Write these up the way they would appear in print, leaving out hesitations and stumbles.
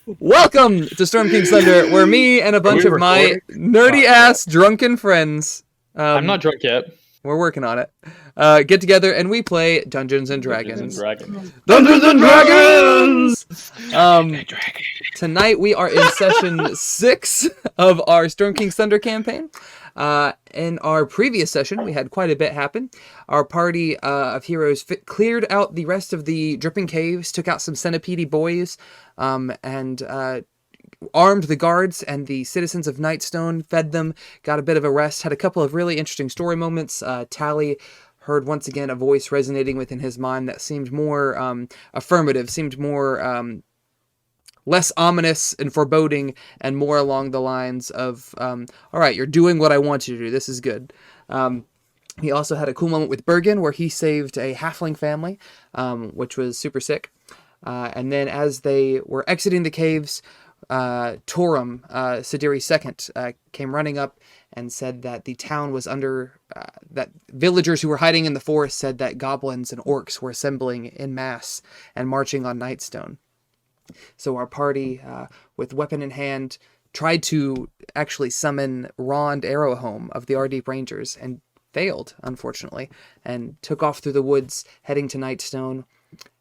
Welcome to Storm King's Thunder, where me and a bunch of my nerdy-ass drunken friends... I'm not drunk yet. We're working on it. Get together and we play Dungeons and Dragons. Dungeons and Dragons! Tonight we are in session 6 of our Storm King's Thunder campaign. In our previous session, we had quite a bit happen. Our party of heroes cleared out the rest of the dripping caves, took out some centipede boys, and armed the guards and the citizens of Nightstone, fed them, got a bit of a rest, had a couple of really interesting story moments. Tally heard once again a voice resonating within his mind that seemed more affirmative, seemed more less ominous and foreboding, and more along the lines of, all right, you're doing what I want you to do. This is good. He also had a cool moment with Bergen where he saved a halfling family, which was super sick. And then as they were exiting the caves, Torum, Sidiri's second, came running up and said that the town was under, that villagers who were hiding in the forest said that goblins and orcs were assembling in mass and marching on Nightstone. So our party, with weapon in hand, tried to actually summon Rond Arrowhome of the Ardeep Rangers and failed, unfortunately, and took off through the woods, heading to Nightstone.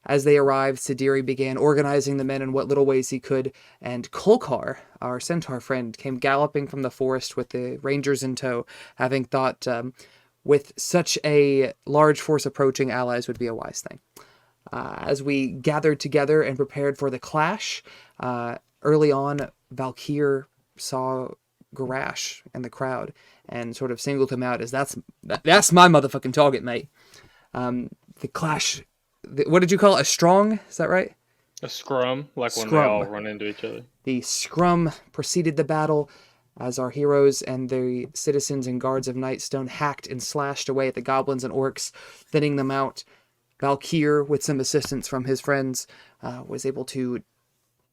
As they arrived, Sidiri began organizing the men in what little ways he could, and Kolkar, our centaur friend, came galloping from the forest with the rangers in tow, having thought with such a large force approaching, allies would be a wise thing. As we gathered together and prepared for the clash, early on, Valkyr saw Garash in the crowd and sort of singled him out as that's my motherfucking target, mate. The clash, what did you call it? A strong? Is that right? A scrum, like when they all run into each other. The scrum preceded the battle as our heroes and the citizens and guards of Nightstone hacked and slashed away at the goblins and orcs, thinning them out. Valkyr, with some assistance from his friends, was able to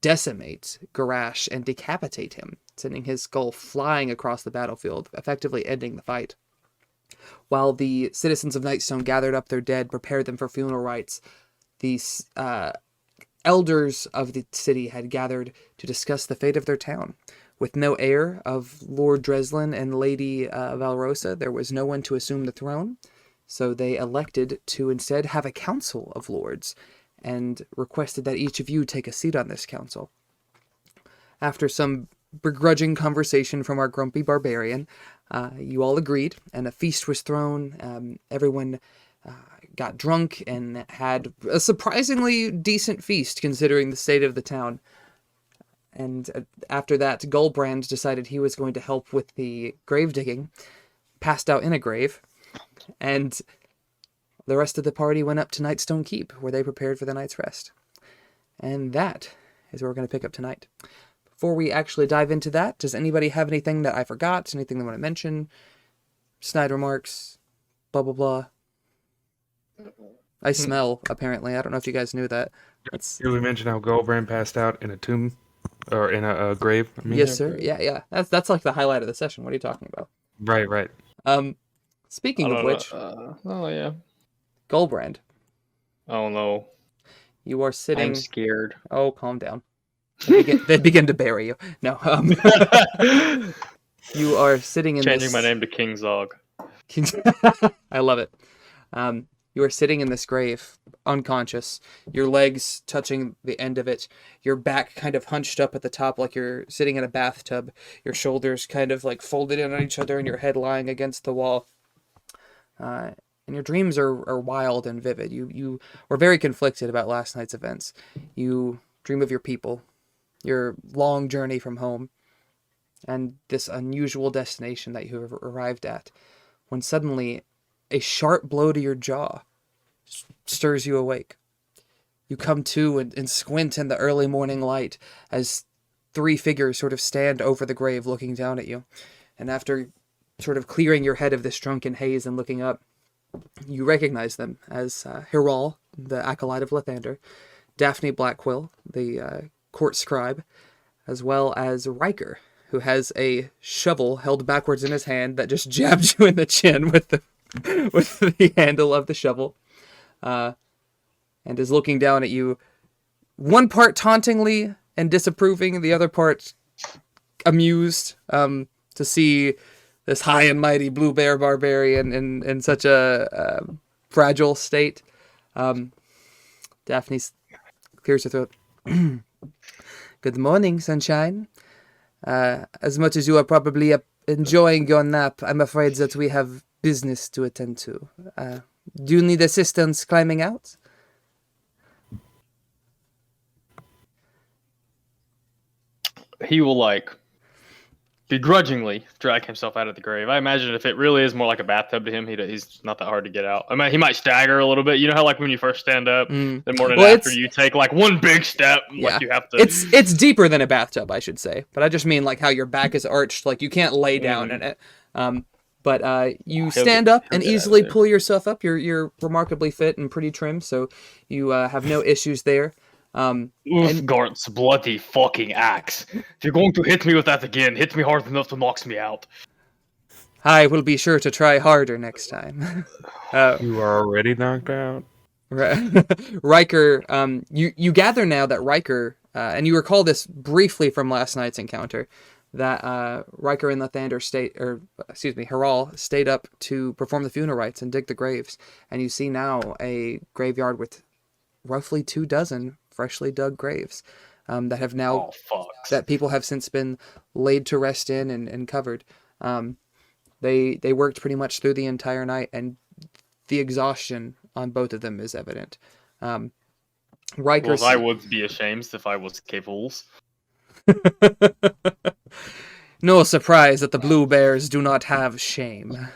decimate Garash and decapitate him, sending his skull flying across the battlefield, effectively ending the fight. While the citizens of Nightstone gathered up their dead, prepared them for funeral rites, the elders of the city had gathered to discuss the fate of their town. With no heir of Lord Dreslin and Lady Valrosa, there was no one to assume the throne. So they elected to instead have a council of lords and requested that each of you take a seat on this council. After some begrudging conversation from our grumpy barbarian, you all agreed, and a feast was thrown. Everyone got drunk and had a surprisingly decent feast considering the state of the town. And after that, Gulbrand decided he was going to help with the grave digging, passed out in a grave. And the rest of the party went up to Nightstone Keep, where they prepared for the night's rest. And that is where we're going to pick up tonight. Before we actually dive into that, does anybody have anything that I forgot? Anything they want to mention? Snide remarks? Blah, blah, blah. I smell, apparently. I don't know if you guys knew that. Did we mention how Gulbrand passed out in a tomb? Or in a grave? I mean. Yes, sir. Yeah. That's like the highlight of the session. What are you talking about? Right. Speaking of which, Gulbrand. Oh no. You are sitting... I'm scared. Oh, calm down. They begin to bury you. No. You are sitting in Changing my name to King Zog. I love it. You are sitting in this grave, unconscious, your legs touching the end of it, your back kind of hunched up at the top like you're sitting in a bathtub, your shoulders kind of like folded in on each other, and your head lying against the wall. And your dreams are wild and vivid. You were very conflicted about last night's events. You dream of your people, your long journey from home, and this unusual destination that you have arrived at, when suddenly a sharp blow to your jaw stirs you awake. You come to and squint in the early morning light as 3 figures sort of stand over the grave looking down at you. And after sort of clearing your head of this drunken haze and looking up, you recognize them as Hiral, the acolyte of Lathandar, Daphne Blackquill, the court scribe, as well as Riker, who has a shovel held backwards in his hand that just jabs you in the chin with the handle of the shovel, and is looking down at you, one part tauntingly, and disapproving, the other part amused to see this high and mighty blue bear barbarian in such a fragile state. Daphne clears her throat. Good morning, sunshine. As much as you are probably enjoying your nap, I'm afraid that we have business to attend to. Do you need assistance climbing out? He will, begrudgingly drag himself out of the grave. I imagine if it really is more like a bathtub to him, he's not that hard to get out. I mean, he might stagger a little bit. You know how, when you first stand up, the morning after you take, one big step, you have to... It's deeper than a bathtub, I should say. But I just mean, how your back is arched. You can't lay down in it. But you stand up and easily pull yourself up. You're remarkably fit and pretty trim, so you have no issues there. Gart's bloody fucking axe. If you're going to hit me with that again, hit me hard enough to knock me out. I will be sure to try harder next time. You are already knocked out. Riker, you gather now that Riker, and you recall this briefly from last night's encounter, that Riker and Lathandar Haral stayed up to perform the funeral rites and dig the graves. And you see now a graveyard with roughly 24 freshly dug graves that have now that people have since been laid to rest in and covered. They worked pretty much through the entire night, and the exhaustion on both of them is evident. Riker, I would be ashamed if I was capable. No surprise that the blue bears do not have shame.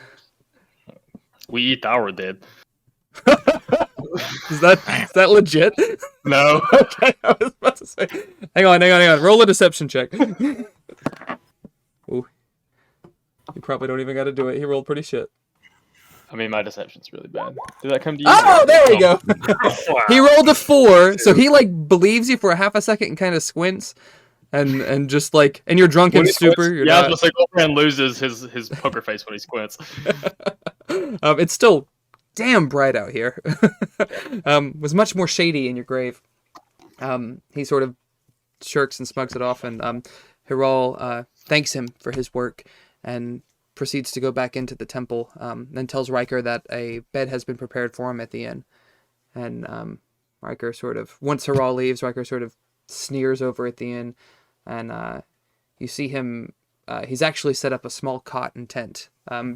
We eat our dead. Is that legit? No. Okay, I was about to say. Hang on. Roll a deception check. Ooh. You probably don't even got to do it. He rolled pretty shit. I mean, my deception's really bad. Did that come to you? Oh, there you go. He rolled a 4, so he believes you for a half a second and kind of squints. And just and you're drunk and stupor. You're not... just Gulbrand loses his poker face when he squints. It's still damn bright out here. Was much more shady in your grave. He sort of shirks and smugs it off, and Hiral thanks him for his work and proceeds to go back into the temple, and tells Riker that a bed has been prepared for him at the inn. And Riker once Hiral leaves, Riker sort of sneers over at the inn, and you see him, he's actually set up a small cot and tent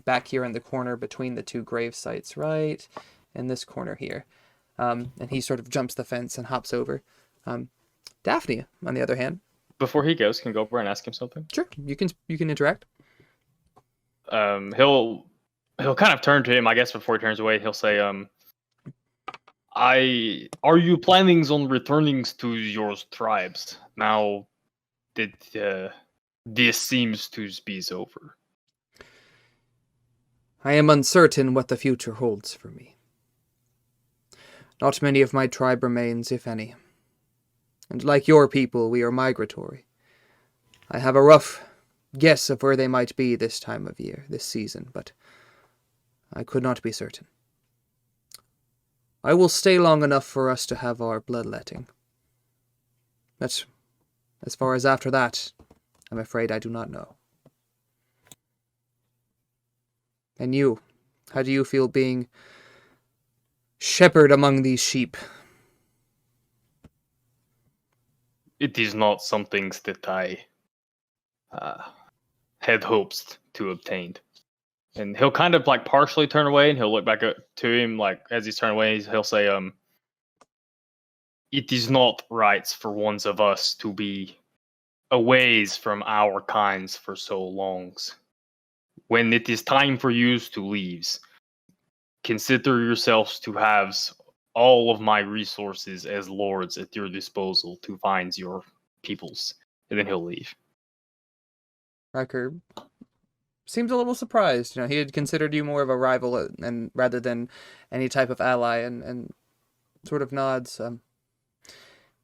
back here in the corner between the two grave sites, right in this corner here. And he sort of jumps the fence and hops over. Daphne, on the other hand. Before he goes, can Gulbrand ask him something? Sure, you can interact. He'll kind of turn to him, I guess, before he turns away. He'll say, are you planning on returning to your tribes now that this seems to be over? I am uncertain what the future holds for me. Not many of my tribe remains, if any. And like your people, we are migratory. I have a rough guess of where they might be this time of year, this season, but I could not be certain. I will stay long enough for us to have our bloodletting. But as far as after that, I'm afraid I do not know. And you, how do you feel being shepherd among these sheep? It is not something that I had hopes to obtain. And he'll kind of partially turn away, and he'll look back to him as he's turning away. He'll say, "It is not right for ones of us to be aways from our kinds for so long. When it is time for you to leave, consider yourselves to have all of my resources as lords at your disposal to find your peoples." And then he'll leave. Riker seems a little surprised. He had considered you more of a rival and rather than any type of ally, and sort of nods.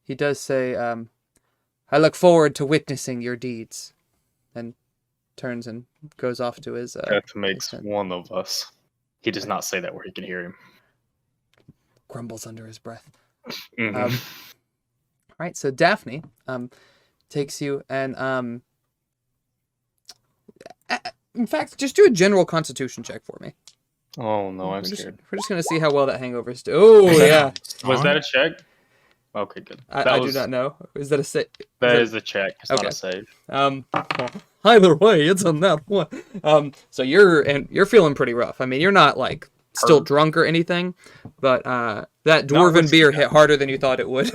He does say, "I look forward to witnessing your deeds," and turns and goes off to his... that makes one of us. He does not say that where he can hear him. Grumbles under his breath. Mm-hmm. All right, so Daphne, takes you, and in fact, just do a general Constitution check for me. Oh no, I'm scared. We're just gonna see how well that hangover's do. Oh yeah. Was that a check? Okay, good. I do not know. Is that a save? That is a check. It's Okay. not a save. Either way, it's on that one. So you're feeling pretty rough. I mean, you're not like still drunk or anything, but that dwarven beer hit harder than you thought it would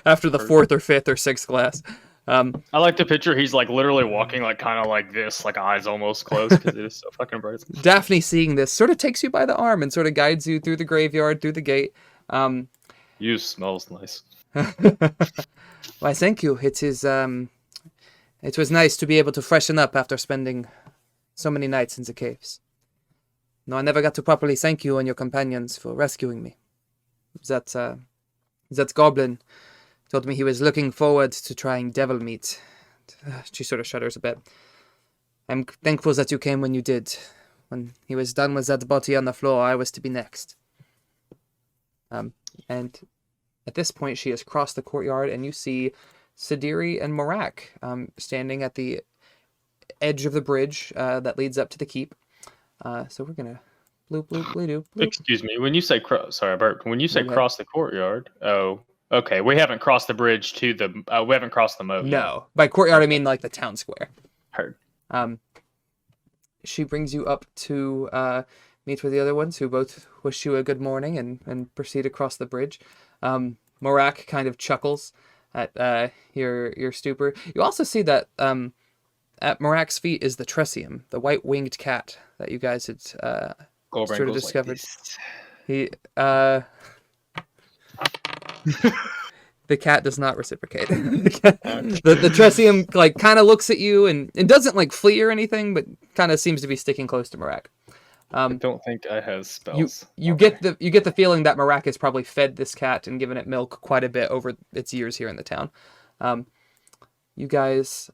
after the fourth or fifth or sixth glass. I like to picture he's like literally walking like kind of like this, like eyes almost closed because it is so fucking bright. Daphne, seeing this, sort of takes you by the arm and sort of guides you through the graveyard, through the gate. You smells nice. Why, thank you. It is it was nice to be able to freshen up after spending so many nights in the caves. No, I never got to properly thank you and your companions for rescuing me. That goblin told me he was looking forward to trying devil meat. She sort of shudders a bit. I'm thankful that you came when you did. When he was done with that body on the floor, I was to be next. And at this point, she has crossed the courtyard, and you see Sidiri and Morak standing at the edge of the bridge that leads up to the keep. So we're gonna bloop bloop bloop bloop. Excuse me. When you say sorry, Bert. When you say cross the courtyard, okay, we haven't crossed the bridge to the. We haven't crossed the moat. No, by courtyard I mean like the town square. Heard. She brings you up to meet with the other ones, who both wish you a good morning and proceed across the bridge. Morak kind of chuckles at your stupor. You also see that at Morak's feet is the Tressium, the white-winged cat that you guys had Gulbrand sort of goes discovered. Like The cat does not reciprocate. the Tressium like kind of looks at you and doesn't like flee or anything, but kind of seems to be sticking close to Morak. I don't think I have spells. You get the feeling that Morak has probably fed this cat and given it milk quite a bit over its years here in the town. You guys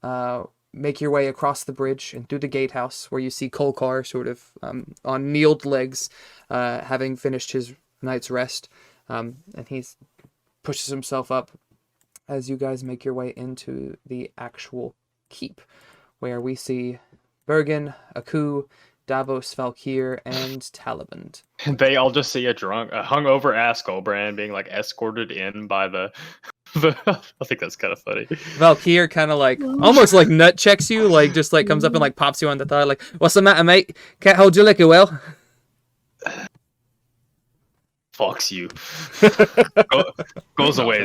make your way across the bridge and through the gatehouse, where you see Kolkar sort of on kneeled legs, having finished his night's rest, and he's pushes himself up as you guys make your way into the actual keep, where we see Bergen, Aku, Davos, Valkyr, and Talaband. They all just see a hungover ass Gulbrand being like escorted in by the. I think that's kind of funny. Valkyr kind of like almost like nut checks you, like just like comes up and like pops you on the thigh, like, "What's the matter, mate? Can't hold your liquor well." Fucks you. Goes away.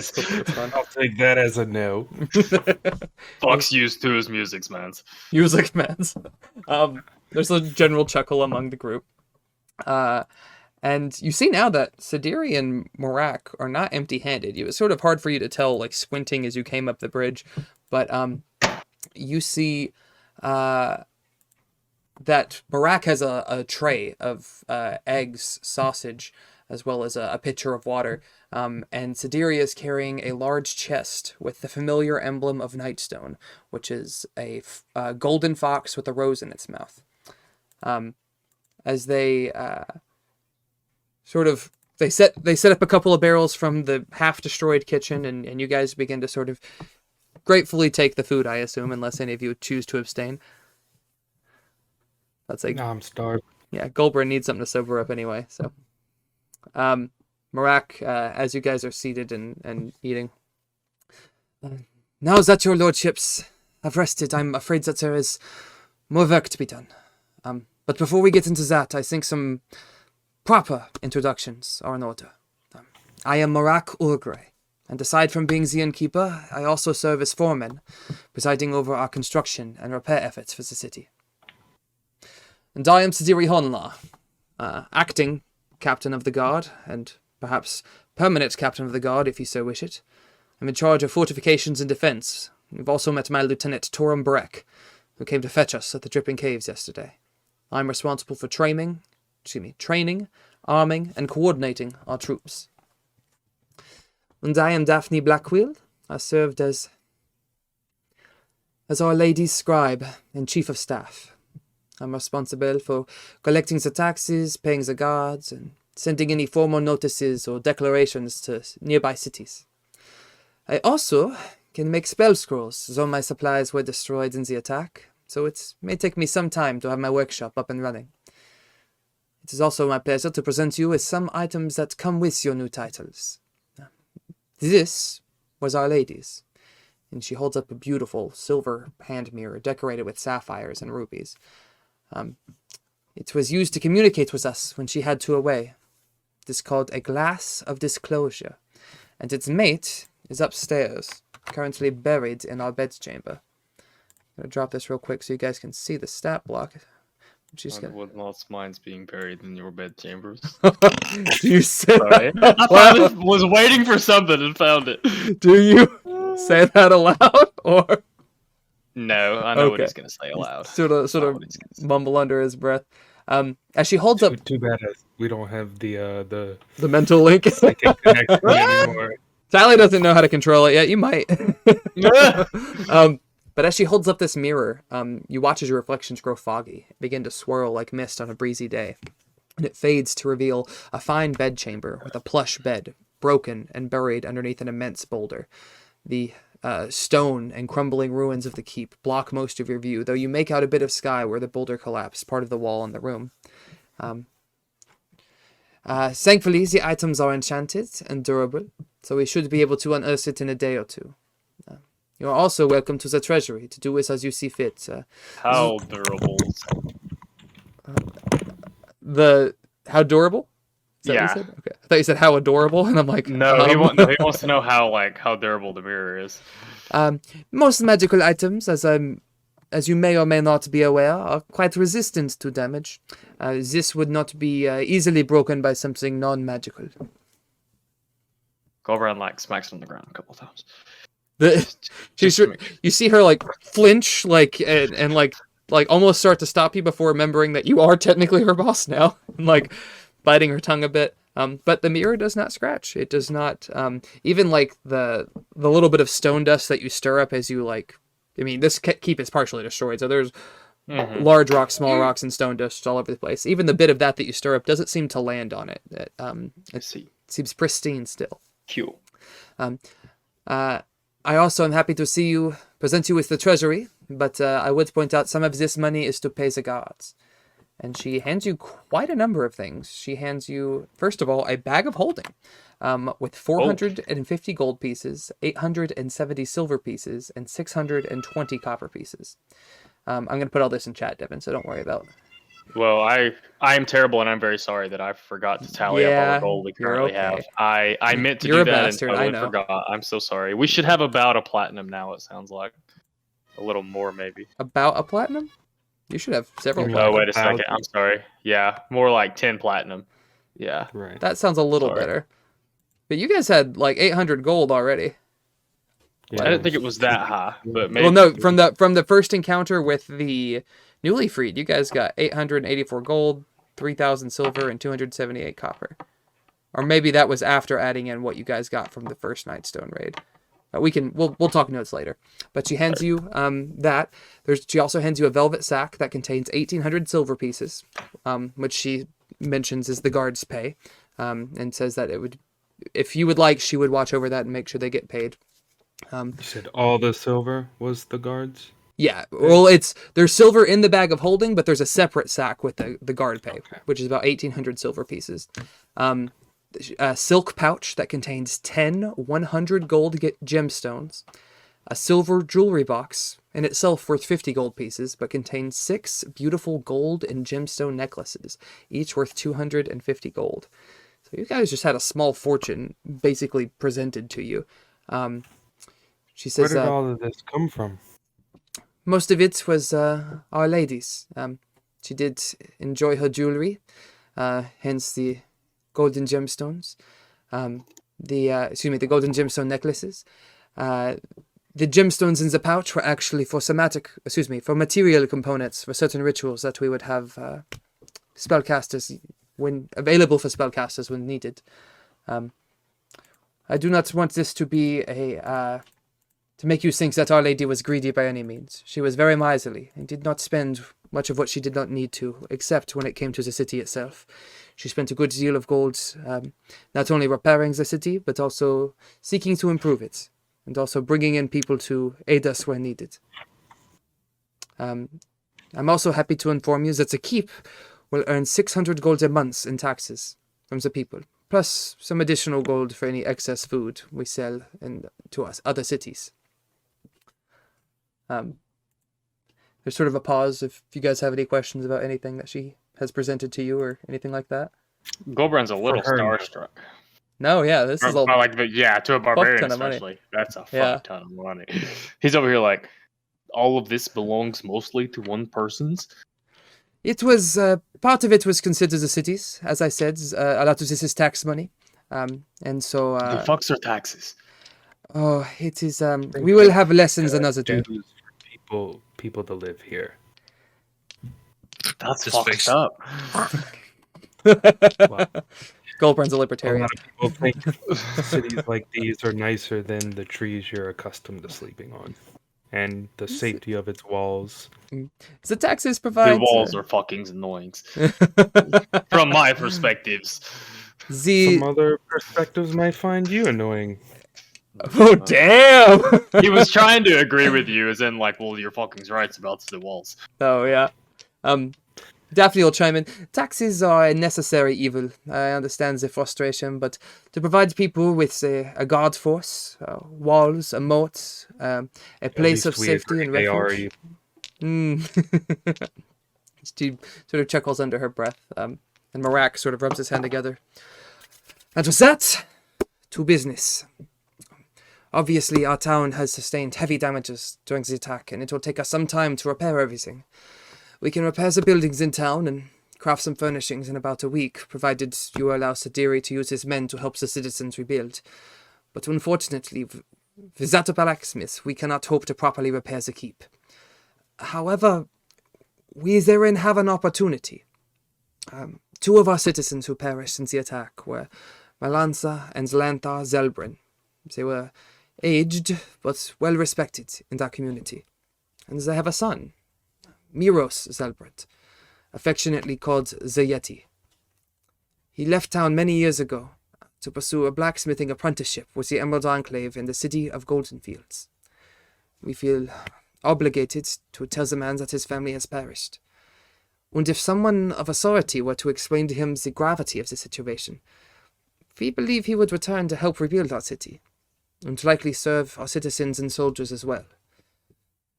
I'll take that as a no. Fucks used to his music's mans. Music mans. There's a general chuckle among the group. And you see now that Sidiri and Morak are not empty-handed. It was sort of hard for you to tell, like, squinting as you came up the bridge. But you see that Morak has a tray of eggs, sausage, as well as a pitcher of water. And Sidiri is carrying a large chest with the familiar emblem of Nightstone, which is a golden fox with a rose in its mouth. As they they set up a couple of barrels from the half-destroyed kitchen, and you guys begin to sort of gratefully take the food, I assume, unless any of you choose to abstain. That's like, No, I'm starved. yeah, Gulbrand needs something to sober up anyway, so. Morak, as you guys are seated and eating. Now that your lordships have rested, I'm afraid that there is more work to be done. But before we get into that, I think some proper introductions are in order. I am Morak Urgray, and aside from being the innkeeper, I also serve as foreman, presiding over our construction and repair efforts for the city. And I am Sidiri Honla, acting captain of the guard, and perhaps permanent captain of the guard if you so wish it. I'm in charge of fortifications and defense. You've also met my lieutenant Torum Barek, who came to fetch us at the Dripping Caves yesterday. I'm responsible for training, arming, and coordinating our troops. And I am Daphne Blackwheel. I served as Our Lady's scribe and chief of staff. I'm responsible for collecting the taxes, paying the guards, and sending any formal notices or declarations to nearby cities. I also can make spell scrolls, though my supplies were destroyed in the attack, so it may take me some time to have my workshop up and running. It is also my pleasure to present you with some items that come with your new titles. This was Our Lady's, and she holds up a beautiful silver hand mirror decorated with sapphires and rubies. It was used to communicate with us when she had to away. It is called a Glass of Disclosure, and its mate is upstairs, currently buried in our bedchamber. I'm going to drop this real quick so you guys can see the stat block. I would not mind being buried in your bedchambers. You say Sorry. I was waiting for something and found it. Do you say that aloud, or no? I know what he's gonna say aloud. Sort of mumble under his breath. As she holds up. Too bad we don't have the mental link. Connection anymore. Sally doesn't know how to control it yet. You might. But as she holds up this mirror, you watch as your reflections grow foggy, begin to swirl like mist on a breezy day. And it fades to reveal a fine bedchamber with a plush bed, broken and buried underneath an immense boulder. The stone and crumbling ruins of the keep block most of your view, though you make out a bit of sky where the boulder collapsed, part of the wall in the room. Thankfully, the items are enchanted and durable, so we should be able to unearth it in a day or two. You are also welcome to the treasury to do with as you see fit. How durable? How durable? Is that yeah. what you said? Okay. I thought you said how adorable, and I'm like, no. He wants to know how durable the mirror is. Most magical items, as you may or may not be aware, are quite resistant to damage. This would not be easily broken by something non-magical. Gulbrand smacks on the ground a couple times. You see her flinch and almost start to stop you before remembering that you are technically her boss now, and biting her tongue a bit. But the mirror does not scratch. It does not even the little bit of stone dust that you stir up as you this keep is partially destroyed, so there's large rocks, small rocks, and stone dust all over the place. Even the bit of that you stir up doesn't seem to land on it. It seems pristine still. Cool. I also am happy to present you with the treasury, but I would point out some of this money is to pay the guards. And she hands you quite a number of things. She hands you, first of all, a bag of holding with 450 gold pieces, 870 silver pieces, and 620 copper pieces. I'm going to put all this in chat, Devin, so don't worry about it. Well, I am terrible, and I'm very sorry that I forgot to tally up all the gold we currently have. I meant to do that and totally forgot. I'm so sorry. We should have about a platinum now, it sounds like. A little more, maybe. About a platinum? You should have several platinum. Oh, wait a second. I'm sorry. Yeah, more like 10 platinum. Yeah. Right. That sounds a little better. But you guys had 800 gold already. Yeah, I didn't think it was that high, but maybe. Well, no, from the first encounter with the newly freed, you guys got 884 gold, 3,000 silver, and 278 copper. Or maybe that was after adding in what you guys got from the first Nightstone raid. We'll talk notes later. But she hands you that. She also hands you a velvet sack that contains 1,800 silver pieces, which she mentions is the guards' pay, and says that it would, if you would like, she would watch over that and make sure they get paid. You said all the silver was the guards? Yeah, well, there's silver in the bag of holding, but there's a separate sack with the guard pay, which is about 1,800 silver pieces. A silk pouch that contains 10 100 gold gemstones. A silver jewelry box, in itself worth 50 gold pieces, but contains 6 beautiful gold and gemstone necklaces, each worth 250 gold. So you guys just had a small fortune basically presented to you. She says, where did all of this come from? Most of it was Our Lady's. She did enjoy her jewelry, hence the golden gemstones. The golden gemstone necklaces. The gemstones in the pouch were actually for for material components for certain rituals that we would have spellcasters when available for spellcasters when needed. I do not want this to be to make you think that Our Lady was greedy by any means. She was very miserly and did not spend much of what she did not need to, except when it came to the city itself. She spent a good deal of gold not only repairing the city, but also seeking to improve it. and also bringing in people to aid us where needed. I'm also happy to inform you that the keep will earn 600 gold a month in taxes from the people, plus some additional gold for any excess food we sell to us other cities. There's sort of a pause if you guys have any questions about anything that she has presented to you or anything like that. Gulbrand's a little starstruck. No, yeah, this is all to a barbarian ton of money. especially. That's a fuck ton of money. He's over here like, all of this belongs mostly to one person's. It was part of it was considered the cities, as I said. A lot of this is tax money, and so The fucks are taxes. oh, it is. We will have lessons another day. People to live here. That's Just fucked fix- up. Wow. Gulbrand's a A libertarian. lot of people think cities like these are nicer than the trees you're accustomed to sleeping on, and the safety of its walls. The taxes provide. The walls are fucking annoying. From my perspectives. Some other perspectives might find you annoying. Oh damn! He was trying to agree with you, as in like, well, you're fucking right about the walls. Oh yeah. Daphne will chime in. Taxes are a necessary evil. I understand the frustration, but to provide people with, say, a guard force, walls, a moat, a place of safety and refuge. She sort of chuckles under her breath, and Marak sort of rubs his hand together. And with that, to business. Obviously, our town has sustained heavy damages during the attack, and it will take us some time to repair everything. We can repair the buildings in town and craft some furnishings in about a week, provided you allow Sadiri to use his men to help the citizens rebuild. But unfortunately, without a blacksmith, we cannot hope to properly repair the keep. However, we therein have an opportunity. Two of our citizens who perished in the attack were Malanza and Lathandar Zelbrin. They were aged, but well respected in that community. And they have a son, Miros Zelbrit, affectionately called the Yeti. He left town many years ago to pursue a blacksmithing apprenticeship with the Emerald Enclave in the city of Goldenfields. We feel obligated to tell the man that his family has perished. And if someone of authority were to explain to him the gravity of the situation, we believe he would return to help rebuild our city, and likely serve our citizens and soldiers as well.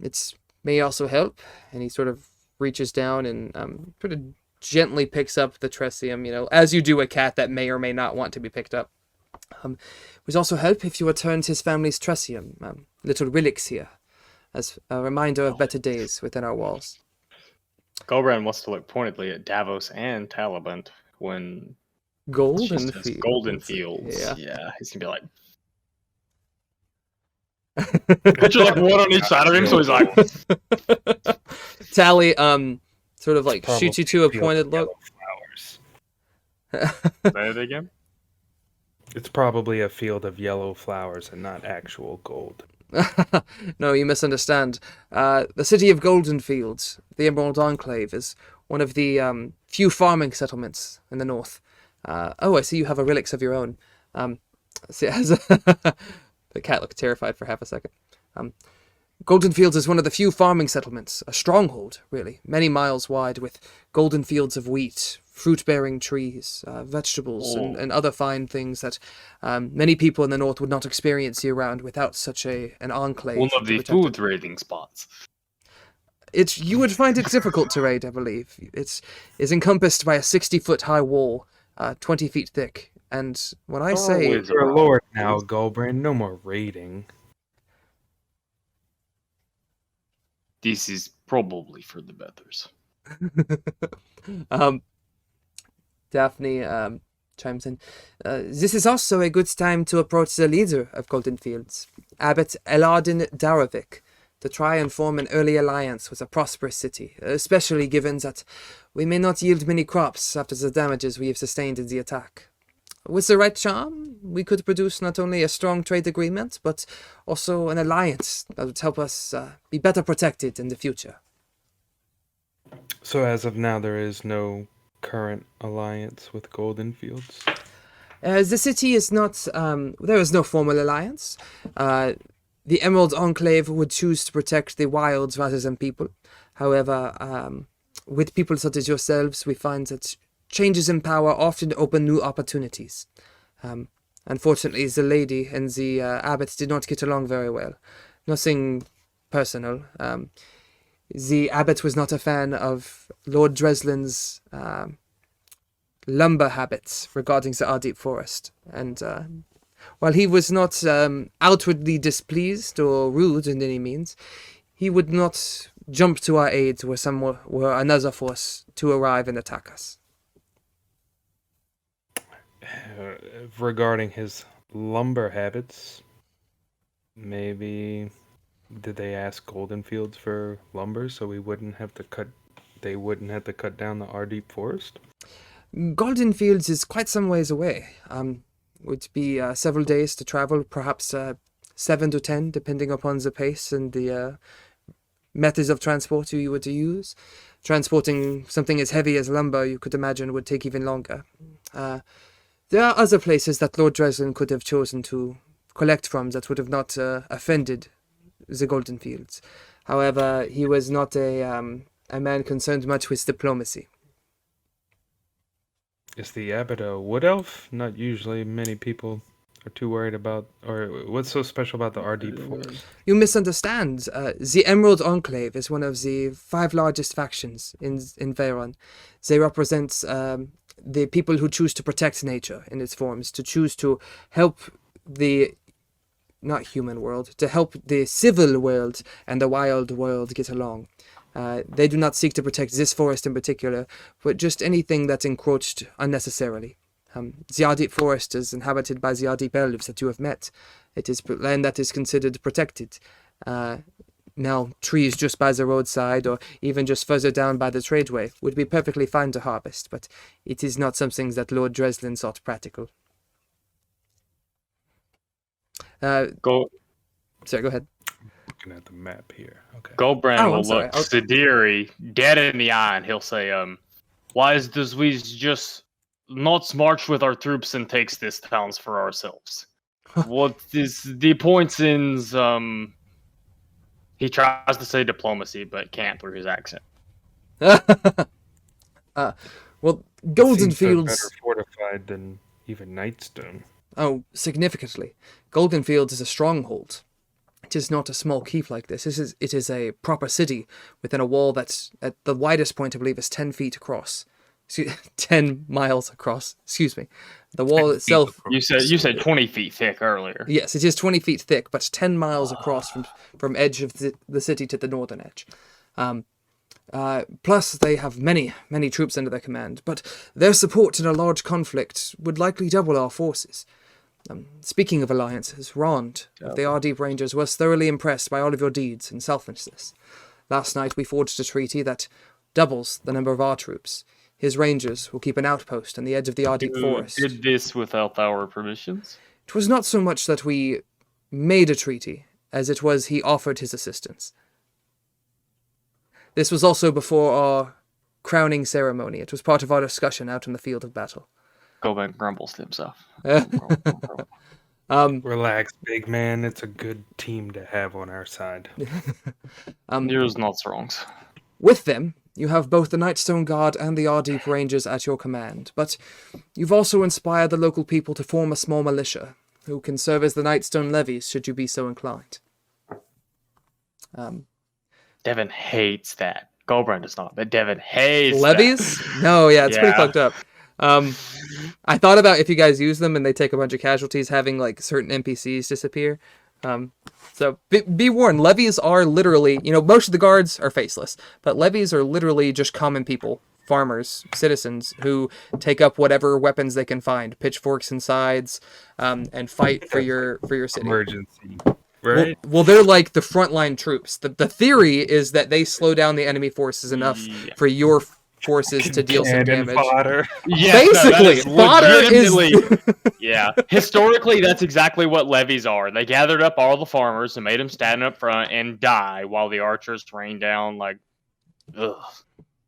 It may also help, and he sort of reaches down and sort of gently picks up the tressium, as you do a cat that may or may not want to be picked up. It would also help if you returned his family's tressium, little relics here, as a reminder of better days within our walls. Gulbrand wants to look pointedly at Davos and Talabant when Goldenfields. Goldenfields. Yeah, he's gonna be like, picture like one on each side of him, so he's like, Tally, sort of like Probably shoots you to a field pointed of look. yellow flowers. say it again. It's probably a field of yellow flowers and not actual gold. No, you misunderstand. The city of Goldenfields, the Emerald Enclave, is one of the few farming settlements in the north. I see you have a relics of your own. The cat looked terrified for half a second. Goldenfields is one of the few farming settlements, a stronghold, really, many miles wide, with golden fields of wheat, fruit-bearing trees, vegetables, and other fine things that many people in the north would not experience year-round without such an enclave. One of the food raiding spots. You would find it difficult to raid, I believe. It's encompassed by a 60-foot-high wall, 20 feet thick, and when I say... You're a lord now, Gulbrand. No more raiding. This is probably for the betters. Daphne chimes in. This is also a good time to approach the leader of Goldenfields, Abbot Elardin Darovic, to try and form an early alliance with a prosperous city, especially given that we may not yield many crops after the damages we have sustained in the attack. With the right charm, we could produce not only a strong trade agreement, but also an alliance that would help us be better protected in the future. So as of now, there is no current alliance with Goldenfields? The city is not... there is no formal alliance. the Emerald Enclave would choose to protect the wilds rather than people. However, with people such as yourselves, we find that changes in power often open new opportunities. Unfortunately, the lady and the abbot did not get along very well. Nothing personal. The abbot was not a fan of Lord Dreslin's lumber habits regarding the Ardeep forest, and while he was not outwardly displeased or rude in any means, he would not jump to our aid were another force to arrive and attack us. Regarding his lumber habits, maybe did they ask Goldenfields for lumber so we wouldn't have to cut? They wouldn't have to cut down the Ardeep forest. Goldenfields is quite some ways away. Would be several days to travel, perhaps 7 to 10, depending upon the pace and the methods of transport you were to use. Transporting something as heavy as lumber, you could imagine, would take even longer. There are other places that Lord Dreslin could have chosen to collect from that would have not offended the Goldenfields. However, he was not a man concerned much with diplomacy. Is the abbot a wood elf? Not usually many people are too worried about, or what's so special about the Ardeep forest? You misunderstand. The Emerald Enclave is one of the 5 largest factions in Veyron. They represent the people who choose to protect nature in its forms, to choose to help the not human world, to help the civil world and the wild world get along. They do not seek to protect this forest in particular, but just anything that's encroached unnecessarily. The Ardeep forest is inhabited by the Ardeep elves that you have met. It is land that is considered protected. Now, trees just by the roadside or even just further down by the tradeway would be perfectly fine to harvest, but it is not something that Lord Dreslin thought practical. Sorry, go ahead. Looking at the map here. Okay. Gulbrand will look Sidiri dead in the eye and he'll say, why does we just not march with our troops and takes these towns for ourselves? What is the point in he tries to say diplomacy but can't through his accent. Well, Goldenfields Goldenfields better fortified than even Nightstone. Oh, significantly. Goldenfields is a stronghold. It is not a small keep like this. It is a proper city within a wall that's at the widest point, I believe, is 10 feet across. 10 miles across. Excuse me. The wall itself. You said 20 feet thick earlier. Yes, it is 20 feet thick, but 10 miles across from edge of the city to the northern edge. Plus, they have many troops under their command, but their support in a large conflict would likely double our forces. Speaking of alliances, Rond of the Ardeep Rangers was thoroughly impressed by all of your deeds and selflessness. Last night we forged a treaty that doubles the number of our troops. His rangers will keep an outpost on the edge of the Ardeep forest. Did this without our permissions? It was not so much that we made a treaty, as it was he offered his assistance. This was also before our crowning ceremony. It was part of our discussion out in the field of battle. Gulbrand grumbles to himself. Relax, big man. It's a good team to have on our side. Yours not wrong. With them, you have both the Nightstone Guard and the Ardeep Rangers at your command, but you've also inspired the local people to form a small militia, who can serve as the Nightstone levies should you be so inclined. Devin hates that. Gulbrand does not, but Devin hates levies? That. No, yeah, it's pretty fucked up. I thought about if you guys use them and they take a bunch of casualties, having like certain NPCs disappear. So be warned, levies are literally, most of the guards are faceless, but levies are literally just common people, farmers, citizens who take up whatever weapons they can find, pitchforks and scythes, and fight for your city. Emergency. Right? Well, they're like the frontline troops. The theory is that they slow down the enemy forces enough for your forces to deal some damage. Fodder. Yeah, basically, fodder is. Yeah, historically, that's exactly what levies are. They gathered up all the farmers and made them stand up front and die while the archers rained down like. Ugh.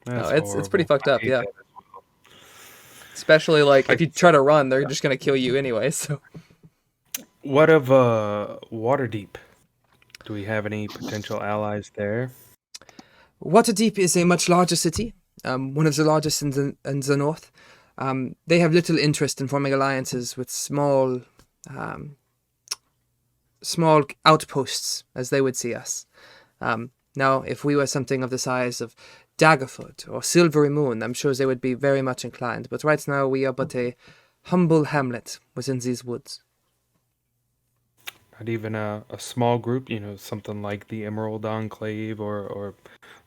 It's pretty fucked up. Yeah. Especially like if you try to run, they're just gonna kill you anyway. So. What of Waterdeep? Do we have any potential allies there? Waterdeep is a much larger city, one of the largest in the north. They have little interest in forming alliances with small outposts, as they would see us. Now, if we were something of the size of Daggerfoot or Silvery Moon, I'm sure they would be very much inclined. But right now, we are but a humble hamlet within these woods. Not even a small group, something like the Emerald Enclave or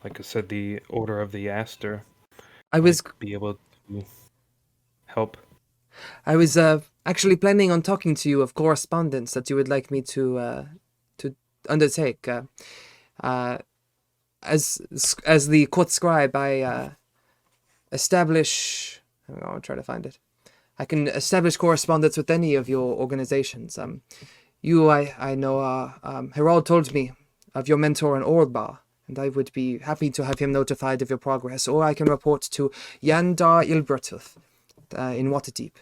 like I said, the Order of the Aster. I was be able to help. I was actually planning on talking to you of correspondence that you would like me to undertake. As the court scribe, I establish. I'll try to find it. I can establish correspondence with any of your organizations. I know. Herald told me of your mentor in Orlbar, and I would be happy to have him notified of your progress. Or I can report to Yandar Ilbertuth in Waterdeep.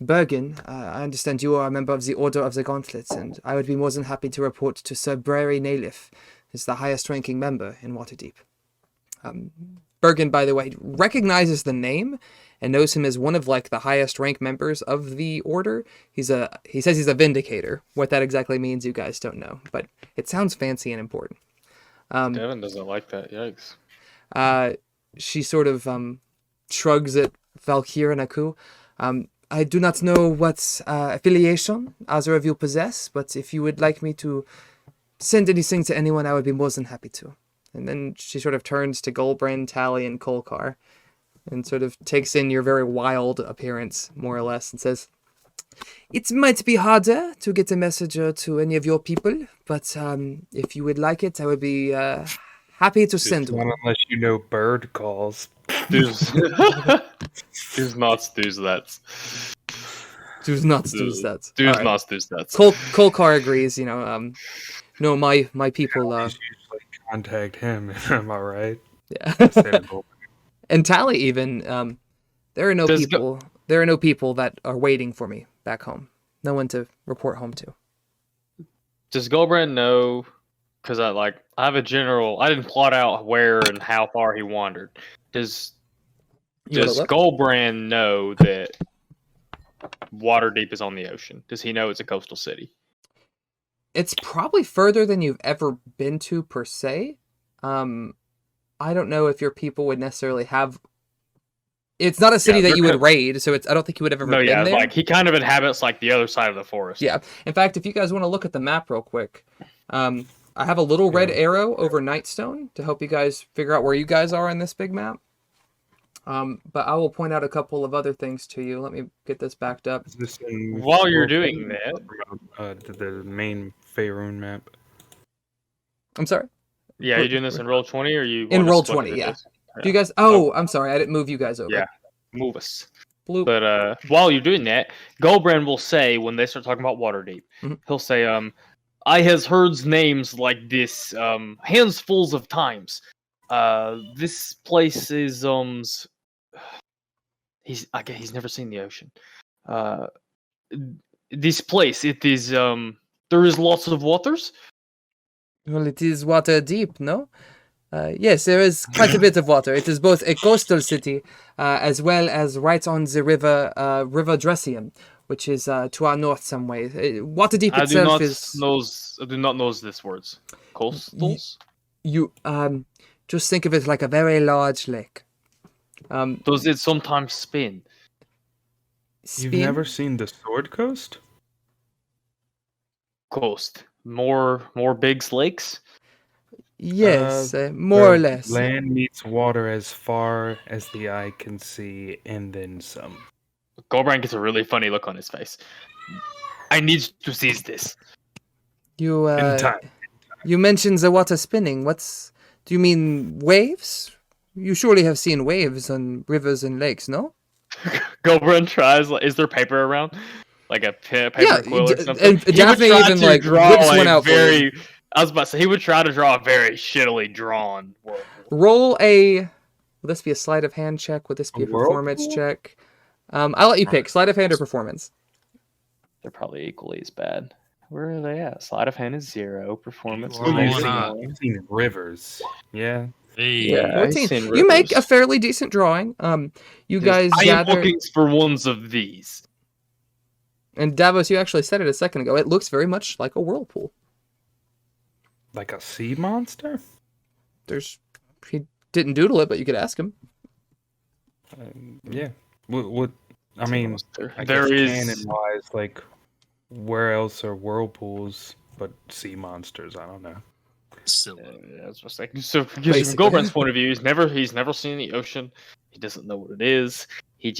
Bergen, I understand you are a member of the Order of the Gauntlets, and I would be more than happy to report to Sir Brary Nailif, who's the highest-ranking member in Waterdeep. Bergen, by the way, recognizes the name and knows him as one of the highest-ranked members of the Order. He says he's a Vindicator. What that exactly means, you guys don't know, but it sounds fancy and important. Devin doesn't like that. Yikes. She sort of shrugs at Valkyr and Aku. I do not know what affiliation either of you possess, but if you would like me to send anything to anyone, I would be more than happy to. And then she sort of turns to Gulbrand, Tally, and Kolkar, and sort of takes in your very wild appearance, more or less, and says, "It might be harder to get a message to any of your people, but if you would like it, I would be happy to send one." Unless you know bird calls. Does not do that. Does not do that. Does not do that. Kolkar agrees. No, my people. Usually contact him. Am I right? Yeah. And Tally even. There are no people. There are no people that are waiting for me back home. No one to report home to. Does Gulbrand know? Because I have a general. I didn't plot out where and how far he wandered. Does Gulbrand know that Waterdeep is on the ocean? Does he know it's a coastal city? It's probably further than you've ever been to, per se. I don't know if your people would necessarily have... It's not a city that you would raid, so I don't think you would have ever been there. He kind of inhabits the other side of the forest. Yeah. In fact, if you guys want to look at the map real quick, I have a little red arrow over Nightstone to help you guys figure out where you guys are in this big map. But I will point out a couple of other things to you. Let me get this backed up. While you're doing that, the main Faerun map. I'm sorry. Yeah, are you doing this in Roll20 or you? In Roll20, yeah. Do you guys? Oh, I'm sorry, I didn't move you guys over. Yeah, move us. Bloop. But while you're doing that, Gulbrand will say when they start talking about Waterdeep, he'll say, "I has heard names like this handsfuls of times. This place is he's never seen the ocean. This place, it is there is lots of waters." Well, it is water deep, no? Yes, there is quite a bit of water. It is both a coastal city as well as right on the river Dressium, which is to our north some way. Waterdeep itself I do not know these words. Coastals? You just think of it like a very large lake. Does it sometimes spin? You've never seen the Sword Coast? Coast. More big lakes? Yes, more or less. Land meets water as far as the eye can see, and then some. Gulbrand gets a really funny look on his face. I need to seize this. You in time. You mentioned the water spinning. Do you mean waves? You surely have seen waves on rivers and lakes, no? Gulbrand tries. Is there paper around? Like a paper quill or something? And Daphne even whips one out for you. I was about to say, he would try to draw a very shittily drawn world. Roll a... Will this be a sleight of hand check? Would this be a performance check? I'll let you pick. Sleight of hand or performance? They're probably equally as bad. Where are they at? Sleight of hand is 0. Performance You is are negative one up. 1. I've seen rivers. Yeah. Hey. Yeah. 14. I've seen You make a rivers. fairly decent drawing. You guys I am gather, looking for ones of these. and Davos, you actually said it a second ago. It looks very much like a whirlpool. Like a sea monster? He didn't doodle it, but you could ask him. Yeah. What I mean, I There guess is. canon-wise, like, where else are whirlpools but sea monsters? I don't know. Silly. That's what's like. So, from Basically. Gulbrand's point of view, he's never seen the ocean. He doesn't know what it is. He's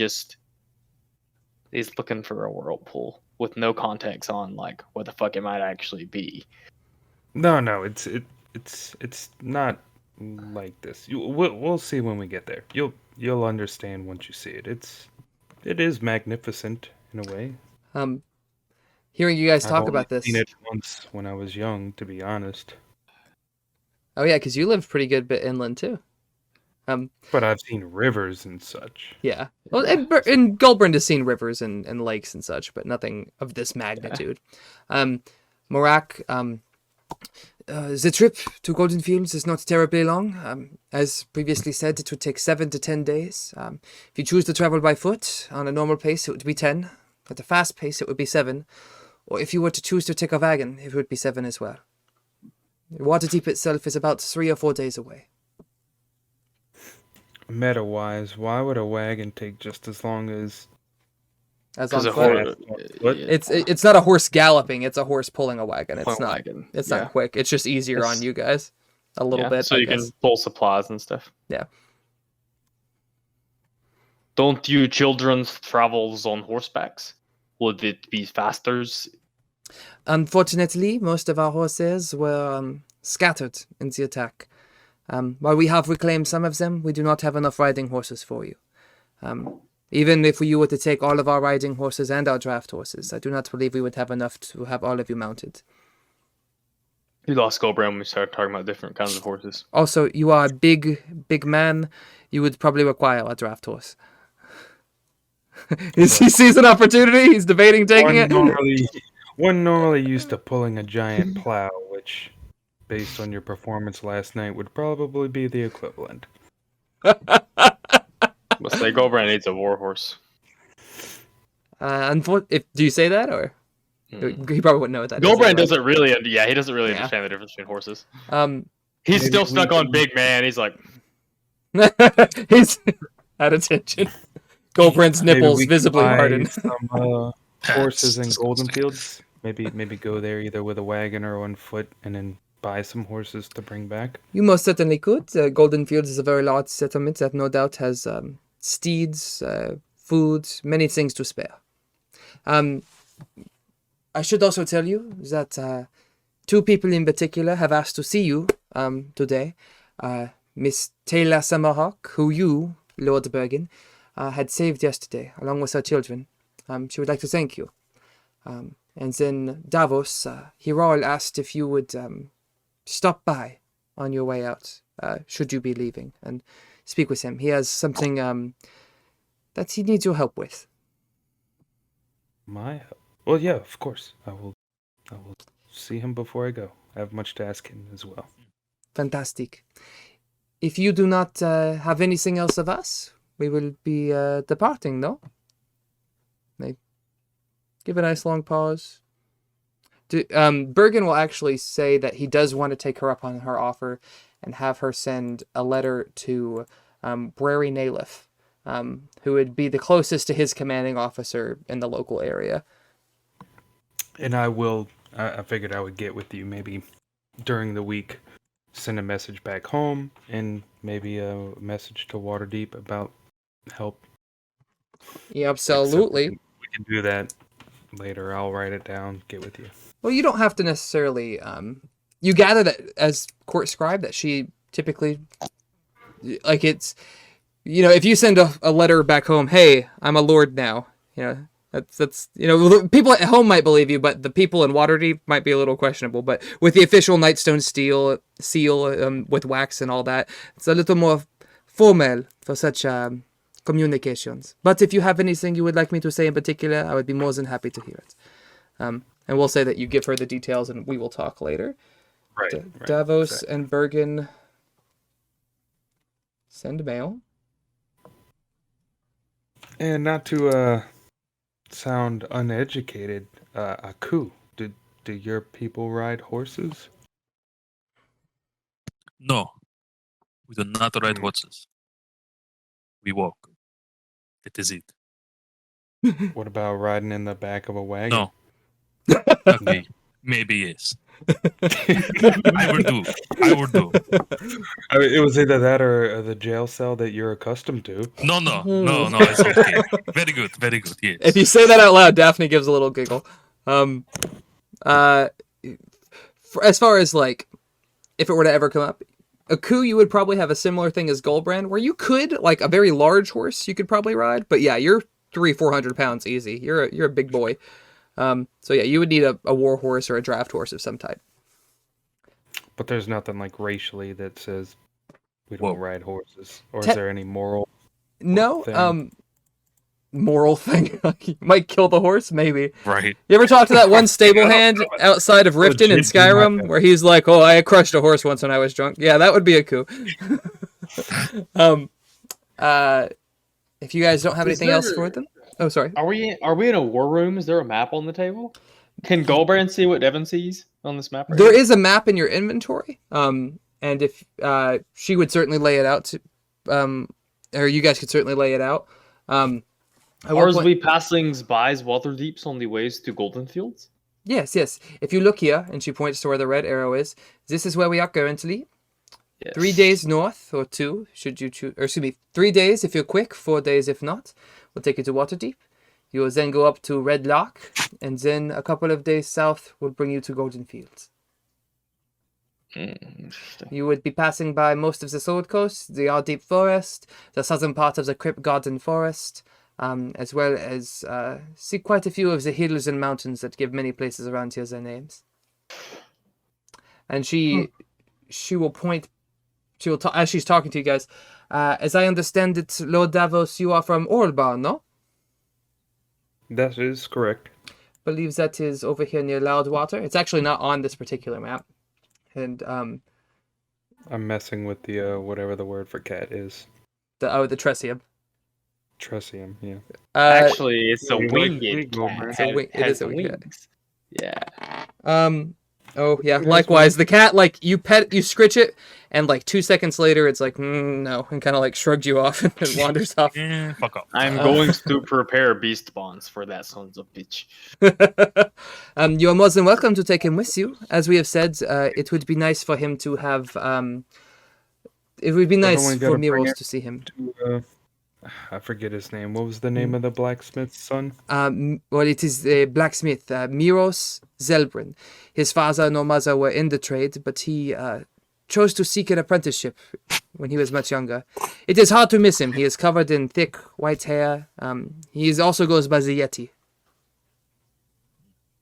looking for a whirlpool with no context on like what the fuck it might actually be. No, it's not like this. We'll see when we get there. You'll understand once you see it. It is magnificent in a way. Hearing you guys I've talk only about this. seen it once when I was young, to be honest. Oh yeah, because you lived pretty good bit inland too. But I've seen rivers and such. Yeah. Well, and Gulbrand has seen rivers and lakes and such, but nothing of this magnitude. Morak, the trip to Goldenfields is not terribly long. As previously said, it would take 7 to 10 days. If you choose to travel by foot, on a normal pace, it would be 10. At a fast pace, it would be 7. Or if you were to choose to take a wagon, it would be 7 as well. Waterdeep itself is about 3 or 4 days away. Meta-wise, why would a wagon take just as long as... As on Because foot. It's not a horse galloping, it's a horse pulling a wagon. It's not wagon. It's not quick. It's just easier on you guys. A little bit. So I you guess. can pull supplies and stuff. Yeah. Don't you children's travels on horsebacks? Would it be faster? Unfortunately, most of our horses were scattered in the attack. While we have reclaimed some of them, we do not have enough riding horses for you. Even if you were to take all of our riding horses and our draft horses, I do not believe we would have enough to have all of you mounted. You lost Gulbrand when we started talking about different kinds of horses. Also, you are a big man. You would probably require a draft horse. He sees an opportunity. He's debating taking it. One normally used to pulling a giant plow, which, based on your performance last night, would probably be the equivalent. Let's say Gulbrand needs a war horse. Do you say that, or he probably wouldn't know what that is. Gulbrand doesn't really. Yeah, he doesn't really Yeah. understand the difference between horses. Maybe He's still we stuck on can- big man. He's like, he's at attention. Gulbrand's Maybe nipples we can visibly buy hardened. some horses in Goldenfields. Maybe go there either with a wagon or on foot, and then buy some horses to bring back. You most certainly could. Goldenfields is a very large settlement that no doubt has steeds, food, many things to spare. I should also tell you that 2 people in particular have asked to see you today. Miss Taylor Summerhawk, who you, Lord Bergen, had saved yesterday, along with her children. She would like to thank you. And then Davos, Hirol asked if you would stop by on your way out, should you be leaving, and speak with him. He has something that he needs your help with. My help? Well, yeah, of course. I will see him before I go. I have much to ask him as well. Fantastic. If you do not have anything else of us, we will be departing, no? They give a nice long pause. Bergen will actually say that he does want to take her up on her offer and have her send a letter to Brary Nalif, who would be the closest to his commanding officer in the local area. And I figured I would get with you maybe during the week, send a message back home, and maybe a message to Waterdeep about help. Yeah, absolutely. We can do that later. I'll write it down, get with you. Well, you don't have to necessarily. You gather that as court scribe that she typically, like it's, if you send a letter back home, hey, I'm a lord now. That's people at home might believe you, but the people in Waterdeep might be a little questionable. But with the official Nightstone seal with wax and all that, it's a little more formal for such communications. But if you have anything you would like me to say in particular, I would be more than happy to hear it. And we'll say that you give her the details, and we will talk later. Right. Davos exactly. and Bergen send mail. And not to sound uneducated, Aku, do your people ride horses? No, we do not ride horses. We walk. It is it. What about riding in the back of a wagon? No. Okay, maybe yes. I will do. I mean, it was either that or the jail cell that you're accustomed to. No, it's okay. Very good, yes. If you say that out loud, Daphne gives a little giggle. As far as like, if it were to ever come up, Aku, you would probably have a similar thing as Gulbrand, where you could, like, a very large horse you could probably ride. But yeah, you're 300-400 pounds easy. You're a big boy. So yeah, you would need a war horse or a draft horse of some type. But there's nothing like racially that says we don't Whoa. ride horses. Or is there any moral No, thing? moral thing. You might kill the horse, maybe. Right. You ever talk to that one stable hand outside of Riften in Skyrim, where he's like, "Oh, I crushed a horse once when I was drunk." Yeah, that would be a coup. If you guys don't have anything else for them, oh, sorry. Are we in a war room? Is there a map on the table? Can Gulbrand see what Devon sees on this map? There is a map in your inventory. And if she would certainly lay it out to, or you guys could certainly lay it out. Are we passing by Waterdeeps on the ways to Goldenfields? Yes. If you look here, and she points to where the red arrow is, this is where we are currently. Yes. 3 days north, or 2, should you choose. Or excuse me, 3 days if you're quick, 4 days if not. We'll take you to Waterdeep. You will then go up to Red Lock, and then a couple of days south will bring you to Goldenfields. Interesting. You would be passing by most of the Sword Coast, the Ardeep Forest, the southern part of the Crypt Garden Forest, as well as see quite a few of the hills and mountains that give many places around here their names. And she will point, as she's talking to you guys, as I understand it, Lord Davos, you are from Orlbar, no? That is correct. Believe that is over here near Loudwater. It's actually not on this particular map. And I'm messing with the whatever the word for cat is. the Tressium. Tressium, yeah. Actually, it's a wing- winged wing- cat. It's a wing- it is a winged cat. wings. Yeah. Oh yeah. Likewise, the cat, like, you scritch it, and like 2 seconds later, it's like no, and kind of like shrugs you off and wanders off. Fuck off. I'm going to prepare beast bonds for that sons of bitch. You are more than welcome to take him with you. As we have said, it would be nice for him to have. It would be nice only for gotta bring Miros it to see him. I forget his name. What was the name of the blacksmith's son? Well, it is the blacksmith, Miros Zelbrun. His father nor mother were in the trade, but he chose to seek an apprenticeship when he was much younger. It is hard to miss him. He is covered in thick white hair. He also goes by the Yeti.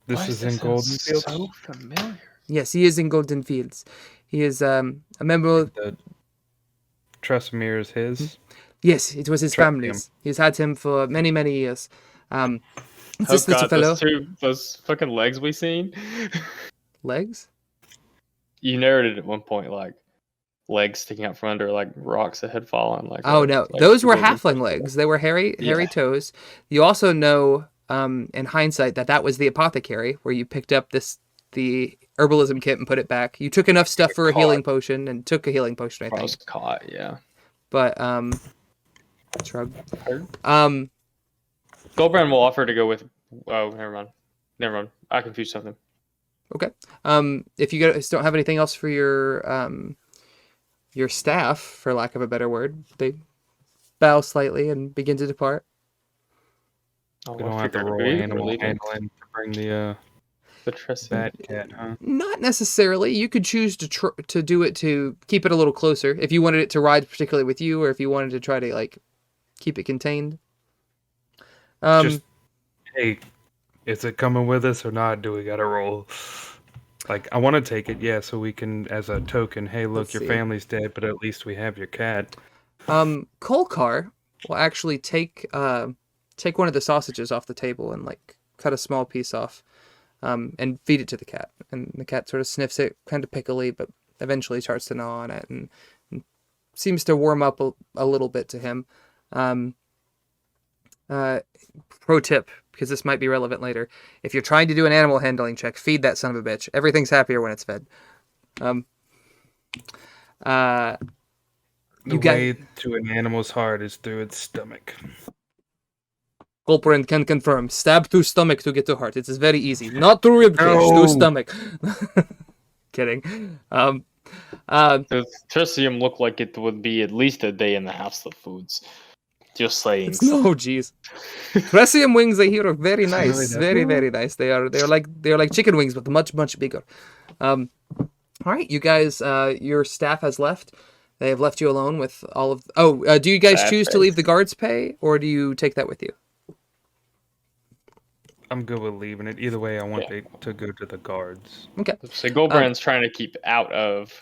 This is in Goldenfields. So familiar. Yes, he is in Goldenfields. He is a member of... The Tressemere is his. Yes, it was his family's. He's had him for many, many years. This little fellow... those fucking legs we seen. Legs? You narrated at one point like legs sticking out from under like rocks that had fallen. Like no, those were halfling legs. They were hairy toes. You also know, in hindsight, that was the apothecary where you picked up the herbalism kit and put it back. You took enough stuff for a healing potion and took a healing potion, I think. I was caught, yeah. But shrug. Gulbrand will offer to go with. Oh, never mind. I confused something. Okay. If you guys don't have anything else for your staff, for lack of a better word, they bow slightly and begin to depart. We don't have to roll animal handling to bring the bad cat, huh? Not necessarily. You could choose to do it to keep it a little closer if you wanted it to ride particularly with you, or if you wanted to try to like keep it contained. Just, hey, is it coming with us or not? Do we gotta roll? Like, I want to take it, yeah, so we can, as a token, hey, look, your family's dead, but at least we have your cat. Kolkar will actually take one of the sausages off the table and like cut a small piece off. and feed it to the cat. And the cat sort of sniffs it, kind of pickly, but eventually starts to gnaw on it and seems to warm up a little bit to him. Pro tip, because this might be relevant later. If you're trying to do an animal handling check, feed that son of a bitch. Everything's happier when it's fed. The way to an animal's heart is through its stomach. Gulbrand can confirm. Stab through stomach to get to heart. It is very easy. Not through rib cage, through stomach. Kidding. Does Tritium look like it would be at least a day and a half of foods? Just saying. No, jeez. Prescience wings, I hear, are very nice. Very, very nice. They're like chicken wings, but much, much bigger. All right, you guys. Your staff has left. They have left you alone with all of. Do you guys choose to leave the guards' pay, or do you take that with you? I'm good with leaving it. Either way, I want it to go to the guards. Okay. So Gulbrand's trying to keep out of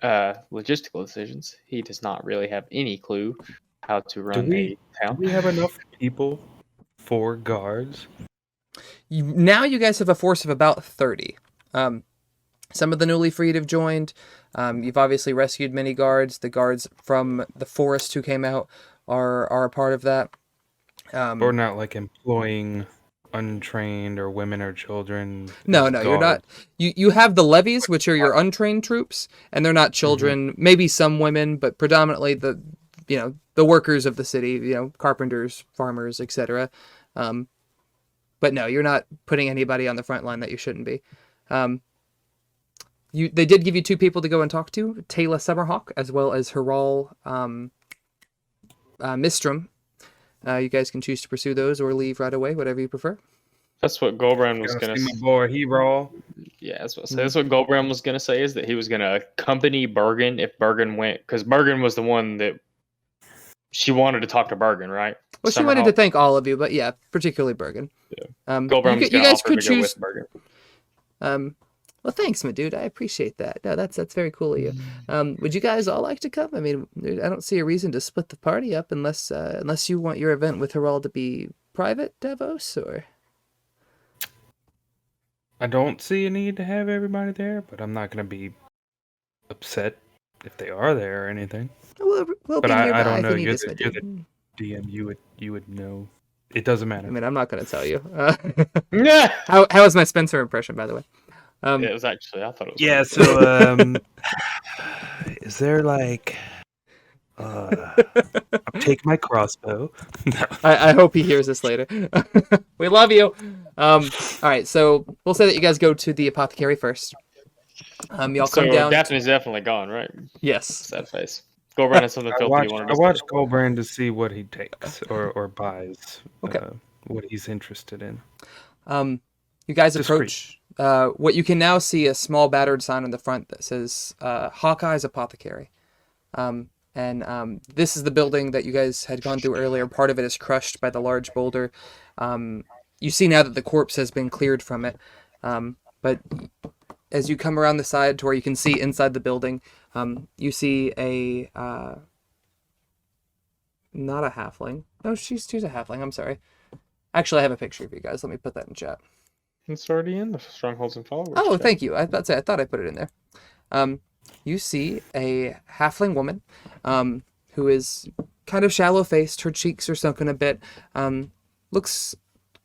logistical decisions. He does not really have any clue how to run a town. Do we have enough people for guards? Now you guys have a force of about 30. Some of the newly freed have joined. You've obviously rescued many guards. The guards from the forest who came out are a part of that. Or not like employing untrained or women or children. No, you're not. You have the levies, which are your untrained troops, and they're not children. Mm-hmm. Maybe some women, but predominantly the workers of the city. Carpenters, farmers, etc. But no, you're not putting anybody on the front line that you shouldn't be. They did give you 2 people to go and talk to, Taylor Summerhawk, as well as Heral Mistrum. You guys can choose to pursue those or leave right away, whatever you prefer. That's what Gulbrand was going to say. Boy, Heral. Yeah, that's what Gulbrand was going to say, is that he was going to accompany Bergen if Bergen went, because Bergen was the one that she wanted to talk to Bergen, right? Well, she wanted to thank all of you, but yeah, particularly Bergen. Yeah. Gulbrand was going to offer to go with Bergen. Well, thanks, my dude. I appreciate that. No, that's very cool of you. Would you guys all like to come? I mean, I don't see a reason to split the party up unless you want your event with Heral to be private, Davos, or... I don't see a need to have everybody there, but I'm not going to be upset if they are there or anything. We'll but be nearby I don't if know. you need You're us, the DM. You would know. It doesn't matter. I mean, I'm not going to tell you. How was my Spencer impression, by the way? It was actually, I thought it was. Yeah, so, is there like, I'll take my crossbow. No. I hope he hears this later. We love you. All right, so we'll say that you guys go to the apothecary first. Y'all come down. Daphne's definitely gone, right? Yes. Sad face. Gulbrand has something filthy he wanted to I watched Gulbrand to see what he takes or buys. Okay. What he's interested in. You guys approach what you can now see a small battered sign on the front that says Hawkeye's Apothecary. And this is the building that you guys had gone through earlier. Part of it is crushed by the large boulder. You see now that the corpse has been cleared from it. But as you come around the side to where you can see inside the building, you see a... not a halfling. No, she's a halfling. I'm sorry. Actually, I have a picture of you guys. Let me put that in chat. It's already in the Strongholds and Followers. Oh, thank you. I thought I put it in there. You see a halfling woman who is kind of shallow-faced. Her cheeks are sunken a bit. Looks,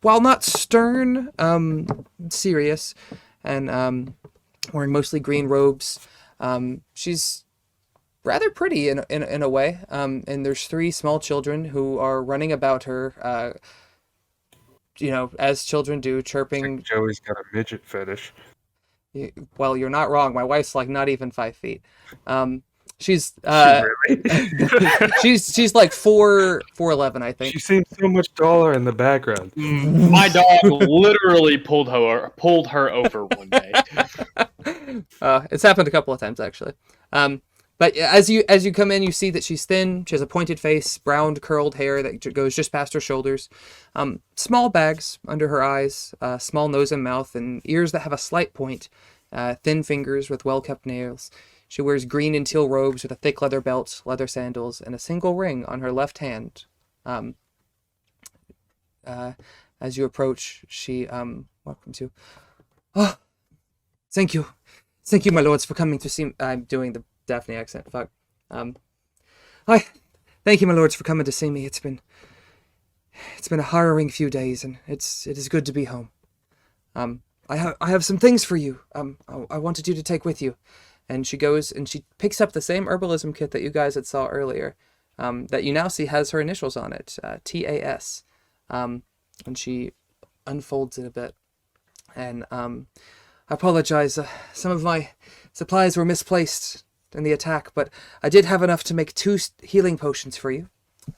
while not stern, serious, and wearing mostly green robes. She's rather pretty in a way. And there's 3 small children who are running about her, as children do, chirping. Joey's got a midget fetish. Well, you're not wrong. My wife's like not even 5 feet. She's she's like 4'11", I think. She seems so much taller in the background. My dog literally pulled her over one day. It's happened a couple of times actually. But as you come in, you see that she's thin. She has a pointed face, brown curled hair that goes just past her shoulders. Small bags under her eyes, small nose and mouth, and ears that have a slight point. Thin fingers with well-kept nails. She wears green and teal robes with a thick leather belt, leather sandals, and a single ring on her left hand. as you approach, she welcomes you. Oh, thank you, my lords, for coming to see. I'm doing the Daphne accent. Fuck. Hi, thank you, my lords, for coming to see me. It's been a harrowing few days, and it is good to be home. I have some things for you. I wanted you to take with you. And she goes and she picks up the same herbalism kit that you guys had saw earlier, that you now see has her initials on it, TAS. And she unfolds it a bit. And I apologize. Some of my supplies were misplaced in the attack, but I did have enough to make 2 healing potions for you,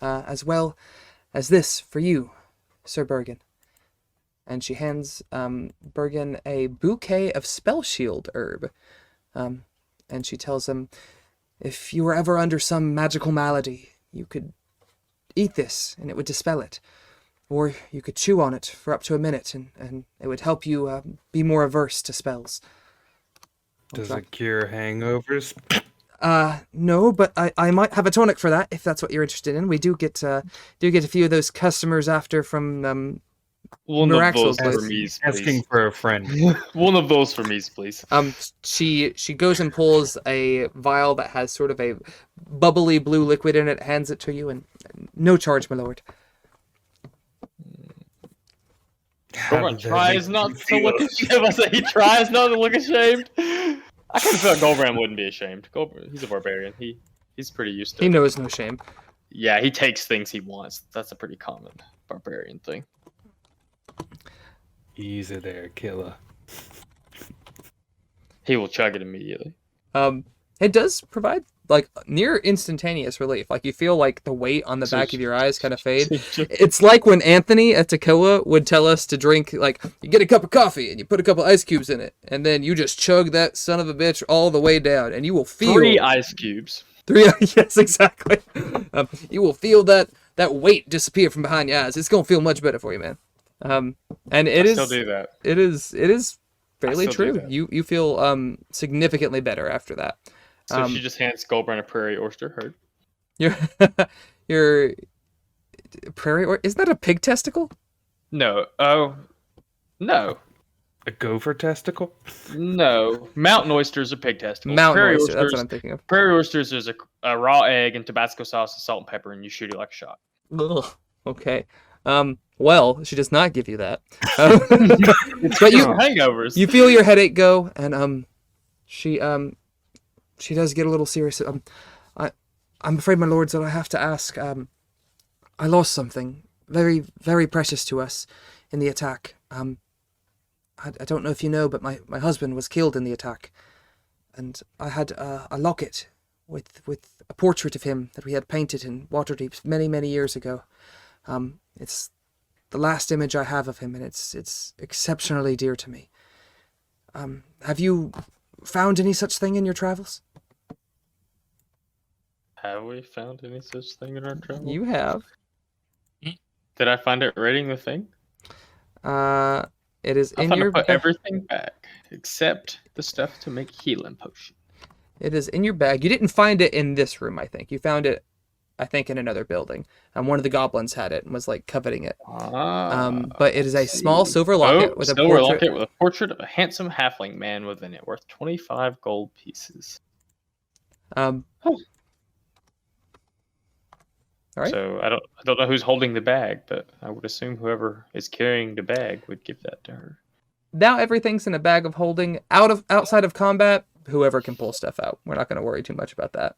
as well as this for you, Sir Bergen. And she hands Bergen a bouquet of spell shield herb. And she tells him, if you were ever under some magical malady, you could eat this and it would dispel it. Or you could chew on it for up to a minute and it would help you be more averse to spells. Does it cure hangovers? No, but I might have a tonic for that if that's what you're interested in. We do get a few of those customers after from One of those Miraxel's for me, please. Asking for a friend. One of those for me, please. She goes and pulls a vial that has sort of a bubbly blue liquid in it, hands it to you, and no charge, my lord. Gulbrand tries not to look ashamed. He tries not to look ashamed. I kind of feel like Gulbrand wouldn't be ashamed. He's a barbarian. He's pretty used to it. He knows no shame. Yeah, he takes things he wants. That's a pretty common barbarian thing. Easy there, killer. He will chug it immediately. It does provide like near instantaneous relief. Like you feel like the weight on the back of your eyes kind of fade. It's like when Anthony at Tekoa would tell us to drink, like you get a cup of coffee and you put a couple ice cubes in it, and then you just chug that son of a bitch all the way down, and you will feel 3 ice cubes. 3, yes, exactly. You will feel that weight disappear from behind your eyes. It's gonna feel much better for you, man. And it is. Still do that. It is fairly still do true. that. You feel significantly better after that. So she just hands Gulbrand a prairie oyster. Heard. Your prairie or isn't that a pig testicle? No. Oh, no. A gopher testicle? No. Mountain oysters are pig testicles. Mountain Prairie oyster. That's what I'm thinking of. Prairie oysters is a raw egg and Tabasco sauce and salt and pepper, and you shoot it like a shot. Ugh, okay. Well, she does not give you that. But you hangovers. You feel your headache go, and she does get a little serious. I'm afraid, my lords, that I have to ask. I lost something very, very precious to us in the attack. I don't know if you know, but my husband was killed in the attack, and I had a locket with a portrait of him that we had painted in Waterdeep many, many years ago. It's the last image I have of him, and it's exceptionally dear to me. Have you found any such thing in your travels? Have we found any such thing in our travel? You have. Did I find it raiding the thing? It is I in found your to put everything back except the stuff to make healing potion. It is in your bag. You didn't find it in this room, I think. You found it, I think, in another building. One of the goblins had it and was like coveting it. But it is a small silver locket with a portrait of a handsome halfling man within it, worth 25 gold pieces. All right. So I don't know who's holding the bag, but I would assume whoever is carrying the bag would give that to her. Now everything's in a bag of holding. Outside of combat, whoever can pull stuff out. We're not going to worry too much about that.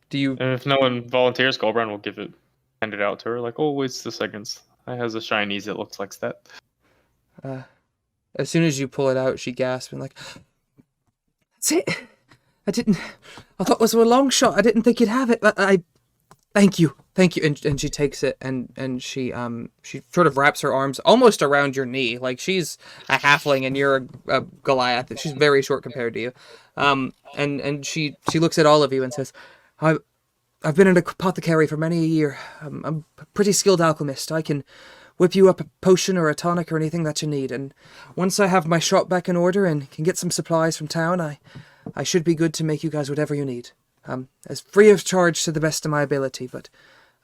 Do you? And if no one volunteers, Gulbrand will hand it out to her. Like, oh, wait a second. I has a shinies that looks like that. As soon as you pull it out, she gasps and like, "That's it. I thought it was a long shot. I didn't think you'd have it. But thank you. And she takes it and she sort of wraps her arms almost around your knee, like she's a halfling and you're a Goliath. She's very short compared to you. And she looks at all of you and says, I've been an apothecary for many a year. I'm a pretty skilled alchemist. I can whip you up a potion or a tonic or anything that you need. And once I have my shop back in order and can get some supplies from town, I should be good to make you guys whatever you need. As free of charge to the best of my ability, but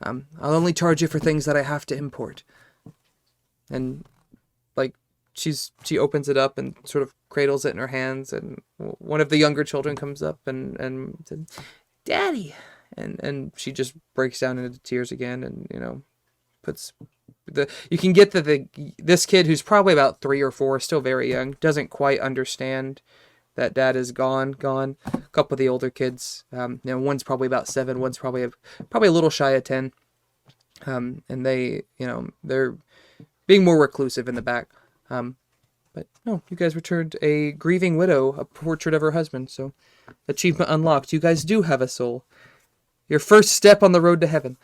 I'll only charge you for things that I have to import. And like she opens it up and sort of cradles it in her hands, and one of the younger children comes up and said, "Daddy," and she just breaks down into tears again, and puts you can get that this kid, who's probably about 3 or 4, still very young, doesn't quite understand that dad is gone. A couple of the older kids, one's probably about 7, one's probably a little shy of 10, and they, they're being more reclusive in the back. But no, you guys returned a grieving widow, a portrait of her husband. So, achievement unlocked. You guys do have a soul. Your first step on the road to heaven.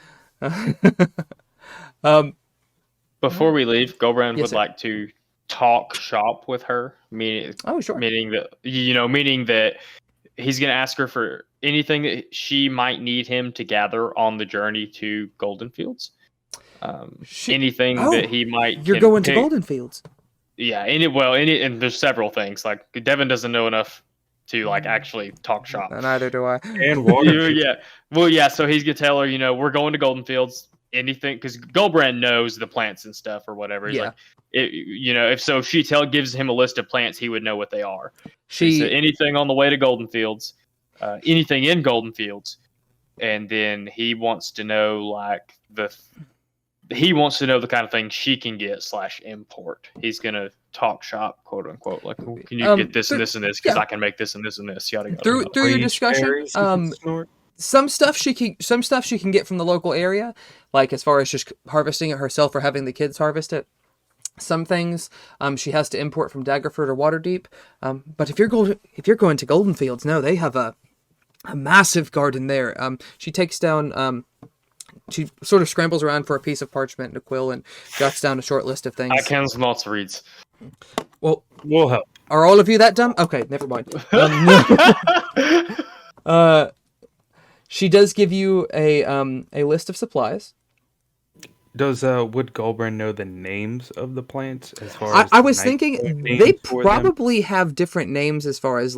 Before we leave, Gulbrand Yes, would sir. like to talk shop with her, meaning Sure. meaning that he's going to ask her for anything that she might need him to gather on the journey to Goldenfields. Anything that he might. You're can going to pick. Goldenfields. Yeah, and there's several things. Like Devin doesn't know enough to actually talk shop. Neither do I. And water. Yeah. Well, yeah. So he's gonna tell her, we're going to Goldenfields. Anything, because Gulbrand knows the plants and stuff or whatever. He's like, if she gives him a list of plants, he would know what they are. He said, anything on the way to Goldenfields, anything in Goldenfields, and then he wants to know the kind of thing she can get / import. He's gonna talk shop, quote unquote. Like, can you get this and this and this? Because I can make this and this and this. Yada yada. Through your discussion, some stuff she can get from the local area, like as far as just harvesting it herself or having the kids harvest it. Some things she has to import from Daggerford or Waterdeep. But if you're going to Goldenfields, no, they have a massive garden there. She takes down. She sort of scrambles around for a piece of parchment and a quill and jots down a short list of things. I can not read. Well, we'll help. Are all of you that dumb? Okay, never mind. She does give you a list of supplies. Would Gulbrand know the names of the plants as far as I was thinking they probably have different names as far as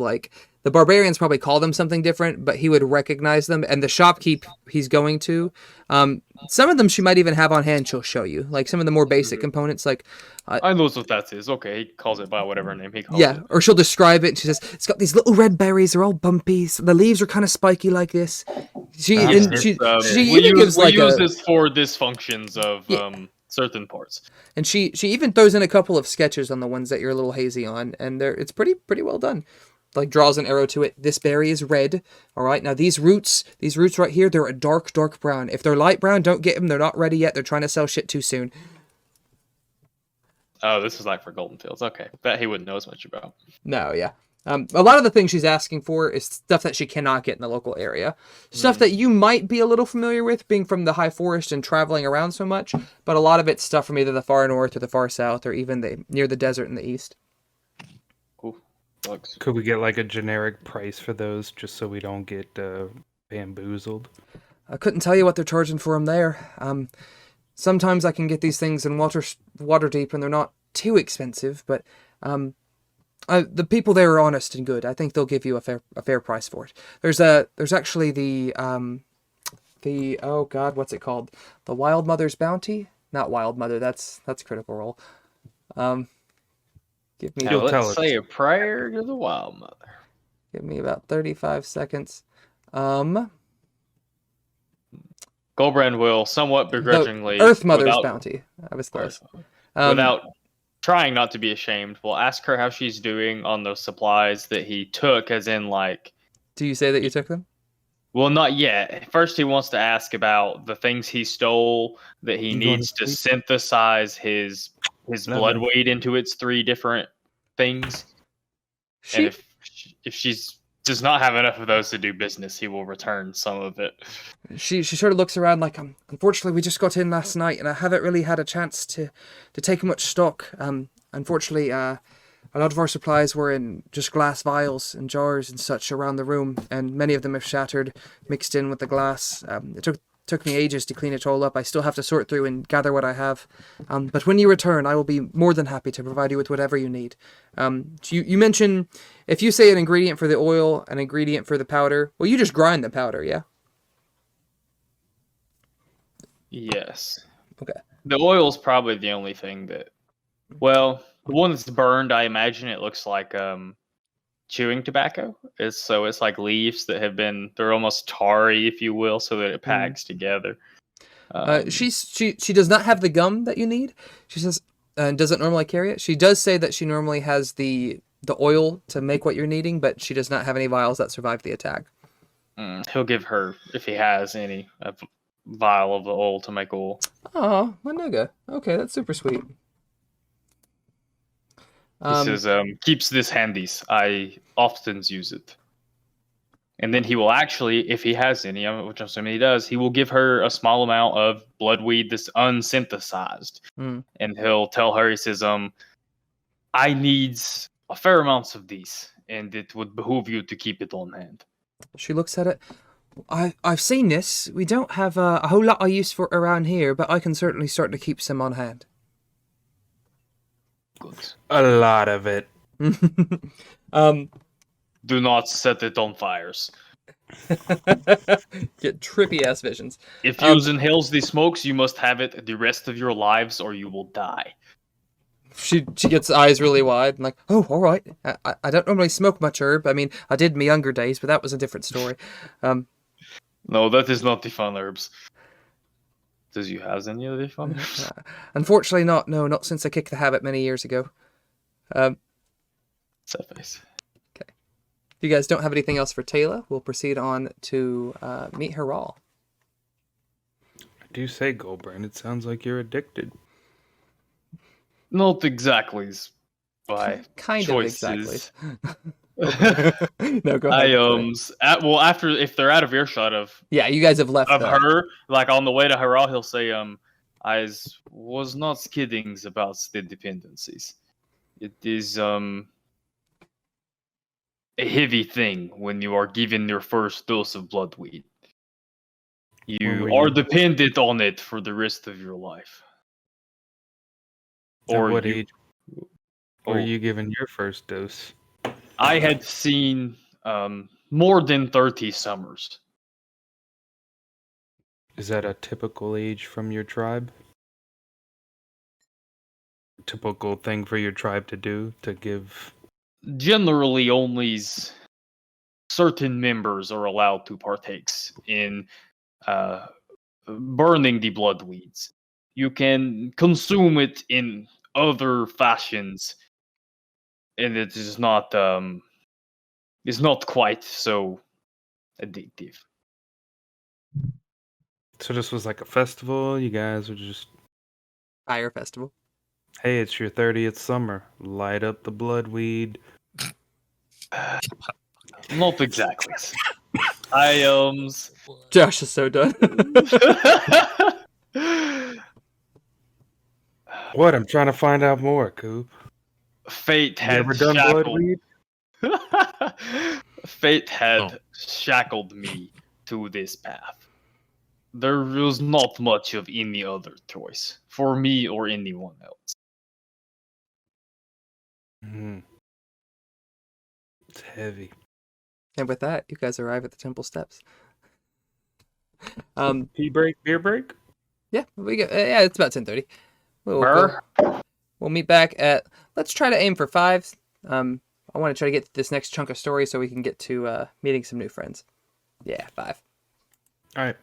the barbarians probably call them something different, but he would recognize them. And the shopkeep he's going to, some of them she might even have on hand. She'll show you some of the more basic components. I know what that is. Okay, he calls it by whatever name he calls it. Yeah, or she'll describe it. And she says it's got these little red berries. They're all bumpy. So the leaves are kind of spiky like this. She even gives use this for dysfunctions of certain parts. And she even throws in a couple of sketches on the ones that you're a little hazy on, and it's pretty well done. Draws an arrow to it. This berry is red. All right. Now these roots right here, they're a dark brown. If they're light brown, don't get them. They're not ready yet. They're trying to sell shit too soon. Oh, this is for Goldenfields. Okay, that he wouldn't know as much about. No, yeah. A lot of the things she's asking for is stuff that she cannot get in the local area. Stuff that you might be a little familiar with, being from the high forest and traveling around so much. But a lot of it's stuff from either the far north or the far south, or even near the desert in the east. Cool. Bugs. Could we get a generic price for those, just so we don't get bamboozled? I couldn't tell you what they're charging for them there. Sometimes I can get these things in Waterdeep, and they're not too expensive, but the people there are honest and good. I think they'll give you a fair price for it. There's actually the oh god, what's it called? The Wild Mother's Bounty? Not Wild Mother. That's Critical Role. Give me. Let's say a prayer to the Wild Mother. Give me about 35 seconds. Gulbrand will somewhat begrudgingly. Earth Mother's Bounty. I was close. Without trying not to be ashamed, we'll ask her how she's doing on those supplies that he took, as in Do you say that you took them? Well, not yet. First, he wants to ask about the things he stole that he needs to synthesize his blood weight into its 3 different things. And if she's does not have enough of those to do business, he will return some of it. She sort of looks around unfortunately, we just got in last night, and I haven't really had a chance to take much stock. Unfortunately, a lot of our supplies were in just glass vials and jars and such around the room, and many of them have shattered, mixed in with the glass. It took me ages to clean it all up. I still have to sort through and gather what I have. But when you return, I will be more than happy to provide you with whatever you need. You mentioned, if you say an ingredient for the oil, an ingredient for the powder, well, you just grind the powder, yeah? Yes. Okay. The oil's probably the only thing that. Well, the one that's burned, I imagine it looks like chewing tobacco. It's like leaves that have been they're almost tarry, if you will, so that it packs together. She does not have the gum that you need. She says, and doesn't normally carry it. She does say that she normally has the oil to make what you're needing, but she does not have any vials that survived the attack. He'll give her, if he has any, a vial of the oil to make oil. Oh, my nigga. Okay, that's super sweet. He says, keeps this handies. I often use it. And then he will actually, if he has any, which I'm assuming he does, he will give her a small amount of bloodweed that's unsynthesized. And he'll tell her, he says, I needs a fair amounts of these, and it would behoove you to keep it on hand. She looks at it. I've seen this. We don't have a whole lot of use for it around here, but I can certainly start to keep some on hand. Good. A lot of it. Do not set it on fires. Get trippy ass visions. If you inhales the smokes, you must have it the rest of your lives, or you will die. She gets eyes really wide and like, oh, all right. I don't normally smoke much herb. I mean, I did in my younger days, but that was a different story. No, that is not the fun herbs. Does you have any of the fun herbs? Unfortunately, not. No, not since I kicked the habit many years ago. Sad face. Okay. If you guys don't have anything else for Taylor, we'll proceed on to meet Heral. I do say, Gulbrand, it sounds like you're addicted. Not exactly by kind choices. of exactly. No, go ahead. After if they're out of earshot of you guys have left her, like on the way to Heral, he'll say, I was not kidding about the dependencies. It is a heavy thing when you are given your first dose of bloodweed. You are dependent on it for the rest of your life. Or what age were you given your first dose? I had seen more than 30 summers. Is that a typical age from your tribe? Typical thing for your tribe to do, to give? Generally, only certain members are allowed to partake in burning the bloodweeds. You can consume it in other fashions, and it is not quite so addictive. So this was like a festival. You guys were just fire festival. Hey, it's your 30th summer. Light up the bloodweed. Not exactly. Josh is so done. What? I'm trying to find out more, Coop. Fate had ever done bloodweed? Fate had shackled me to this path. There was not much of any other choice for me or anyone else. It's heavy. And with that, you guys arrive at the temple steps. Tea break, beer break? Yeah, we go. Yeah, it's about 10:30. We'll meet back at. Let's try to aim for 5. I want to try to get to this next chunk of story so we can get to meeting some new friends. Yeah, 5. All right.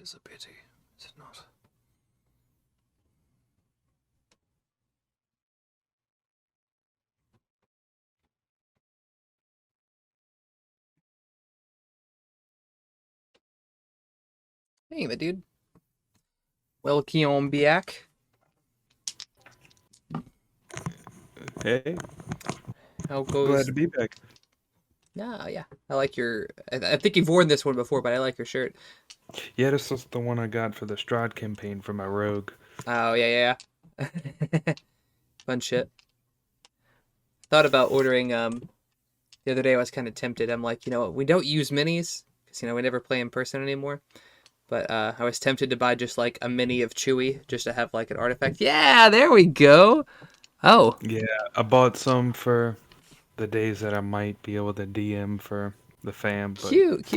is a pity, is it not? Hey, my dude. Welcome back. Hey, How glad goes? to be back. Yeah. I like your. I think you've worn this one before, but I like your shirt. Yeah, this is the one I got for the Strahd campaign for my rogue. Oh yeah. Fun shit. Thought about ordering. The other day I was kind of tempted. I'm like, you know what? We don't use minis because we never play in person anymore. But I was tempted to buy just like a mini of Chewie just to have like an artifact. Yeah, there we go. Oh, Yeah, I bought some for the days that I might be able to DM for the fam, but cute.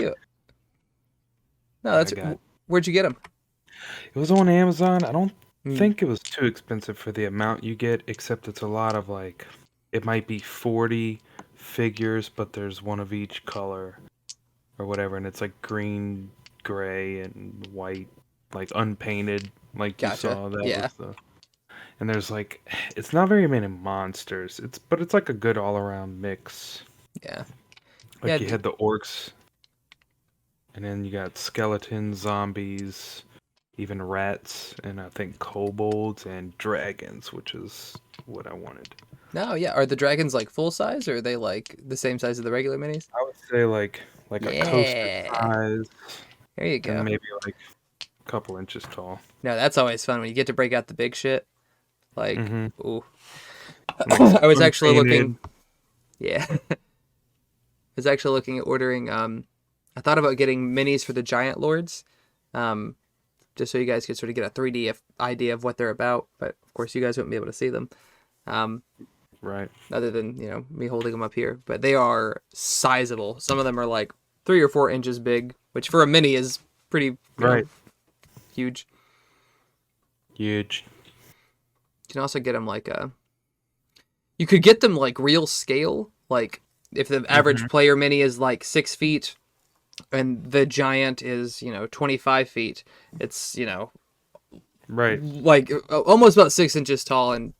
No, I that's got where'd you get them? it was on Amazon. I don't Mm. think it was too expensive for the amount you get, except it's a lot of like it might be 40 figures, but there's one of each color or whatever, and it's like green, gray, and white, like unpainted, like you Gotcha. saw. That Yeah. was the. And there's like, it's not very many monsters. But it's like a good all around mix. Yeah. Like Yeah, you had the orcs, and then you got skeletons, zombies, even rats, and I think kobolds and dragons, which is what I wanted. No, yeah. Are the dragons like full size or are they like the same size as the regular minis? I would say like a coaster Yeah. size, There you go. and maybe like a couple inches tall. No, that's always fun when you get to break out the big shit. Like, Mhm. ooh. Like I was actually unpainted. looking. Yeah. I was actually looking at ordering. I thought about getting minis for the giant lords, just so you guys could sort of get a 3D idea of what they're about. But of course, you guys wouldn't be able to see them, Right. other than me holding them up here. But they are sizable. Some of them are like 3 or 4 inches big, which for a mini is pretty Right. huge. Huge. You can also get them like you could get them like real scale. Like if the average player mini is like 6 feet, and the giant is 25 feet. It's Right. like almost about 6 inches tall,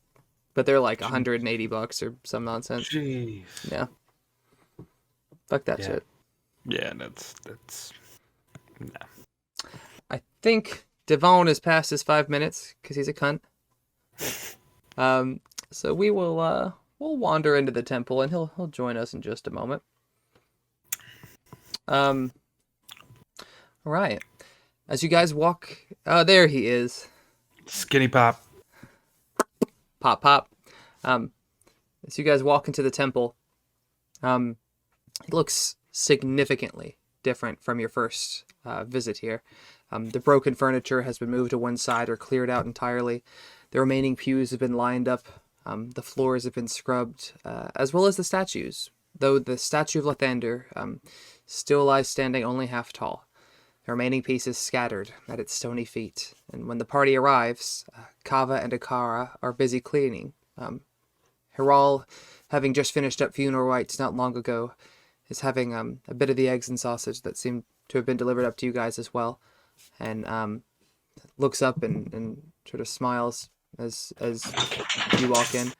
but they're like $180 or some nonsense. Jeez. Yeah. Fuck that Yeah. shit. Yeah, that's. Nah. I think Devon has passed his 5 minutes because he's a cunt. So we will we'll wander into the temple and he'll join us in just a moment. All right. As you guys walk, there he is. Skinny pop. Pop. As you guys walk into the temple, it looks significantly different from your first visit here. The broken furniture has been moved to one side or cleared out entirely. The remaining pews have been lined up. The floors have been scrubbed, as well as the statues, though the statue of Lathandar still lies standing only half tall. The remaining pieces scattered at its stony feet. And when the party arrives, Kava and Akara are busy cleaning. Hiral, having just finished up funeral rites not long ago, is having a bit of the eggs and sausage that seem to have been delivered up to you guys as well. And looks up and sort of smiles as you walk in.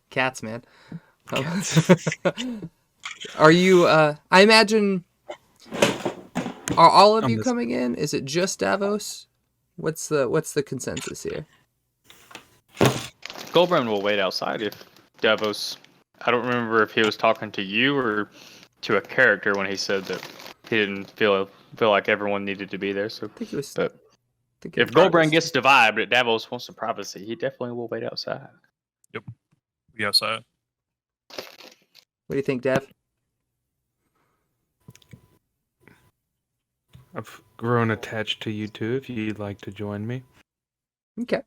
Cats, man. Are you, I imagine, are all of you coming in? Is it just Davos? What's the consensus here? Gulbrand will wait outside if Davos. I don't remember if he was talking to you or to a character when he said that he didn't feel like everyone needed to be there. So, I think it was. but think it if was Gulbrand Davos. gets the vibe that Davos wants some privacy, he definitely will wait outside. We outside. What do you think, Dev? I've grown attached to you too. If you'd like to join me, Okay.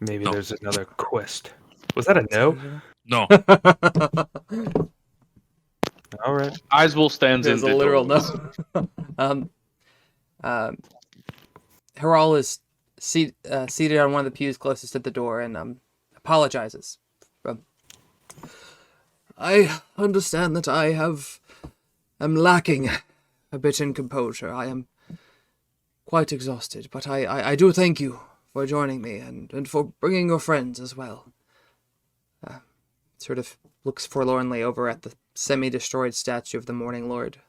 maybe No. there's another quest. Was that a no? No. All right. Eiswell stands in There's the a literal doors. no. Hiral is seated on one of the pews closest to the door and apologizes. I understand that I am lacking a a bit in composure. I am quite exhausted, but I do thank you for joining me and for bringing your friends as well. Sort of looks forlornly over at the semi-destroyed statue of the Morning Lord,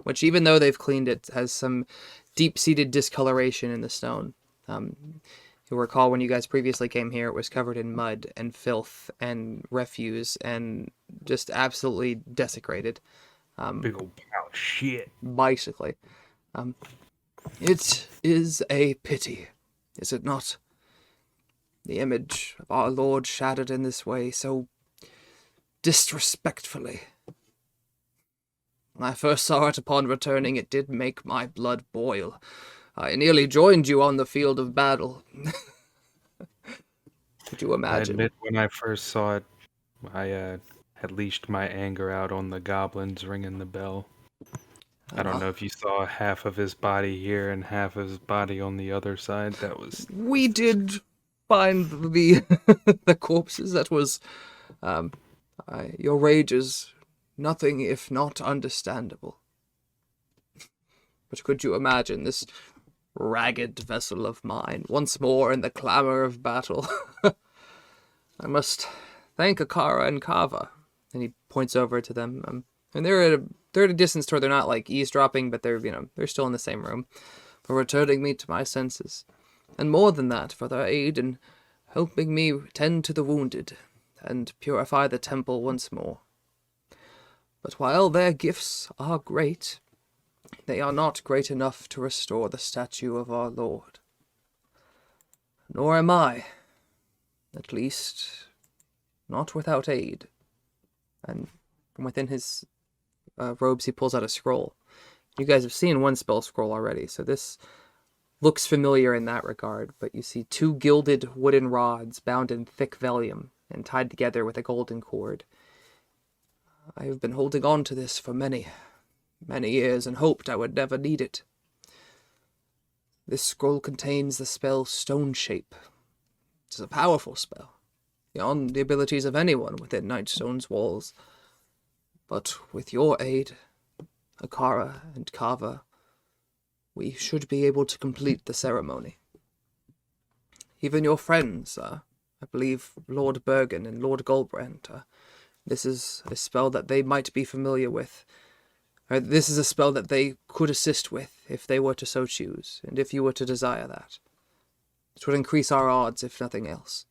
which, even though they've cleaned it, has some deep-seated discoloration in the stone. You'll recall when you guys previously came here, it was covered in mud and filth and refuse and just absolutely desecrated. Big old pile of shit. Basically. It is a pity, is it not? The image of our Lord shattered in this way, so disrespectfully. When I first saw it upon returning, it did make my blood boil. I nearly joined you on the field of battle. Could you I imagine? admit, when I first saw it, I had leashed my anger out on the goblins ringing the bell. I don't know if you saw half of his body here and half of his body on the other side. That was... We did find the the corpses. That was... your rage is nothing if not understandable. But could you imagine this ragged vessel of mine once more in the clamor of battle? I must thank Akara and Kava. And he points over to them. And they're at a distance to where they're not like eavesdropping, but they're still in the same room, for returning me to my senses. And more than that, for their aid in helping me tend to the wounded and purify the temple once more. But while their gifts are great, they are not great enough to restore the statue of our Lord. Nor am I, at least, not without aid. And from within his robes, he pulls out a scroll. You guys have seen one spell scroll already, so this looks familiar in that regard, but you see 2 gilded wooden rods bound in thick vellum and tied together with a golden cord. I have been holding on to this for many, many years and hoped I would never need it. This scroll contains the spell Stone Shape. It is a powerful spell, beyond the abilities of anyone within Nightstone's walls. But with your aid, Akara and Kava, we should be able to complete the ceremony. Even your friends, I believe Lord Bergen and Lord Gulbrand, this is a spell that they might be familiar with. This is a spell that they could assist with if they were to so choose, and if you were to desire that. It would increase our odds, if nothing else.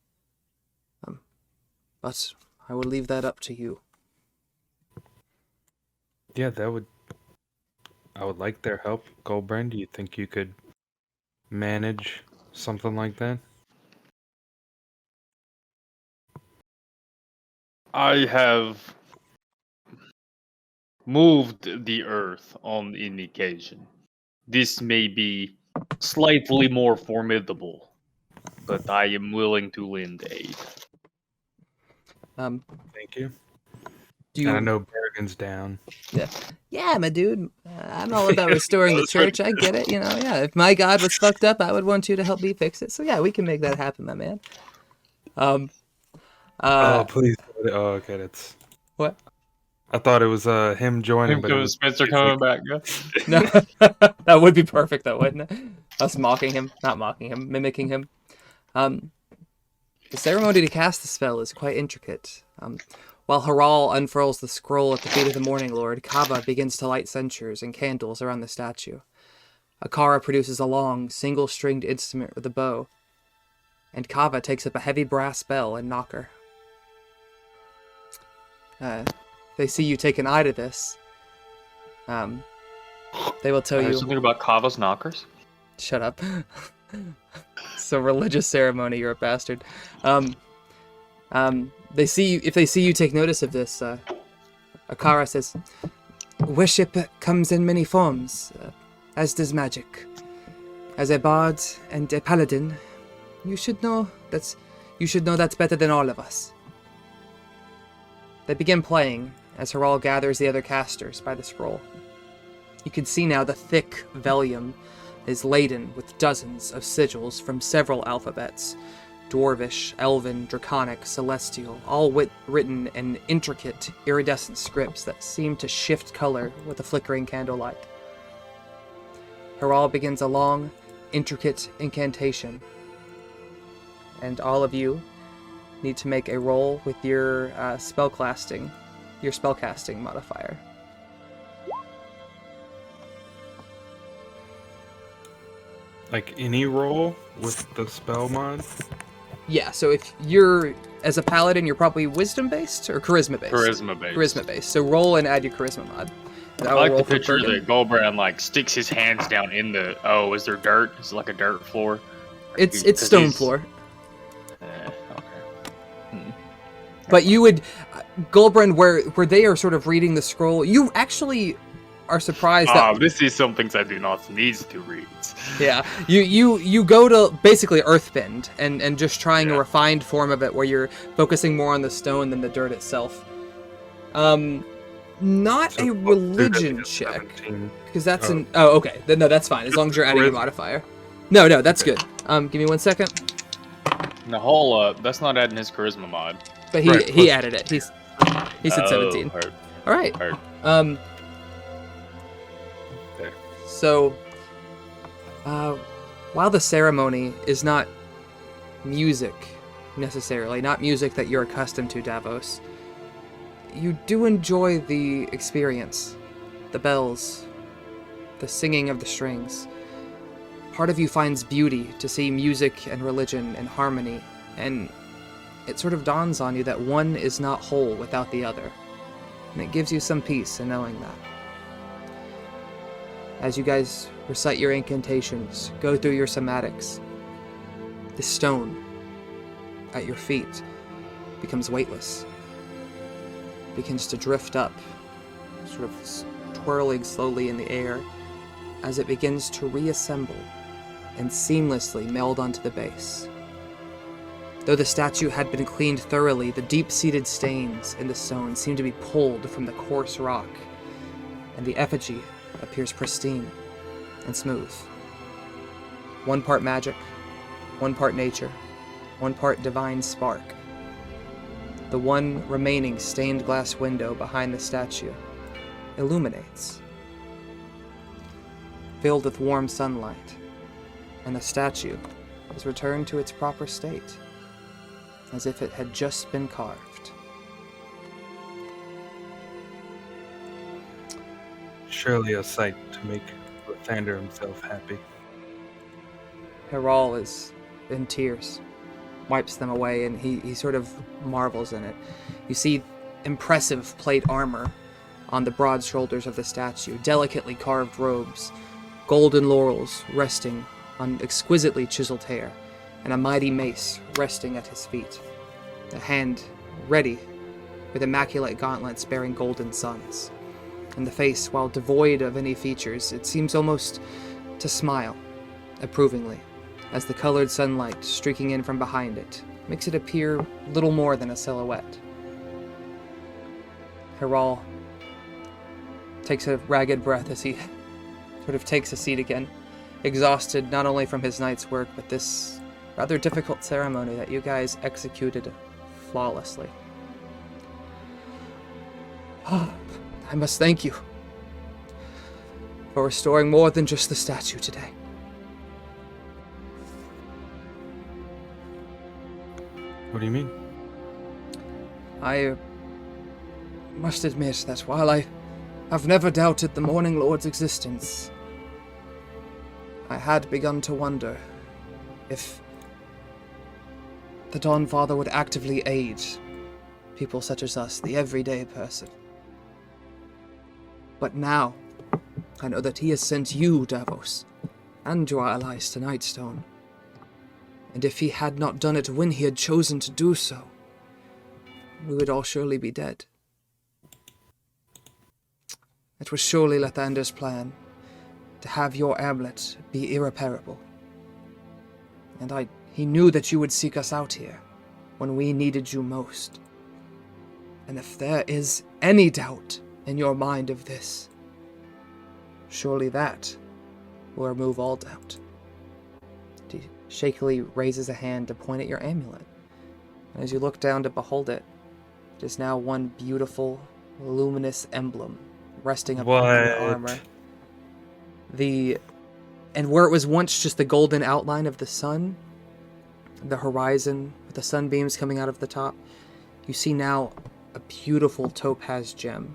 But I will leave that up to you. Yeah, I would like their help. Gulbrand, do you think you could manage something like that? I have moved the earth on the occasion. This may be slightly more formidable, but I am willing to lend aid. Thank you. Do you... And I know Bergen's down. Yeah, my dude. I'm all about restoring the church. I get it, yeah. If my God was fucked up, I would want you to help me fix it. So yeah, we can make that happen, my man. Please. Oh, okay, that's... What? I thought it was him joining, but it was Spencer coming back. No, that would be perfect, though, wouldn't it? Us mocking him, not mocking him, mimicking him. The ceremony to cast the spell is quite intricate. While Haral unfurls the scroll at the feet of the Morning Lord, Kava begins to light censers and candles around the statue. Akara produces a long, single-stringed instrument with a bow, and Kava takes up a heavy brass bell and knocker. They see you take an eye to this. They will tell you... something about Kava's knockers? Shut up. It's a religious ceremony, you're a bastard. If they see you take notice of this, Akara says, "Worship comes in many forms, as does magic. As a bard and a paladin, you should know that's better than all of us." They begin playing as Haral gathers the other casters by the scroll. You can see now the thick vellum is laden with dozens of sigils from several alphabets. Dwarvish, Elven, Draconic, Celestial, all written in intricate, iridescent scripts that seem to shift color with the flickering candlelight. Haral begins a long, intricate incantation. And all of you need to make a roll with your spellcasting modifier. Like any roll with the spell mod? Yeah, so if you're, as a paladin, you're probably wisdom-based or charisma-based? Charisma-based. Charisma-based. So roll and add your charisma mod. And I will like roll the for picture Bergen. that Gulbrand like sticks his hands down in the. Oh, is there dirt? Is it like a dirt floor? It's 'Cause stone he's- floor. Okay. But you would, Gulbrand, where they are sort of reading the scroll, you actually are surprised that This is some things I do not need to read. yeah, you go to basically Earthbend and just trying a Yeah. refined form of it where you're focusing more on the stone than the dirt itself. Not So a plus two, religion that's a check 17. because that's Oh. an oh okay then no that's fine as long as you're adding a Charisma. modifier. No that's good. Give me 1 second. The whole that's not adding his charisma mod. But he Right, he plus- added it. He said 17. Hurt, All right. hurt. There. So, while the ceremony is not music necessarily, not music that you're accustomed to, Davos, you do enjoy the experience, the bells, the singing of the strings. Part of you finds beauty to see music and religion and harmony, and it sort of dawns on you that one is not whole without the other, and it gives you some peace in knowing that. As you guys recite your incantations, go through your somatics, the stone at your feet becomes weightless, begins to drift up, sort of twirling slowly in the air as it begins to reassemble and seamlessly meld onto the base. Though the statue had been cleaned thoroughly, the deep-seated stains in the stone seem to be pulled from the coarse rock, and the effigy appears pristine and smooth. 1 part magic, 1 part nature, 1 part divine spark. The one remaining stained glass window behind the statue illuminates, filled with warm sunlight, and the statue is returned to its proper state, as if it had just been carved. Surely a sight to make Lathandar himself happy. Haral is in tears, wipes them away, and he sort of marvels in it. You see impressive plate armor on the broad shoulders of the statue, delicately carved robes, golden laurels resting on exquisitely chiseled hair, and a mighty mace resting at his feet. A hand ready with immaculate gauntlets bearing golden suns. And the face, while devoid of any features, it seems almost to smile approvingly, as the colored sunlight streaking in from behind it makes it appear little more than a silhouette. Haral takes a ragged breath as he sort of takes a seat again, exhausted not only from his night's work, but this rather difficult ceremony that you guys executed flawlessly. I must thank you for restoring more than just the statue today. What do you mean? I must admit that while I have never doubted the Morning Lord's existence, I had begun to wonder if the Dawn Father would actively aid people such as us, the everyday person. But now, I know that he has sent you, Davos, and your allies to Nightstone. And if he had not done it when he had chosen to do so, we would all surely be dead. It was surely Lathandar's plan to have your amulet be irreparable. And he knew that you would seek us out here when we needed you most. And if there is any doubt in your mind of this, surely that will remove all doubt. He shakily raises a hand to point at your amulet. And as you look down to behold it, it is now one beautiful, luminous emblem resting upon your What? armor. The And where it was once just the golden outline of the sun, the horizon with the sunbeams coming out of the top, you see now a beautiful topaz gem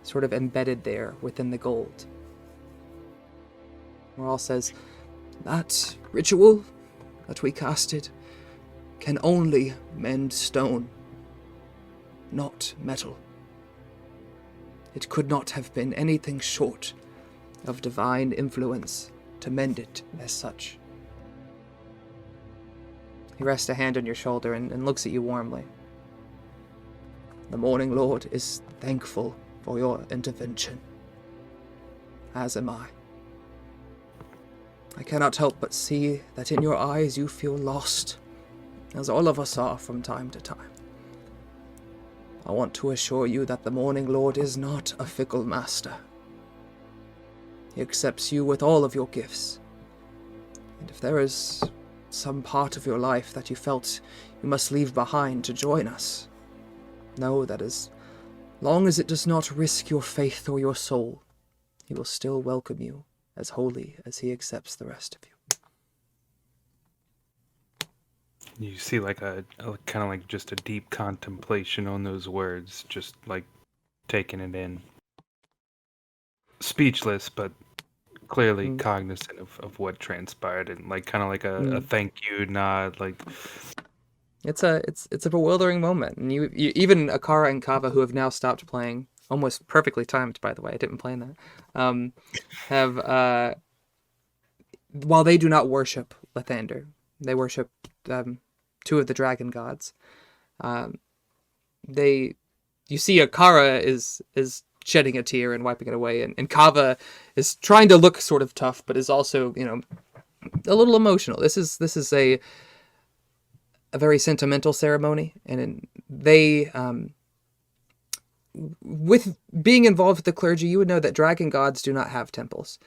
sort of embedded there within the gold. Moral says, that ritual that we casted can only mend stone, not metal. It could not have been anything short of divine influence to mend it as such. He rests a hand on your shoulder and looks at you warmly. The Morning Lord is thankful for your intervention, as am I. I cannot help but see that in your eyes you feel lost, as all of us are from time to time. I want to assure you that the Morning Lord is not a fickle master. He accepts you with all of your gifts. And if there is some part of your life that you felt you must leave behind to join us, know that as long as it does not risk your faith or your soul, he will still welcome you as wholly as he accepts the rest of you. You see like a kind of like just a deep contemplation on those words, just like taking it in. Speechless, but clearly cognizant of what transpired, and like kind of like a thank you nod, like it's a bewildering moment. And you even Akara and Kava, who have now stopped playing, almost perfectly timed, by the way, I didn't plan that, have while they do not worship Lathandar, they worship two of the dragon gods. You see Akara is shedding a tear and wiping it away, and Kava is trying to look sort of tough, but is also, a little emotional. This is a very sentimental ceremony, and they, with being involved with the clergy, you would know that dragon gods do not have temples.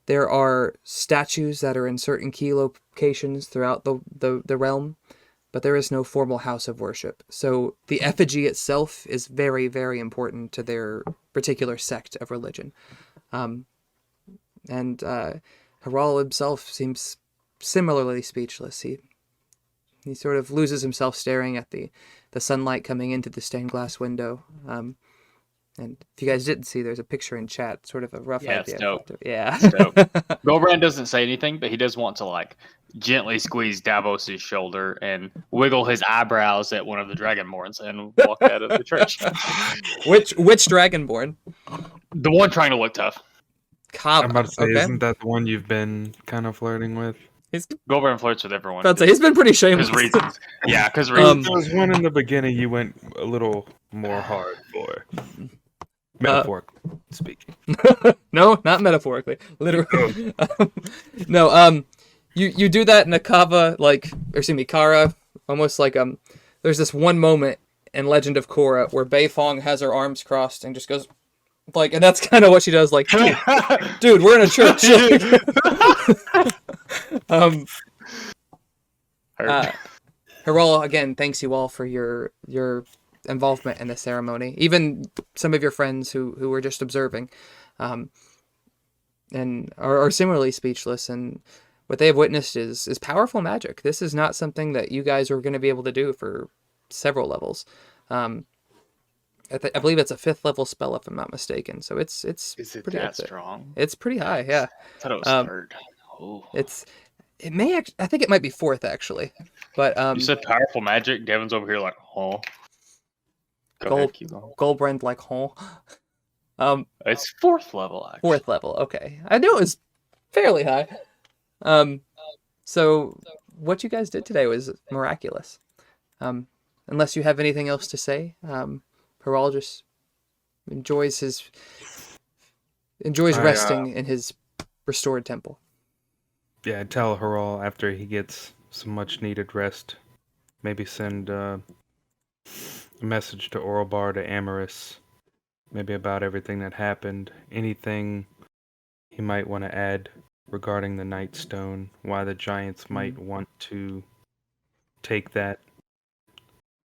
There are statues that are in certain key locations throughout the realm, but there is no formal house of worship. So the effigy itself is very, very important to their particular sect of religion. And Haral himself seems similarly speechless. He sort of loses himself staring at the sunlight coming into the stained glass window. And if you guys didn't see, there's a picture in chat, sort of a rough idea. It's dope. Yeah. It's dope. Gulbrand doesn't say anything, but he does want to gently squeeze Davos's shoulder and wiggle his eyebrows at one of the Dragonborns and walk out of the church. Which Dragonborn? The one trying to look tough. Kava. I'm about to say, okay. Isn't that the one you've been kind of flirting with? Gulbrand flirts with everyone. I'd say he's been pretty shameless. Because reasons. Yeah, because reasons. There was one in the beginning you went a little more hard for. Metaphorically speaking. No, not metaphorically. Literally. No, you do that in a Kava, Kara, almost like, there's this one moment in Legend of Korra where Beifong has her arms crossed and just goes, and that's kind of what she does, dude, we're in a church. Haral, again, thanks you all for your involvement in the ceremony, even some of your friends who were just observing, and are similarly speechless, and what they have witnessed is powerful magic. This is not something that you guys are going to be able to do for several levels. I believe it's a 5th level spell, if I'm not mistaken, so it's Is it pretty that strong? It's pretty high. Yeah, I thought it was 3rd. Oh. I think it might be 4th actually, but You said powerful magic. Devin's over here like, oh. Go ahead, keep going. Gulbrand It's 4th level, actually. 4th level, okay. I knew it was fairly high. So what you guys did today was miraculous. Unless you have anything else to say, Haral just enjoys resting in his restored temple. Yeah, tell Haral after he gets some much needed rest, maybe send a message to Oralbar, to Amaris, maybe about everything that happened, anything he might want to add regarding the Nightstone, why the Giants might want to take that.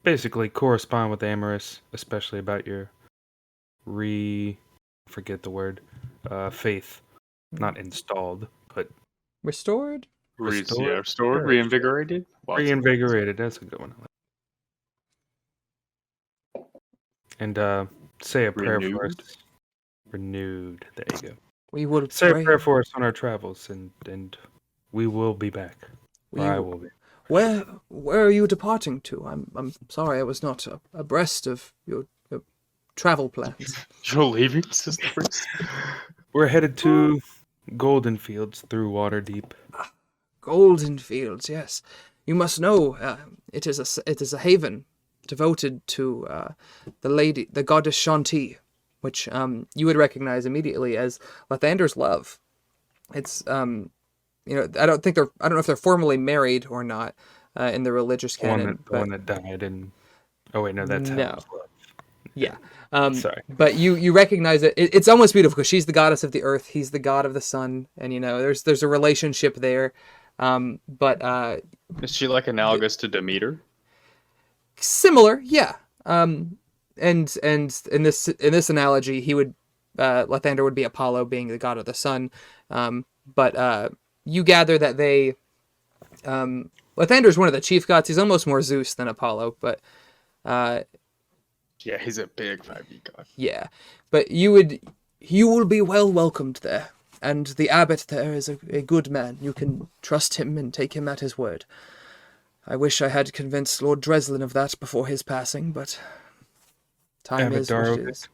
Basically, correspond with Amaris, especially about your faith. Not installed, but Restored? Restored? Restored, Yeah. reinvigorated. Reinvigorated. That's a good one. And say a prayer for us. Renewed? Renewed. There you go. We will Say a pray. prayer for us on our travels, and we will be back. We Or I will- will be. Where are you departing to? I'm sorry, I was not abreast of your travel plans. You're leaving, Sister Priest? We're headed to Goldenfields through Waterdeep. Goldenfields, yes. You must know, it is a haven devoted to the goddess Shanti, which you would recognize immediately as Lathandar's love. It's I don't know if they're formally married or not in the religious canon. The one that died and... Oh, wait, no, that's No. Helen's love. Yeah. Sorry. But you recognize it. It's almost beautiful because she's the goddess of the earth. He's the god of the sun. And, there's a relationship there. But Is she like analogous to Demeter? similar, yeah. And in this analogy, he would Lathander would be Apollo, being the god of the sun. But you gather that they Lathander's one of the chief gods. He's almost more Zeus than Apollo, but Yeah, he's a big 5e god. yeah. But you will be well welcomed there. And the abbot there is a good man. You can trust him and take him at his word. I wish I had convinced Lord Dreslin of that before his passing, but time Abbot is what it Darovic? is.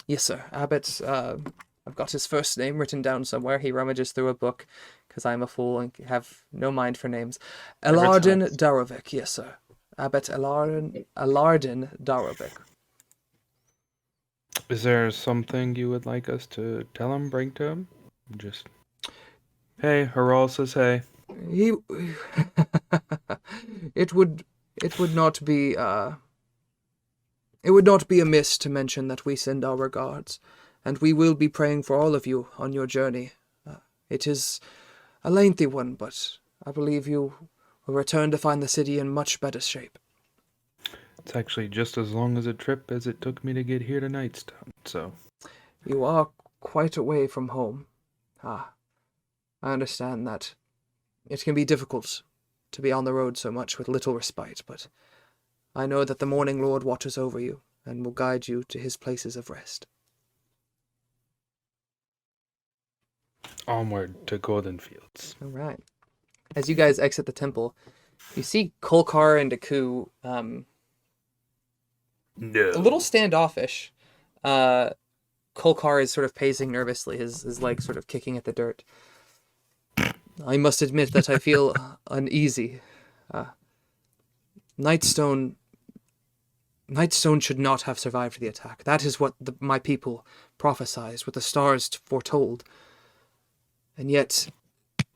Yes, sir. Abbot, I've got his first name written down somewhere. He rummages through a book, because I'm a fool and have no mind for names. Elardin Abbot Darovic, yes, sir. Abbot Elardin Darovic. Is there something you would like us to tell him, bring to him? Just... Hey, Haral says hey. He, it would not be amiss to mention that we send our regards, and we will be praying for all of you on your journey. It is a lengthy one, but I believe you will return to find the city in much better shape. It's actually just as long as a trip as it took me to get here to Nightstone, so... You are quite away from home. I understand that. It can be difficult to be on the road so much with little respite, but I know that the Morning Lord watches over you and will guide you to his places of rest. Onward to Goldenfields. All right. As you guys exit the temple, you see Kolkar and Aku No. a little standoffish. Kolkar is sort of pacing nervously, his legs sort of kicking at the dirt. I must admit that I feel uneasy. Nightstone should not have survived the attack. That is what my people prophesied, what the stars foretold. And yet...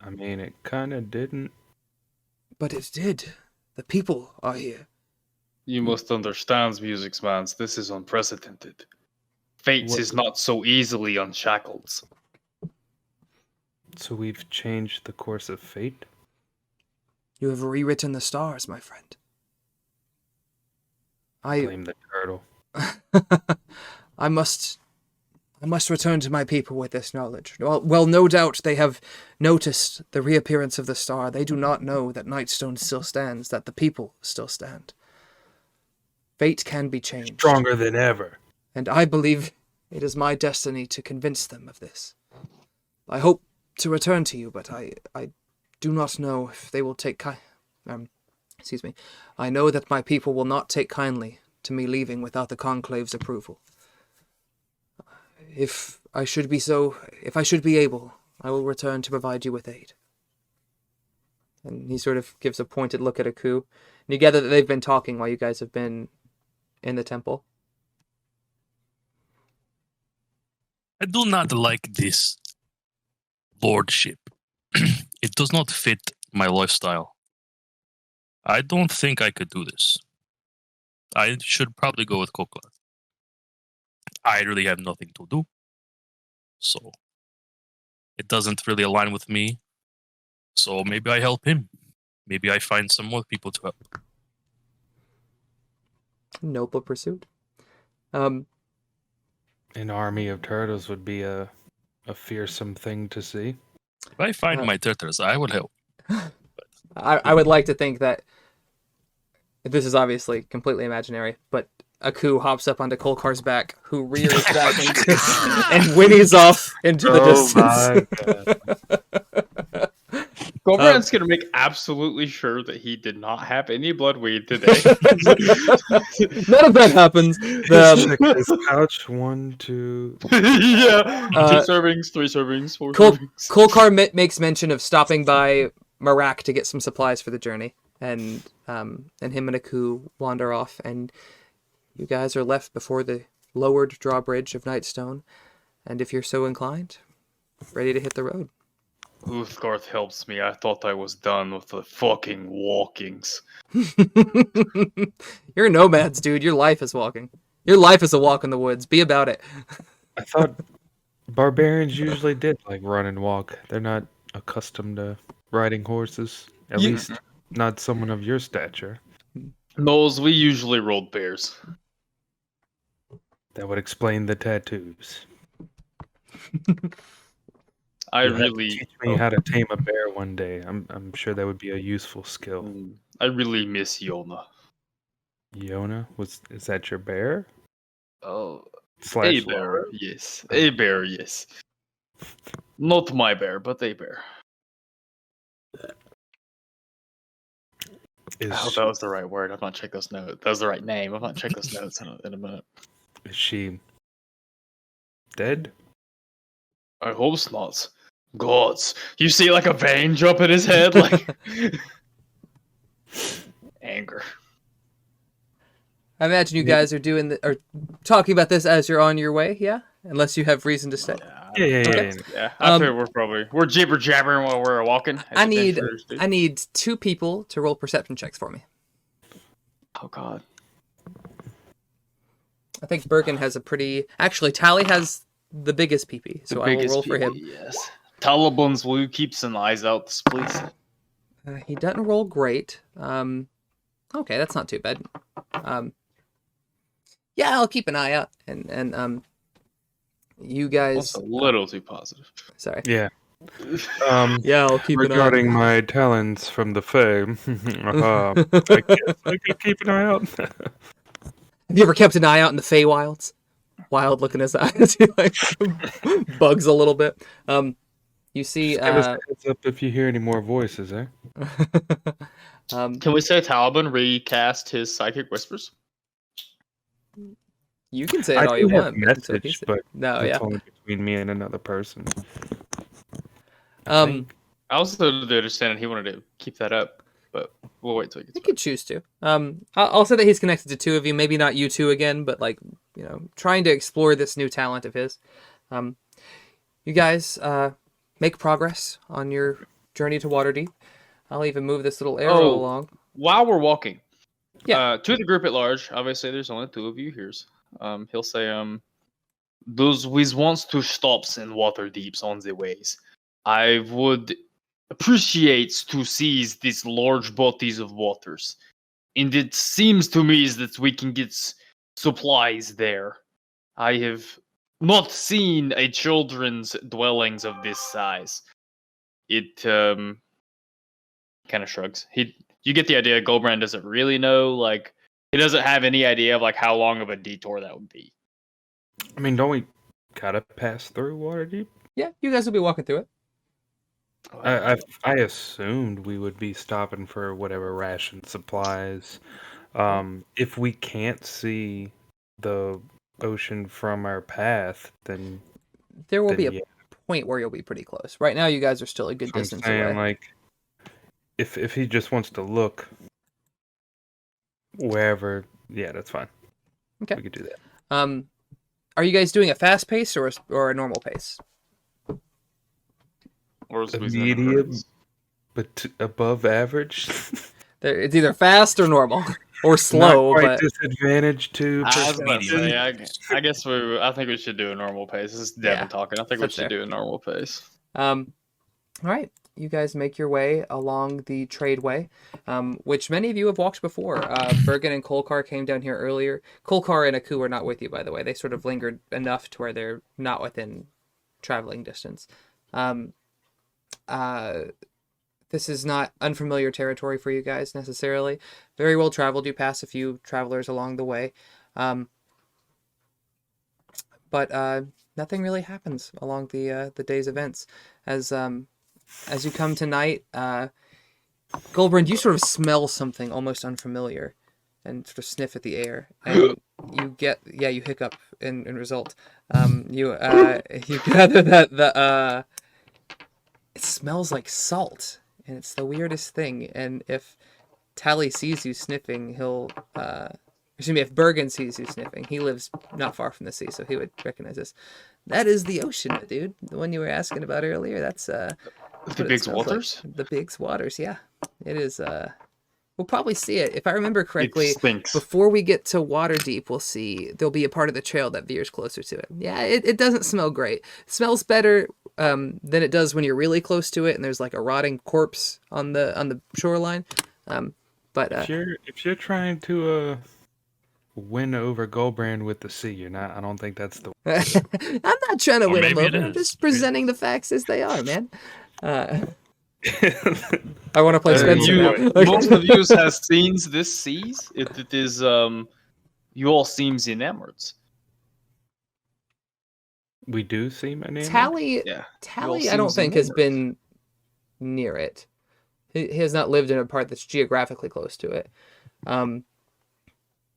I mean, it kind of didn't. But it did. The people are here. You must understand, music mans, this is unprecedented. Fates What- is not so easily unshackled. So we've changed the course of fate? You have rewritten the stars, my friend. Blame the turtle. I must return to my people with this knowledge. Well, no doubt they have noticed the reappearance of the star. They do not know that Nightstone still stands, that the people still stand. Fate can be changed. Stronger than ever. And I believe it is my destiny to convince them of this. I hope to return to you, but I do not know if they will take excuse me. I know that my people will not take kindly to me leaving without the Conclave's approval. If I should be able, I will return to provide you with aid. And he sort of gives a pointed look at Aku. And you gather that they've been talking while you guys have been in the temple. I do not like this lordship. It does not fit my lifestyle. I don't think I could do this. I should probably go with Kolkar. I really have nothing to do. So it doesn't really align with me. So maybe I help him. Maybe I find some more people to help. Noble pursuit. An army of turtles would be a fearsome thing to see. If I find my turtles, I will help. I would like to think that this is obviously completely imaginary, but Aku hops up onto Kolkar's back, who rears back and whinnies off into the distance. Gulbrand's gonna make absolutely sure that he did not have any bloodweed today. None of that happens. Check his pouch. 1, 2. Yeah. 2 servings, 3 servings, 4 servings. Kolkar makes mention of stopping by Marak to get some supplies for the journey, and him and Aku wander off, and you guys are left before the lowered drawbridge of Nightstone, and if you're so inclined, ready to hit the road. Uthgarth helps me. I thought I was done with the fucking walkings. You're nomads, dude. Your life is walking. Your life is a walk in the woods. Be about it. I thought barbarians usually did like run and walk. They're not accustomed to riding horses. At least not someone of your stature. Knowles, we usually rolled bears. That would explain the tattoos. You'll have to teach me how to tame a bear one day. I'm sure that would be a useful skill. I really miss Yona. Yona? Is that your bear? Oh, Slash a bear, yes. A bear, yes. Not my bear, but a bear. I hope that was the right word. I'm not check those notes. That was the right name. I'm not check those notes in a minute. Is she dead? I hope not. Gods, you see like a vein jump in his head, like anger. I imagine you guys are talking about this as you're on your way, yeah? Unless you have reason to stay. Yeah. I feel we're jibber jabbering while we're walking. I need 2 people to roll perception checks for me. Oh God. I think Bergen has actually Tally has the biggest PP, so I will roll for him. Yes. Talibans Wu keeps an eyes out, please. He doesn't roll great. Okay, that's not too bad. Yeah, I'll keep an eye out, and you guys. That's a little too positive. Sorry. Yeah. Yeah, I'll keep an eye out. Regarding my talents from the Fae, I guess I could keep an eye out. Have you ever kept an eye out in the Feywilds? Wild look in his eyes. He like bugs a little bit. You see. Give us a heads up if you hear any more voices, eh? Can we say Taliban recast his psychic whispers? You can say it all you want. Message, but no, it's only between me and another person. I also understand he wanted to keep that up, but we'll wait till he gets. He could choose to. I'll say that he's connected to 2 of you. Maybe not you 2 again, but like trying to explore this new talent of his. You guys make progress on your journey to Waterdeep. I'll even move this little arrow along. While we're walking, yeah. To the group at large, obviously there's only 2 of you here. He'll say, those we wants to stops in Waterdeeps on the ways. I would appreciate to seize these large bodies of waters. And it seems to me that we can get supplies there. I have not seen a children's dwellings of this size. It kind of shrugs. You get the idea. Gulbrand doesn't really know. Like he doesn't have any idea of like how long of a detour that would be. I mean, don't we gotta pass through Waterdeep? Yeah, you guys will be walking through it. I assumed we would be stopping for whatever ration supplies. If we can't see the ocean from our path, then there will be a point where you'll be pretty close. Right now, you guys are still a good distance away. Like, if he just wants to look wherever, yeah, that's fine. Okay, we could do that. Are you guys doing a fast pace or a normal pace? Or medium, but above average. It's either fast or normal, or slow. Not quite but disadvantage to. I think we should do a normal pace. This is Devin talking. I think we should do a normal pace. All right, you guys make your way along the tradeway, which many of you have walked before. Bergen and Kolkar came down here earlier. Kolkar and Aku are not with you, by the way. They sort of lingered enough to where they're not within traveling distance. this is not unfamiliar territory for you guys necessarily. Very well traveled. You pass a few travelers along the way. But nothing really happens along the day's events. As you come tonight, Gulbrand, you sort of smell something almost unfamiliar and sort of sniff at the air. And you hiccup in result. You gather that it smells like salt, and it's the weirdest thing. And if Tally sees you sniffing, if Bergen sees you sniffing, he lives not far from the sea, so he would recognize this. That is the ocean, dude. The one you were asking about earlier. That's the Biggs Waters? Like. The Biggs Waters, yeah. It is, we'll probably see it. If I remember correctly, before we get to Waterdeep, we'll see there'll be a part of the trail that veers closer to it. Yeah, it doesn't smell great. It smells better than it does when you're really close to it and there's like a rotting corpse on the shoreline. But if you're trying to win over Gulbrand with the sea, you're not. I don't think that's the. I'm not trying to win him over. I'm just presenting the facts as they are, man. I want to play Spencer now. Most of you has seen this seas. It is you all seems enamored. We do seem enamored. Tally, I don't think has been near it. He has not lived in a part that's geographically close to it.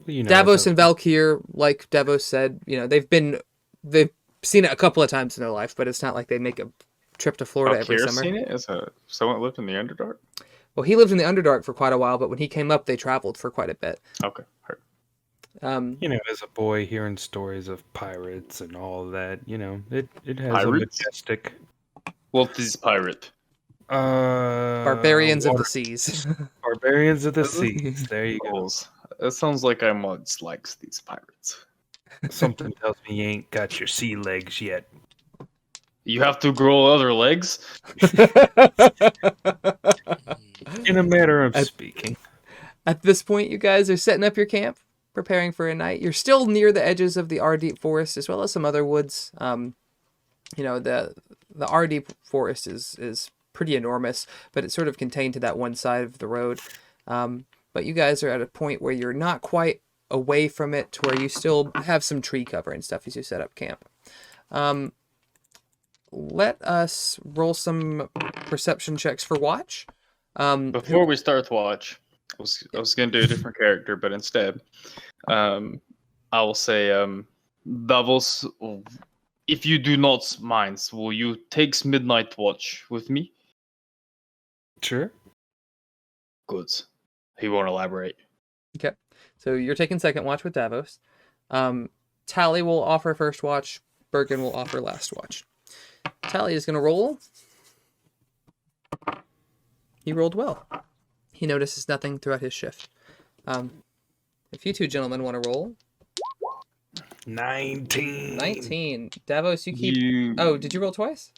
Davos and Valkyr, like Davos said, they've seen it a couple of times in their life, but it's not like they make a trip to Florida every summer. Seen it as someone lived in the Underdark? Well, he lived in the Underdark for quite a while, but when he came up, they traveled for quite a bit. Okay. Heard. As a boy, hearing stories of pirates and all that, it has pirates? A majestic. What is pirate? Barbarians of the seas. Barbarians of the seas. There you go. It sounds like I mods likes these pirates. Something tells me you ain't got your sea legs yet. You have to grow other legs? In a matter of speaking. At this point, you guys are setting up your camp, preparing for a night. You're still near the edges of the Ardeep Forest, as well as some other woods. The Ardeep Forest is pretty enormous, but it's sort of contained to that one side of the road. But you guys are at a point where you're not quite away from it, to where you still have some tree cover and stuff as you set up camp. Let us roll some perception checks for watch. Before we start watch, I was going to do a different character, but instead, I will say, Davos, if you do not mind, will you take midnight watch with me? Sure. Good. He won't elaborate. Okay. So you're taking second watch with Davos. Tally will offer first watch. Bergen will offer last watch. Tally is going to roll. He rolled well. He notices nothing throughout his shift. If you two gentlemen want to roll. 19. Davos, you keep... Oh, did you roll twice?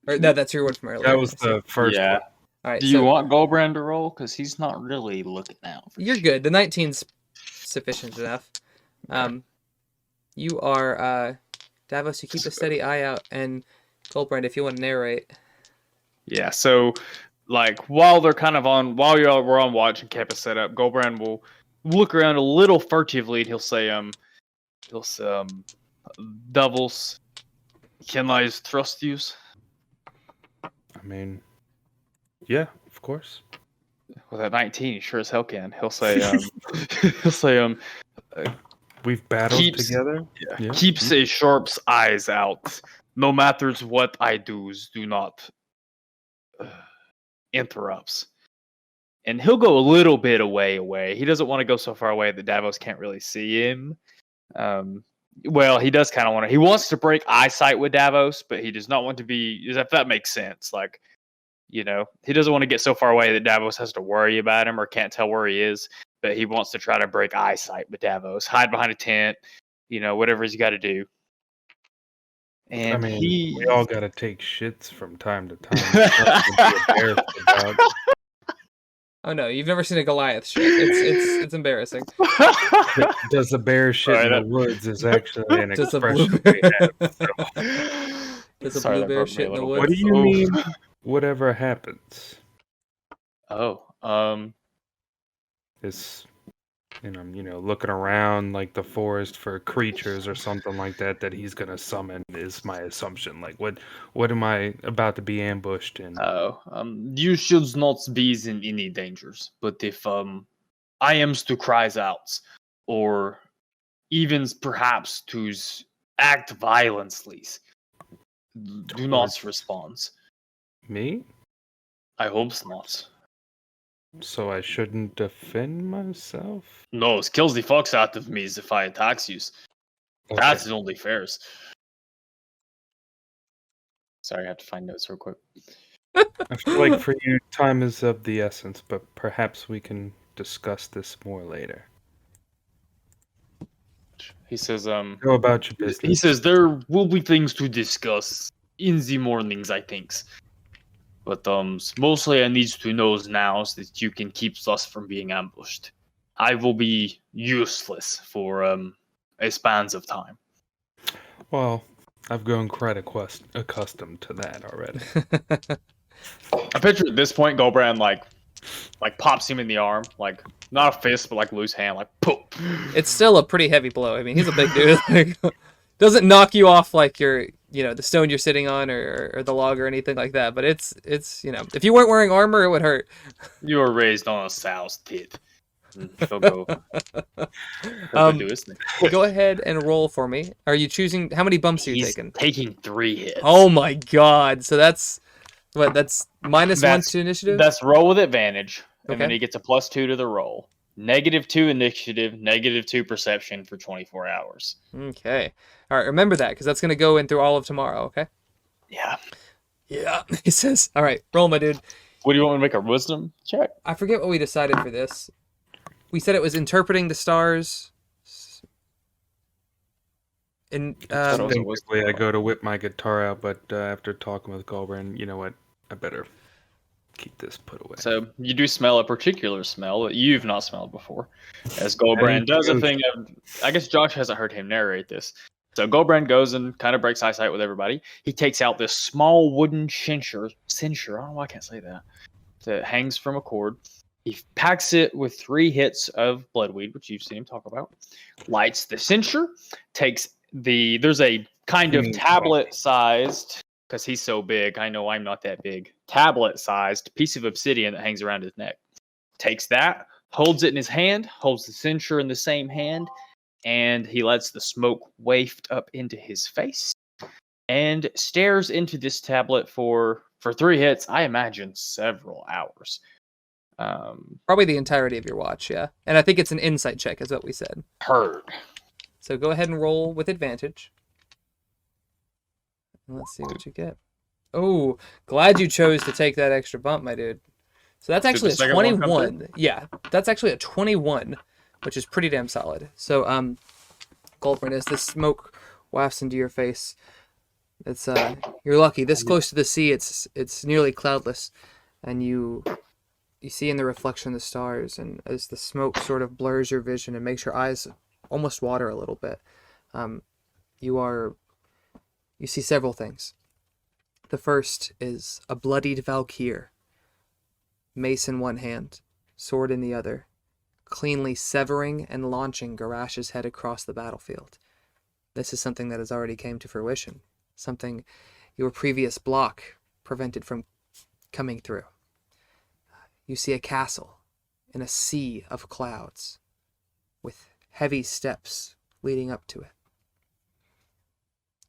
Or no, that's your one from earlier. That was the first one. All right, Do you want Gulbrand to roll? Because he's not really looking out. You're good. The 19's sufficient enough. You are... Davos, you keep a steady eye out, and Gulbrand, if you want to narrate. Yeah, so, while they're kind of while we're on watch and camp is set up, Gulbrand will look around a little furtively, and he'll say, Devils, can I trust you? I mean, yeah, of course. With that 19, he sure as hell can. He'll say, we've battled together. Yeah. Keeps a sharp eyes out. No matters what I do not interrupts. And he'll go a little bit away. He doesn't want to go so far away that Davos can't really see him. Well, he does kind of want to. He wants to break eyesight with Davos, but he does not want to be. If that makes sense, he doesn't want to get so far away that Davos has to worry about him or can't tell where he is. But he wants to try to break eyesight with Davos, hide behind a tent, whatever he's got to do. And we all got to take shits from time to time. Oh no, you've never seen a Goliath shit. It's embarrassing. Does the bear shit in the woods is actually an expression we have. Does a blue bear shit in the woods? What do you mean? whatever happens, Oh, is looking around like the forest for creatures or something like that he's gonna summon is my assumption. Like what am I about to be ambushed in? you should not be in any dangers. But if I am to cries out, or even perhaps to act violently, do not respond. Me? I hope not. So I shouldn't defend myself? No, it kills the fucks out of me if I attacks you. Okay. That's only fair. Sorry, I have to find notes real quick. I feel like for you, time is of the essence, but perhaps we can discuss this more later. He says, Go about your business. He says there will be things to discuss in the mornings, I think. But mostly I need to know now so that you can keep us from being ambushed. I will be useless for a spans of time. Well, I've grown quite accustomed to that already. I picture at this point Gulbrand like pops him in the arm, like not a fist but like loose hand, like poof. It's still a pretty heavy blow. I mean, he's a big dude. Like, doesn't knock you off like you're, the stone you're sitting on or the log or anything like that. But it's if you weren't wearing armor, it would hurt. You were raised on a sow's tit. He'll go. He'll do his thing. Go ahead and roll for me. Are you choosing how many bumps are you He's taking? taking 3 hits. Oh my god! So that's what? That's -1 to initiative. That's roll with advantage, and then Okay. he gets a +2 to the roll. -2 initiative, -2 perception for 24 hours. Okay. All right. Remember that because that's gonna go in through all of tomorrow. Okay. Yeah. Yeah. He says, "All right, roll, my dude." What do you want me to make a wisdom check? I forget what we decided for this. We said it was interpreting the stars. And Typically, I go to whip my guitar out, but after talking with Gulbrand, you know what? I better keep this put away. So you do smell a particular smell that you've not smelled before. As Gulbrand does a thing of, I guess Josh hasn't heard him narrate this. So Gulbrand goes and kind of breaks eyesight with everybody. He takes out this small wooden censer. I don't know why I can't say that. That hangs from a cord. He packs it with 3 hits of bloodweed, which you've seen him talk about. Lights the censer. There's a kind of tablet-sized, because he's so big, I know I'm not that big, tablet-sized piece of obsidian that hangs around his neck. Takes that, holds it in his hand, holds the censer in the same hand, and he lets the smoke waft up into his face, and stares into this tablet for 3 hits, I imagine several hours. probably the entirety of your watch, yeah. And I think it's an insight check, is what we said. Heard. So go ahead and roll with advantage. And let's see what you get. Oh, glad you chose to take that extra bump, my dude. So that's actually the a second one come 21. Yeah, that's actually a 21, which is pretty damn solid. So, Gulbrand, as the smoke wafts into your face, it's you're lucky. This close to the sea, it's nearly cloudless, and you see in the reflection the stars, and as the smoke sort of blurs your vision and makes your eyes almost water a little bit, you see several things. The first is a bloodied Valkyr, mace in one hand, sword in the other, cleanly severing and launching Garash's head across the battlefield. This is something that has already came to fruition, something your previous block prevented from coming through. You see a castle in a sea of clouds with heavy steps leading up to it.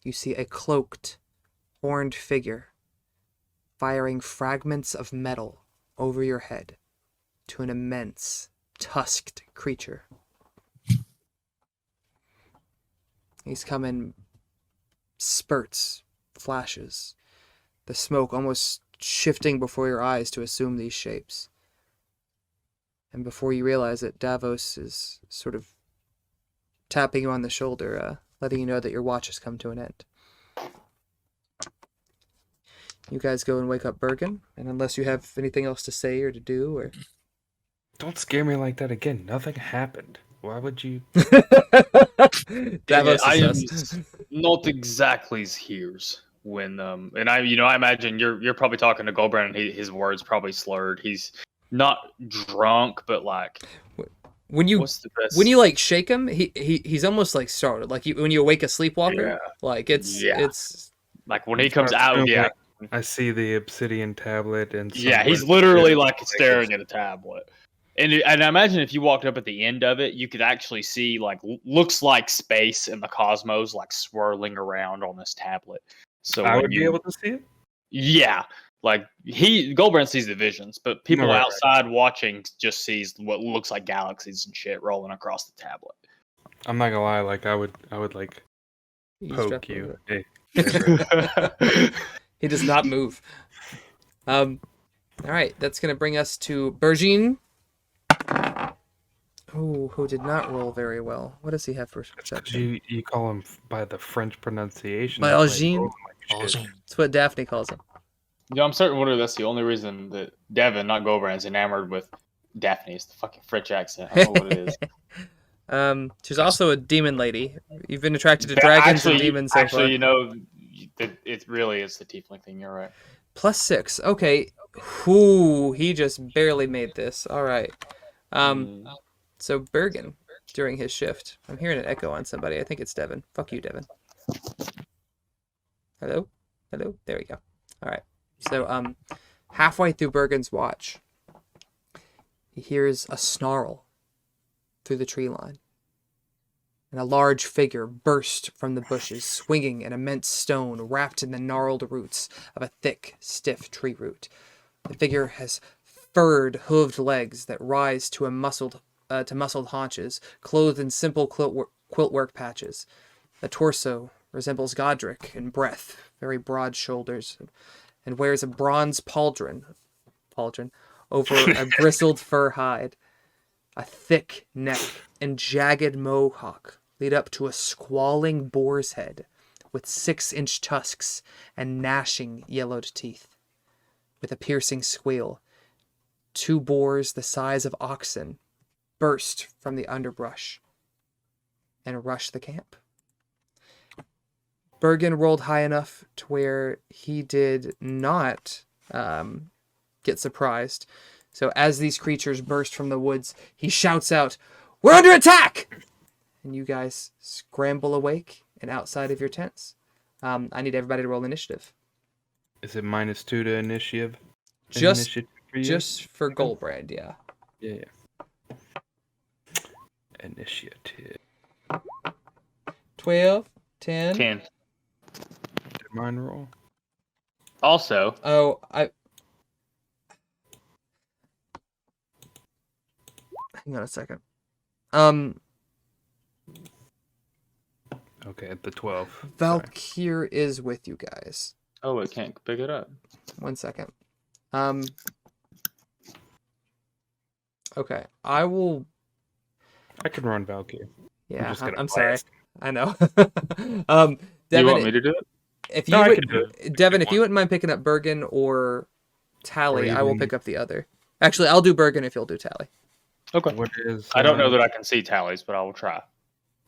You see a cloaked, horned figure firing fragments of metal over your head to an immense, tusked creature. He's come in spurts, flashes, the smoke almost shifting before your eyes to assume these shapes. And before you realize it, Davos is sort of tapping you on the shoulder, letting you know that your watch has come to an end. You guys go and wake up Bergen, and unless you have anything else to say or to do, or... Don't scare me like that again. Nothing happened. Why would you? Davos I am is us. not exactly his hears. when and I imagine you're probably talking to Gulbrand and his words probably slurred. He's not drunk, but like when you what's the best? when you like shake him, he's almost like startled. Like when you awake a sleepwalker, Yeah. like it's like when he comes out, yeah. I see the obsidian tablet and Yeah, he's literally like staring at a tablet. And I imagine if you walked up at the end of it, you could actually see like looks like space and the cosmos like swirling around on this tablet. So I would be able to see it. Yeah, like Gulbrand sees the visions, but people outside watching just sees what looks like galaxies and shit rolling across the tablet. I'm not gonna lie, like I would like poke you. Hey. He does not move. All right, that's gonna bring us to Bergin. Who did not roll very well. What does he have for perception? You call him by the French pronunciation. By Bergin. Like That's what Daphne calls him. Yeah, I'm certain that's the only reason that Devin, not Gulbrand, is enamored with Daphne. It's the fucking French accent. I don't know what it is. She's also a demon lady. You've been attracted to dragons and demons so far. It really is the tiefling thing. You're right. +6. Okay. He just barely made this. All right. So Bergen, during his shift. I'm hearing an echo on somebody. I think it's Devin. Fuck you, Devin. Hello? Hello? There we go. All right. So halfway through Bergen's watch, he hears a snarl through the tree line. And a large figure burst from the bushes, swinging an immense stone wrapped in the gnarled roots of a thick, stiff tree root. The figure has furred, hooved legs that rise to muscled haunches, clothed in simple quiltwork patches. The torso resembles Godric in breadth, very broad shoulders, and wears a bronze pauldron over a bristled fur hide. A thick neck and jagged mohawk lead up to a squalling boar's head with 6-inch tusks and gnashing yellowed teeth. With a piercing squeal, 2 boars the size of oxen burst from the underbrush and rush the camp. Bergen rolled high enough to where he did not get surprised. So as these creatures burst from the woods, he shouts out, "We're under attack!" And you guys scramble awake and outside of your tents. I need everybody to roll initiative. Is it -2 to initiative? Just for Gulbrand, yeah. Yeah. Initiative. 12, 10. 10. Did mine roll? Also, hang on a second. Okay, at the 12. Valkyr is with you guys. oh, it can't pick it up. 1 second. Okay, I will. I can run Valkyrie. Yeah, I'm I'm sorry. I know. Do Devin, you want me to do it? if No, you I would, can do it. Devin, if you wouldn't mind picking up Bergen or Tally, Or I will even- pick up the other. Actually, I'll do Bergen if you'll do Tally. Okay. What is? I don't know that I can see tallies, but I will try.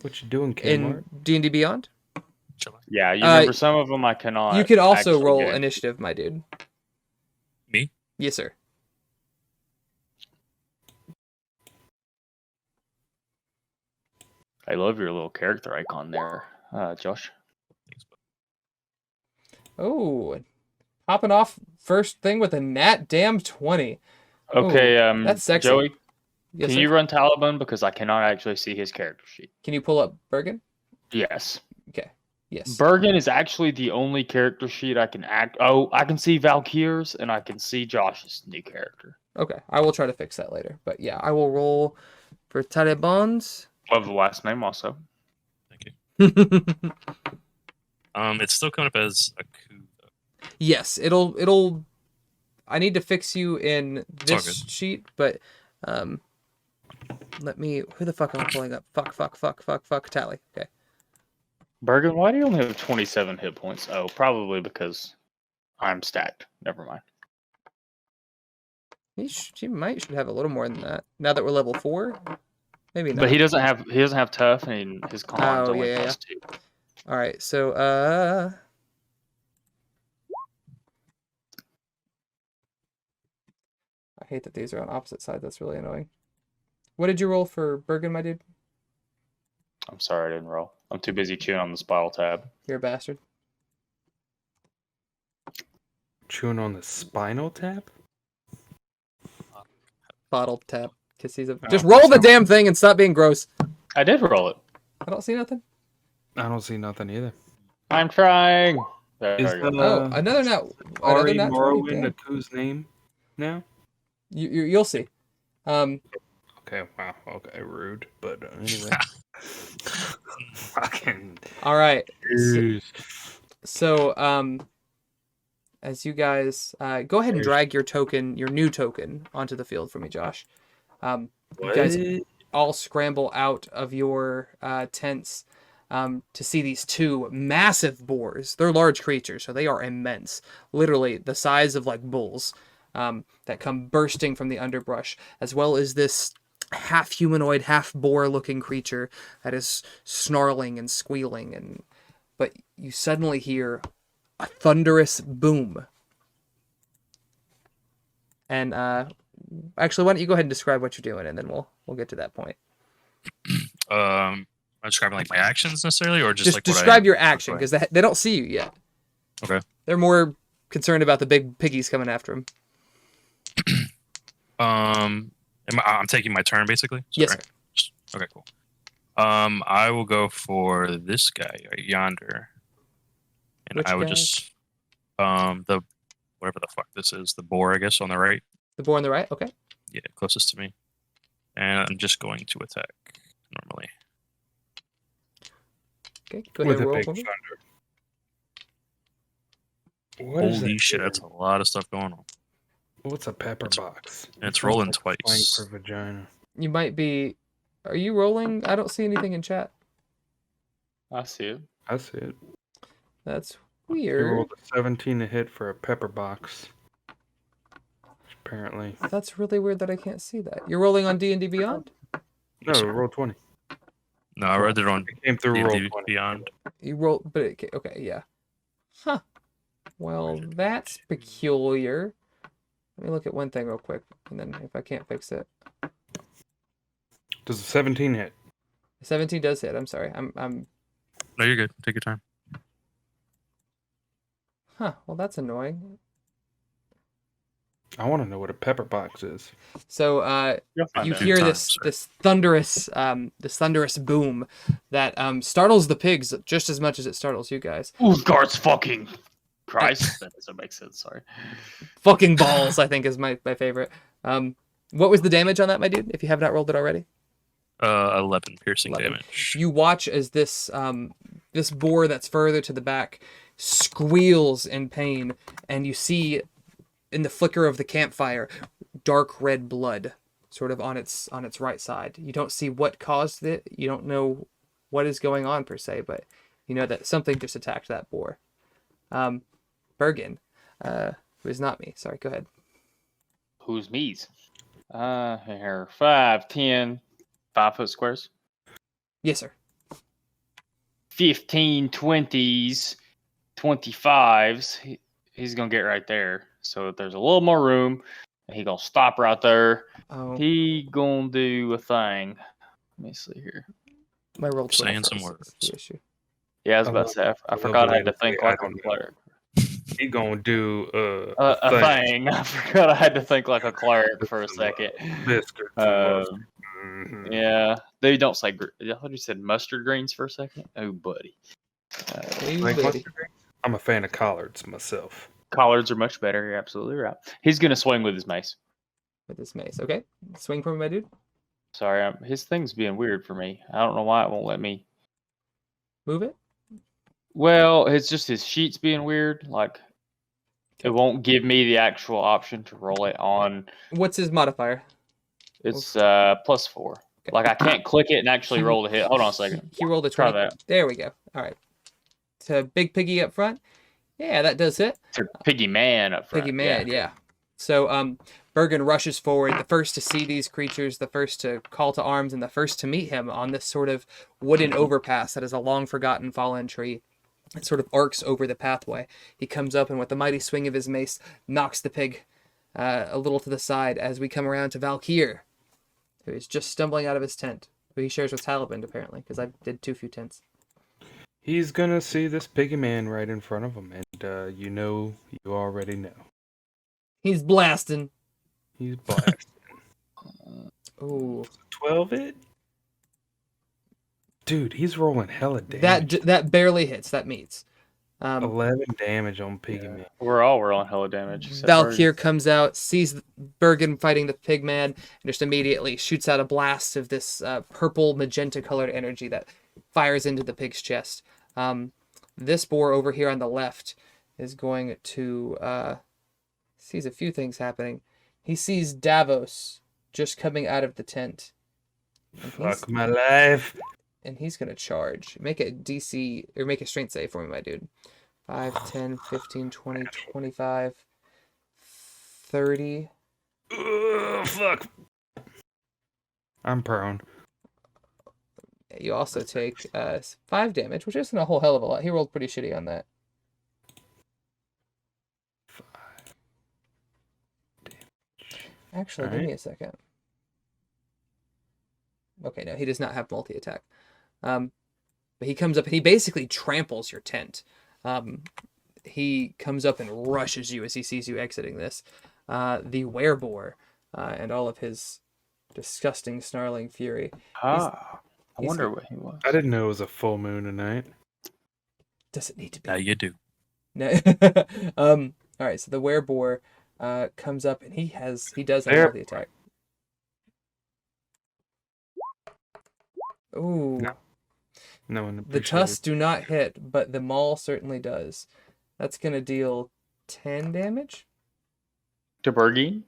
What you doing, In Kmart? D&D Beyond, Yeah, you remember some of them I cannot. you could also actually roll get. initiative, my dude. Me? Yes, sir. I love your little character icon there, Josh. Oh, popping off first thing with a nat damn 20. Okay, that's sexy. Joey, Yes, can sir. you run Taliban because I cannot actually see his character sheet? Can you pull up Bergen? Yes. Okay. Yes. Bergen is actually the only character sheet I can act. Oh, I can see Valkyr's and I can see Josh's new character. Okay. I will try to fix that later. But yeah, I will roll for Talibans. Love the last name also. Thank you. It's still coming up as a coup. Yes, it'll. I need to fix you in It's all this sheet, but let me. Who the fuck am I pulling up? Fuck. Tally. Okay. Bergen, why do you only have 27 hit points? Oh, probably because I'm stacked. Never mind. She should have a little more than that. Now that we're level 4, maybe not. But he doesn't have tough and his con's Oh, only yeah. +2. All right, so I hate that these are on opposite sides. That's really annoying. What did you roll for Bergen, my dude? I'm sorry I didn't roll. I'm too busy chewing on the spiral tab. You're a bastard. Chewing on the spinal tap? Bottle tap. Just roll the damn thing and stop being gross. I did roll it. I don't see nothing. I don't see nothing either. I'm trying. There Is we go. Oh, another nut. Ari Another nut 20. Morrowind Damn. Aku's name now? You'll see. Okay, wow. Okay, rude. But anyway. Fucking. All right. Jeez. So, as you guys go ahead and drag your new token, onto the field for me, Josh. You guys all scramble out of your tents to see these two massive boars. They're large creatures, so they are immense, literally the size of like bulls, that come bursting from the underbrush, as well as this half humanoid, half boar looking creature that is snarling and squealing. But you suddenly hear a thunderous boom. And actually, why don't you go ahead and describe what you're doing, and then we'll get to that point. I'm describing like my actions necessarily, or just like describe your action, because they don't see you yet. Okay. They're more concerned about the big piggies coming after them. I'm taking my turn basically. Yes, sir. Okay, cool. I will go for this guy right yonder, and Which I would guy? just the whatever the fuck this is, the boar, I guess, on the right. The boar on the right. Okay. Yeah, closest to me, and I'm just going to attack normally. Okay. Go ahead With and a roll big for me. thunder. What is Holy that shit, doing? that's a lot of stuff going on. What's a pepper box? And it's Sounds rolling like twice. slang for vagina. You might be. Are you rolling? I don't see anything in chat. I see it. I see it. That's You weird. rolled a 17 to hit for a pepper box. Apparently. That's really weird that I can't see that. You're rolling on D&D Beyond? No, roll 20. No, I read it on It came through roll D&D 20. Beyond. You roll, but okay, yeah. Huh. Well, that's peculiar. Let me look at one thing real quick, and then if I can't fix it. Does a 17 hit? 17 does hit. I'm sorry. I'm. No, you're good. Take your time. Huh. Well, that's annoying. I want to know what a pepper box is. So, You'll find you out. hear Time, this sir. this thunderous boom that startles the pigs just as much as it startles you guys. Uthgar's fucking Christ. That doesn't make sense. Sorry. Fucking balls, I think, is my favorite. What was the damage on that, my dude? If you have not rolled it already. 11 piercing 11. damage. You watch as this boar that's further to the back squeals in pain, and you see in the flicker of the campfire dark red blood sort of on its right side. You don't see what caused it. You don't know what is going on per se, but you know that something just attacked that boar. Bergen, who is not me. Sorry, go ahead. Who's me's? Here. 5, 10, 5 foot squares. Yes, sir. 15, 20s, 25s. He's going to get right there. So if there's a little more room, he going to stop right there. Oh, He going to do a thing. Let me see here. my roll 12 Saying some first is words. the issue. Yeah, I was about to say, I forgot I had to think like a cleric. He gonna do A thing. I forgot I had to think like a cleric for a second. Biscuits. Mhm. Yeah, they don't say. I thought you said mustard greens for a second. Oh, buddy. Hey, Like buddy. mustard greens? I'm a fan of collards myself. Collards are much better. You're absolutely right. He's gonna swing with his mace. With this mace. Okay. Swing for me, my dude. Sorry, his thing's being weird for me. I don't know why it won't let me. Move it. Well, it's just his sheet's being weird. Like, it won't give me the actual option to roll it on. What's his modifier? It's +4. Like, I can't click it and actually roll the hit. Hold on a second. He rolled a Try 20. that. There we go. All right. To Big Piggy up front. Yeah, that does hit. To Piggy Man up front. Piggy Man, yeah. So Bergen rushes forward, the first to see these creatures, the first to call to arms, and the first to meet him on this sort of wooden overpass that is a long forgotten fallen tree. It sort of arcs over the pathway. He comes up and with the mighty swing of his mace knocks the pig a little to the side as we come around to Valkyr, who is just stumbling out of his tent, who he shares with Taliban, apparently, because I did too few tents. He's gonna see this piggy man right in front of him, and you already know. He's blasting. He's blasting. Ooh. 12 it? Dude, he's rolling hella damage. That barely hits. That meets. 11 damage on piggy man. We're all rolling hella damage. except Valkyr Bergen. comes out, sees Bergen fighting the pigman, and just immediately shoots out a blast of this purple magenta colored energy that fires into the pig's chest. This boar over here on the left is going to sees a few things happening. He sees Davos just coming out of the tent. Fuck my life. And he's going to charge. Make a DC, or make a strength save for me, my dude. 5, 10, 15, 20, 25, 30. Ugh, fuck. I'm prone. You also take 5 damage, which isn't a whole hell of a lot. He rolled pretty shitty on that. 5 damage. Actually, give me a second. Okay, no, he does not have multi-attack. But he comes up and he basically tramples your tent. He comes up and rushes you as he sees you exiting this. The wereboar and all of his disgusting snarling fury. I wonder what he was. I didn't know it was a full moon tonight. Doesn't need to be. Now you do. No. All right, so the wereboar comes up and he does have multi-attack. Ooh. No one The appreciated tusks do not hit, but the maul certainly does. That's going to deal 10 damage? To Bergin?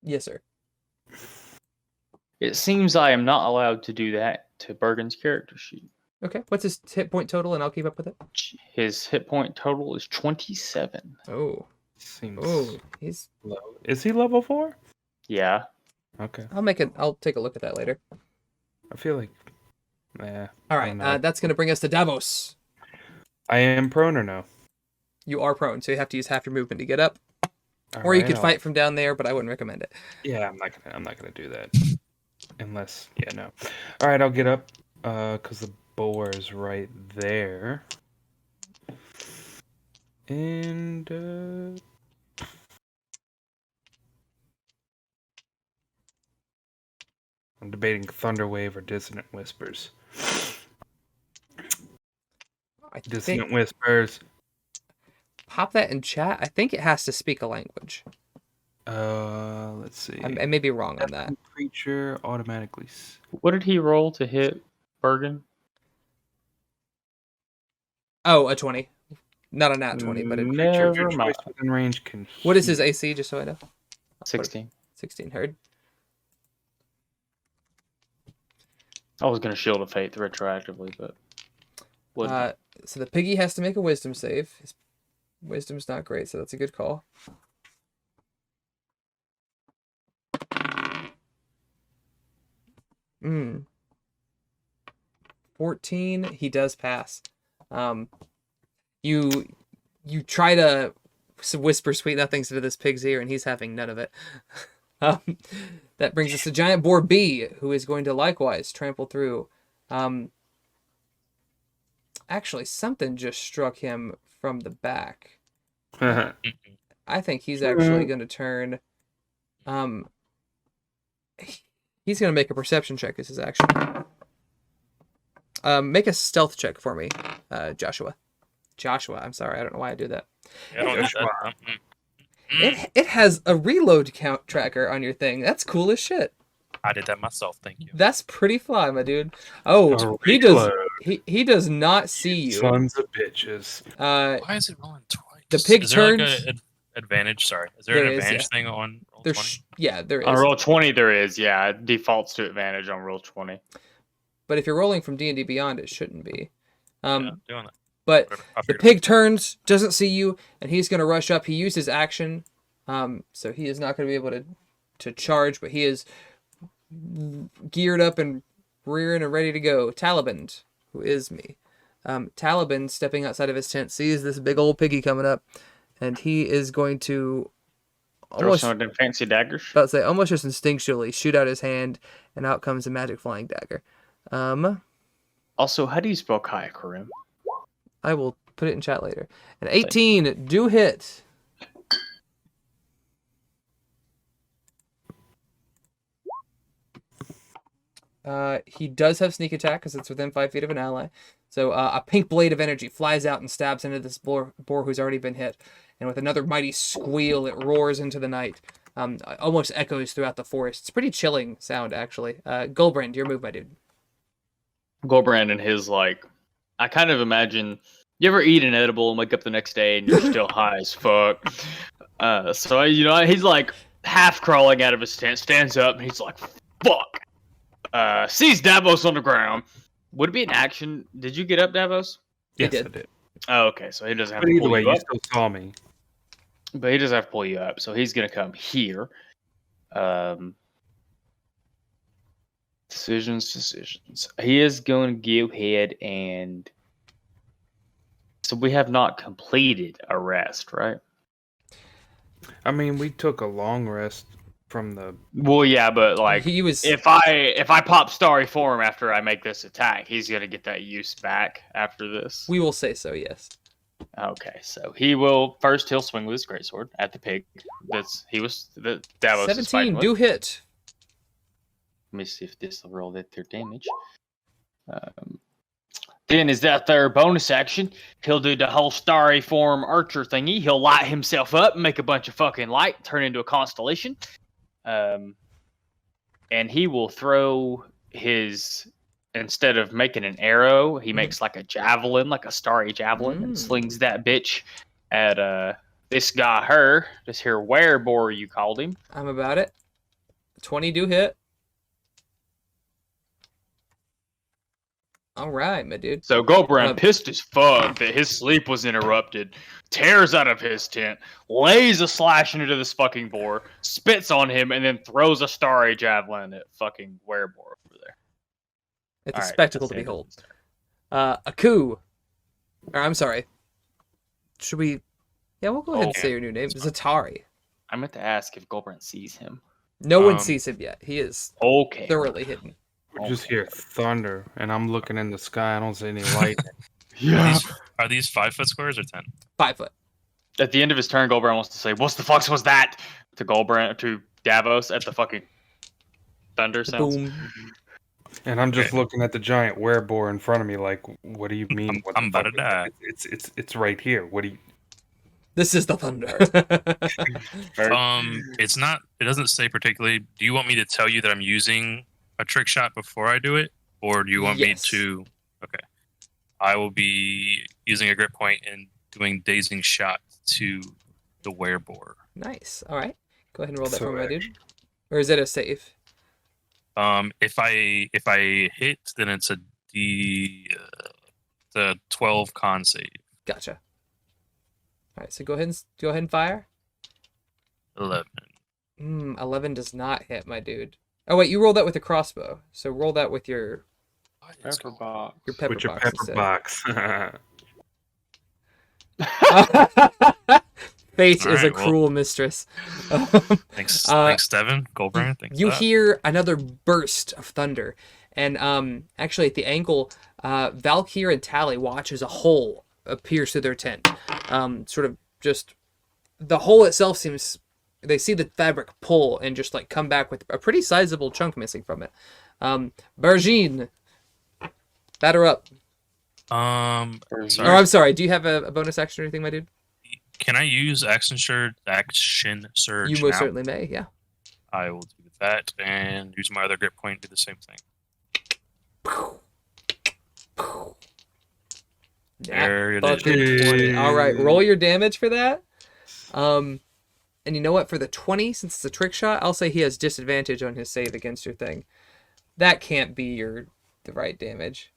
Yes, sir. It seems I am not allowed to do that to Bergen's character sheet. Okay, what's his hit point total, and I'll keep up with it? His hit point total is 27. Oh. Seems Oh, he's... low. Is he level 4? Yeah. Okay. I'll take a look at that later. I feel like... Yeah. All right, that's going to bring us to Davos. I am prone or no? You are prone, so you have to use half your movement to get up. Or you could fight from down there, but I wouldn't recommend it. Yeah, I'm not gonna do that. Unless, no. All right, I'll get up, cause the boar is right there. And I'm debating Thunderwave or Dissonant Whispers. Dissonant Whispers. Pop that in chat. I think it has to speak a language. Let's see. I may be wrong on that. Creature automatically. What did he roll to hit Bergen? Oh, a 20. Not a nat 20, but a Never mind. Within range can. What is his AC, just so I know? 16. 16, heard. I was gonna shield of faith retroactively, but So the piggy has to make a wisdom save. His wisdom's not great, so that's a good call. Hmm. 14, he does pass. You try to whisper sweet nothings into this pig's ear, and he's having none of it. That brings us to Giant Boar B, who is going to likewise trample through. Actually, something just struck him from the back. I think he's actually going to turn. He's going to make a perception check as his action. Make a stealth check for me, Joshua. Joshua, I'm sorry. I don't know why I do that. I don't do that. It has a reload count tracker on your thing. That's cool as shit. I did that myself. Thank you. That's pretty fly, my dude. Oh, he does. He does not see you. Sons of bitches. Why is it rolling twice? The pig is there turns. like an advantage? Sorry, is there an advantage thing on roll 20? Yeah, there is. on roll 20 there is. Yeah, it defaults to advantage on roll 20. But if you're rolling from D&D Beyond, it shouldn't be. Yeah, doing that. But Whatever. I the figured pig turns, doesn't see you, and he's going to rush up. He used his action, so he is not going to be able to charge, but he is geared up and rearing and ready to go. Taliban, who is me. Taliban, stepping outside of his tent, sees this big old piggy coming up, and he is going to Throw almost some of them fancy daggers. about to say almost just instinctually shoot out his hand, and out comes a magic flying dagger. Also, how do you spell Kayakurim? I will put it in chat later. An 18 do hit. He does have sneak attack because it's within 5 feet of an ally. So a pink blade of energy flies out and stabs into this boar who's already been hit. And with another mighty squeal, it roars into the night. Almost echoes throughout the forest. It's a pretty chilling sound, actually. Gulbrand, your move, my dude. Gulbrand and his, like, I kind of imagine, you ever eat an edible and wake up the next day and you're still high as fuck? So, you know, he's like half crawling out of his tent, stands up, and he's like, fuck! Sees Davos on the ground. Would it be an action? Did you get up, Davos? Yes, did. I did. Oh, okay, so he doesn't have But to either pull way, you you up. still saw me. But he doesn't have to pull you up, so he's gonna come here. Decisions. He is going to go ahead and. So we have not completed a rest, right? I mean, we took a long rest from the. Well, yeah, but like, He was. if I pop Starry Form after I make this attack, he's gonna get that use back after this. We will say so, yes. Okay, so he'll swing with his greatsword at the pig. Davos is fighting 17 with. do hit. Let me see if this will roll their damage. Then is that their bonus action? He'll do the whole Starry Form archer thingy. He'll light himself up, make a bunch of fucking light, turn into a constellation. And he will throw his, instead of making an arrow, he makes like a javelin, like a starry javelin, and slings that bitch at this guy, this here wereboar you called him. I'm about it. 20 do hit. All right, my dude. So Gulbrand, pissed as fuck that his sleep was interrupted, tears out of his tent, lays a slash into this fucking boar, spits on him, and then throws a starry javelin at fucking wereboar over there. It's All a right, spectacle to that's the end behold. of his turn. Aku. Or, I'm sorry. Should we... Yeah, we'll go ahead and Okay. say your new name. Zatari. I meant to ask if Gulbrand sees him. No one sees him yet. He is Okay. thoroughly hidden. We just hear thunder, and I'm looking in the sky. I don't see any light. Are these 5 foot squares or 10? 5 foot. At the end of his turn, Gulbrand wants to say, "What the fuck was that?" to Davos at the fucking thunder sounds. Boom. And I'm just looking at the giant wereboar in front of me, like, what do you mean? What I'm the about to fuck? die. It's right here. What do you? This is the thunder. It's not. It doesn't say particularly. Do you want me to tell you that I'm using a trick shot before I do it, or do you want Yes. me to? Okay, I will be using a grip point and doing dazing shot to the wereboar. Nice. All right. Go ahead and roll that So for me, my dude. Or is it a save? If I hit, then it's the 12 con save. Gotcha. All right. So go ahead and fire. 11. 11 does not hit, my dude. Oh wait, you rolled that with a crossbow. So roll that with your Pepper box. pepper With your box pepper instead. box. Fate All is a right, well- cruel mistress. Thanks, Uh, Gulbrand. Thanks. You for that. hear another burst of thunder, and actually at the angle, Valkyr and Tally watch as a hole appears through their tent. Sort of just the hole itself seems. They see the fabric pull and just like come back with a pretty sizable chunk missing from it. Bargine, batter up. Sorry. Or I'm sorry. Do you have a bonus action or anything, my dude? Can I use action surge You most now? certainly may. Yeah. I will do that and use my other grip point to do the same thing. There it Fucking is. 20. All right, roll your damage for that. And you know what? For the 20, since it's a trick shot, I'll say he has disadvantage on his save against your thing. That can't be the right damage.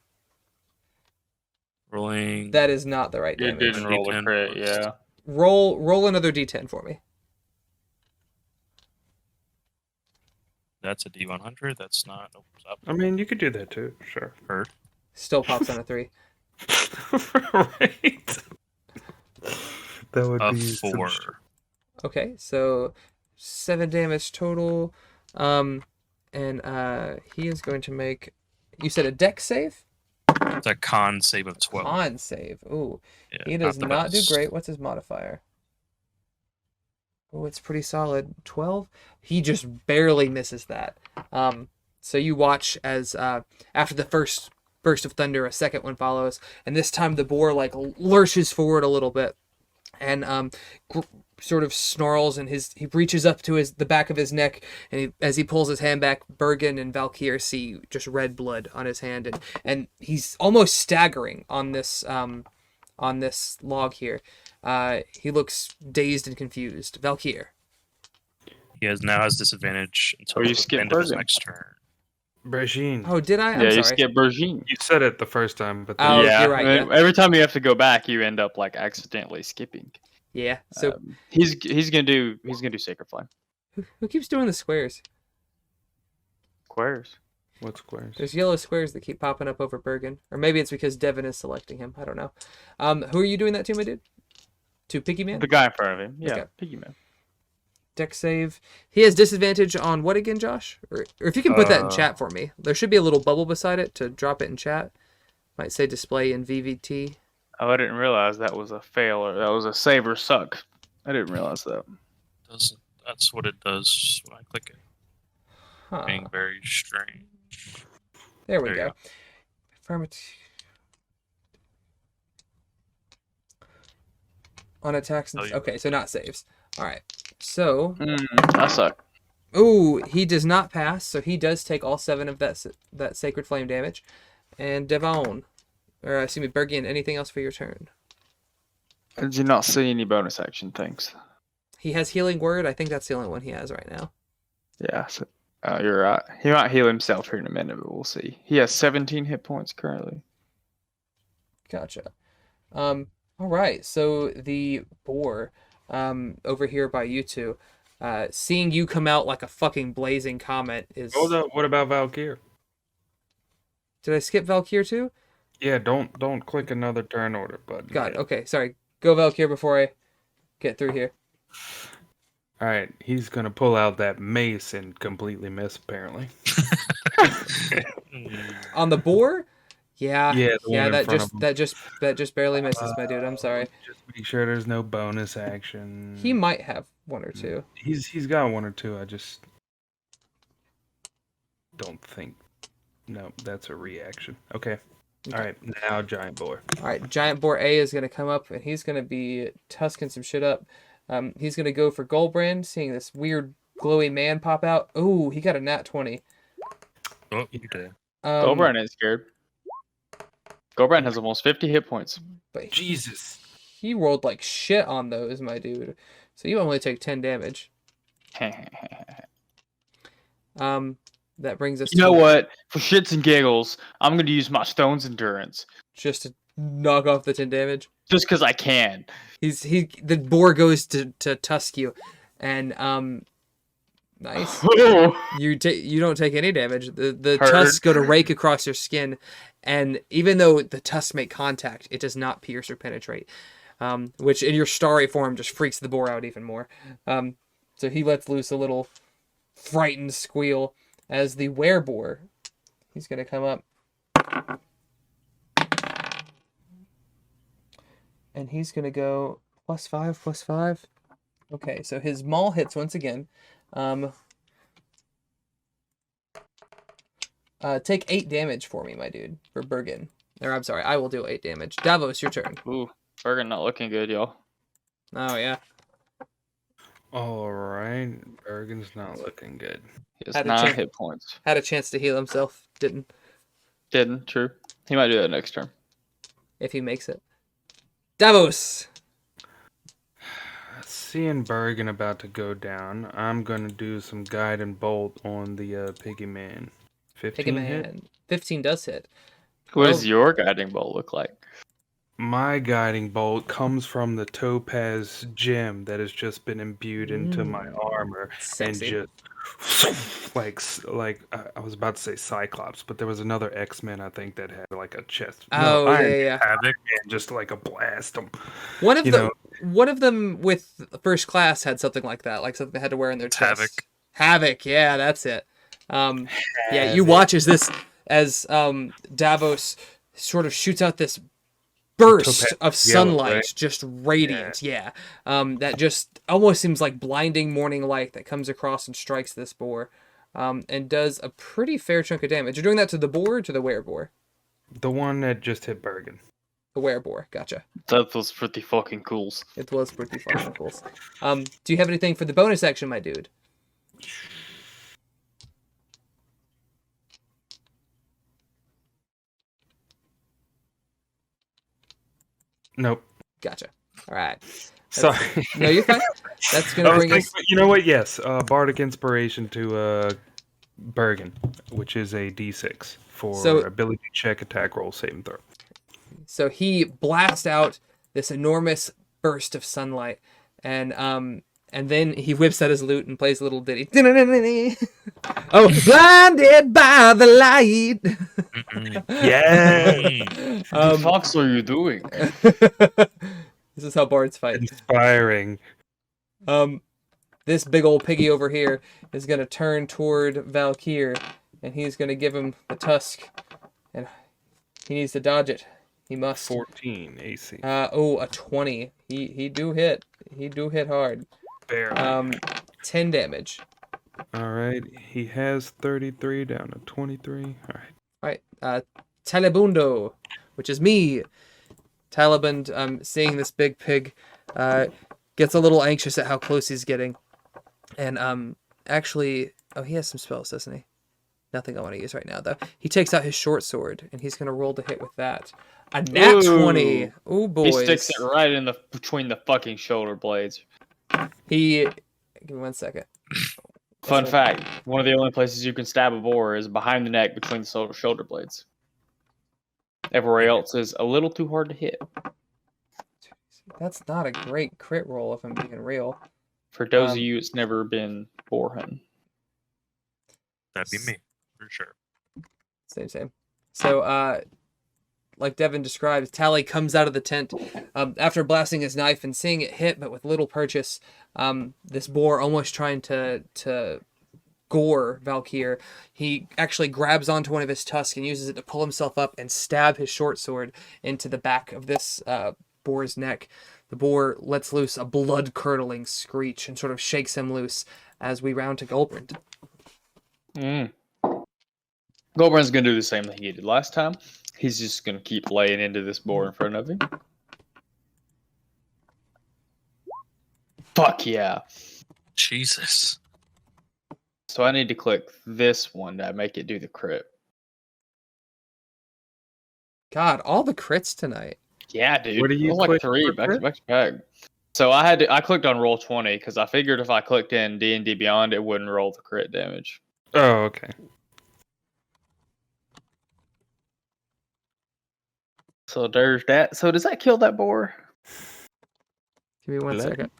Rolling. That is not the right You damage. didn't roll a D10 crit, plus- yeah. Roll another D10 for me. That's a D100. That's not. Nope, stop. I mean, you could do that too. Sure. Heard. Still pops on a 3. Right. That would A be some 4. sh- Okay, so 7 damage total. And he is going to make. You said a dex save? It's a con save of 12. Con save. Ooh. Yeah, He does the not do best. great. What's his modifier? Oh, it's pretty solid. 12? He just barely misses that. So you watch as after the first burst of thunder, a second one follows, and this time the boar like lurches forward a little bit, and sort of snarls, and he reaches up to the back of his neck, and as he pulls his hand back, Bergen and Valkyr see just red blood on his hand, and he's almost staggering on this log here. He looks dazed and confused. Valkyr. He now has disadvantage until you the skip end of his Bergen. next turn. Brajin. Oh, did I? I'm Yeah, you sorry. skip Bergine. You said it the first time, but Oh, yeah, you're right, I mean, yeah. every time you have to go back, you end up like accidentally skipping. Yeah. So He's gonna do Sacred Flame. who keeps doing the squares? Squares. what squares? There's yellow squares that keep popping up over Bergen, or maybe it's because Devin is selecting him. I don't know. Who are you doing that to, my dude? To Piggy Man? The guy in front of him. Yeah, Okay. Piggy Man. Deck save. He has disadvantage on what again, Josh? Or if you can put that in chat for me. There should be a little bubble beside it to drop it in chat. Might say display in VVT. Oh, I didn't realize that was a fail or that was a save or suck. I didn't realize that. That's what it does when I click it. Huh. Being very strange. There we There you go. Affirmative. On attacks. Oh, you- Okay, so not saves. All right. So, I suck. ooh, he does not pass, so he does take all 7 of that Sacred Flame damage. And Devon, or excuse me, Bergian, anything else for your turn? I did not see any bonus action things. He has Healing Word. I think that's the only one he has right now. Yeah, so, you're right. He might heal himself here in a minute, but we'll see. He has 17 hit points currently. Gotcha. All right. So the boar, over here by you two, seeing you come out like a fucking blazing comet is. Hold up. What about Valkyr? Did I skip Valkyr too? Yeah, don't click another turn order button. God. yet. Okay. Sorry. Go Valkyr before I get through here. All right, he's gonna pull out that mace and completely miss. Apparently. On the boar. Yeah. Yeah, the one in That front of him. that just barely misses, my dude. I'm sorry. Just make sure there's no bonus action. He might have 1 or 2. He's got 1 or 2. I just don't think. No, that's a reaction. Okay. All right, now giant boar. All right, Giant Boar A is going to come up, and he's going to be tusking some shit up. He's going to go for Gulbrand, seeing this weird glowy man pop out. Ooh, he got a nat 20. Oh, okay. Gulbrand ain't scared. Gulbrand has almost 50 hit points. But Jesus. he rolled like shit on those, my dude. So you only take 10 damage. That brings us You know what? For shits and giggles, I'm going to use my Stone's Endurance. just to knock off the 10 damage. Just because I can. The boar goes to tusk you, and nice. You don't take any damage. The Heard. tusks go to rake across your skin, and even though the tusks make contact, it does not pierce or penetrate. Which in your starry form just freaks the boar out even more. So he lets loose a little frightened squeal as the wereboar. He's gonna come up. And he's going to go +5/+5. Okay, so his maul hits once again. Take 8 damage for me, my dude, for Bergen. Or I'm sorry, I will do 8 damage. Davos, your turn. Ooh, Bergen not looking good, y'all. Oh, yeah. All right, Bergen's not looking good. He has Had a 9 chance. hit points. Had a chance to heal himself. Didn't. Didn't, true. He might do that next turn. If he makes it. Davos! Seeing Bergen about to go down, I'm gonna do some guiding bolt on the Piggy Man. 15 Take a hit. man. 15 does hit. What Oh. does your guiding bolt look like? My guiding bolt comes from the topaz gem that has just been imbued into my armor Sexy. and just I was about to say Cyclops, but there was another X-Men I think that had like a chest. Oh, Iron yeah, Man, yeah. Havoc, and just like a blast them. One of You the know. one of them with first class had something like that, like something they had to wear in their chest. Havoc. Havoc, yeah, that's it. Yeah, you Havoc. watch as Davos sort of shoots out this burst Topaz of yellow, sunlight, right? just radiant, yeah. That just almost seems like blinding morning light that comes across and strikes this boar, and does a pretty fair chunk of damage. You're doing that to the boar or to the wereboar? The one that just hit Bergen. The wereboar, gotcha. That was pretty fucking cool. It was pretty fucking cool. Do you have anything for the bonus action, my dude? Nope. Gotcha. All right. Sorry. No, you're fine. That's gonna bring us. You know what? Yes, Bardic Inspiration to Bergen, which is a D6 for So- ability check, attack roll, saving throw. So he blasts out this enormous burst of sunlight, and then he whips out his lute and plays a little ditty. Oh, blinded by the light. Yeah. What the fuck are you doing? This is how bards fight. Inspiring. This big old piggy over here is gonna turn toward Valkyr, and he's gonna give him the tusk, and he needs to dodge it. He must. 14 AC. A 20. He do hit. He do hit hard. Barely. 10 damage. All right. He has 33 down to 23. All right. Alright, Talibundo, which is me. Talibund, seeing this big pig, gets a little anxious at how close he's getting. And, actually, he has some spells, doesn't he? Nothing I want to use right now, though. He takes out his short sword, and he's going to roll to hit with that. A nat 20. Ooh, boys. He sticks it right in between the fucking shoulder blades. Give me 1 second. Fun fact: one of the only places you can stab a boar is behind the neck between the shoulder blades. Everywhere else is a little too hard to hit. That's not a great crit roll, if I'm being real. For those of you, it's never been boar hunting. That'd be me, for sure. Same. So, like Devin described, Tally comes out of the tent after blasting his knife and seeing it hit, but with little purchase. This boar almost trying to gore Valkyr. He actually grabs onto one of his tusks and uses it to pull himself up and stab his short sword into the back of this boar's neck. The boar lets loose a blood-curdling screech and sort of shakes him loose as we round to Gulbrand. Gulbrand's gonna do the same thing he did last time. He's just gonna keep laying into this boar in front of him. Fuck yeah. Jesus. So I need to click this one to make it do the crit. God, all the crits tonight. Yeah, dude. What do you It was like click 3 for back to crit? back to back. So I clicked on roll 20 because I figured if I clicked in D&D Beyond, it wouldn't roll the crit damage. Oh, okay. So there's that. So does that kill that boar? Give me 1 Blood? second.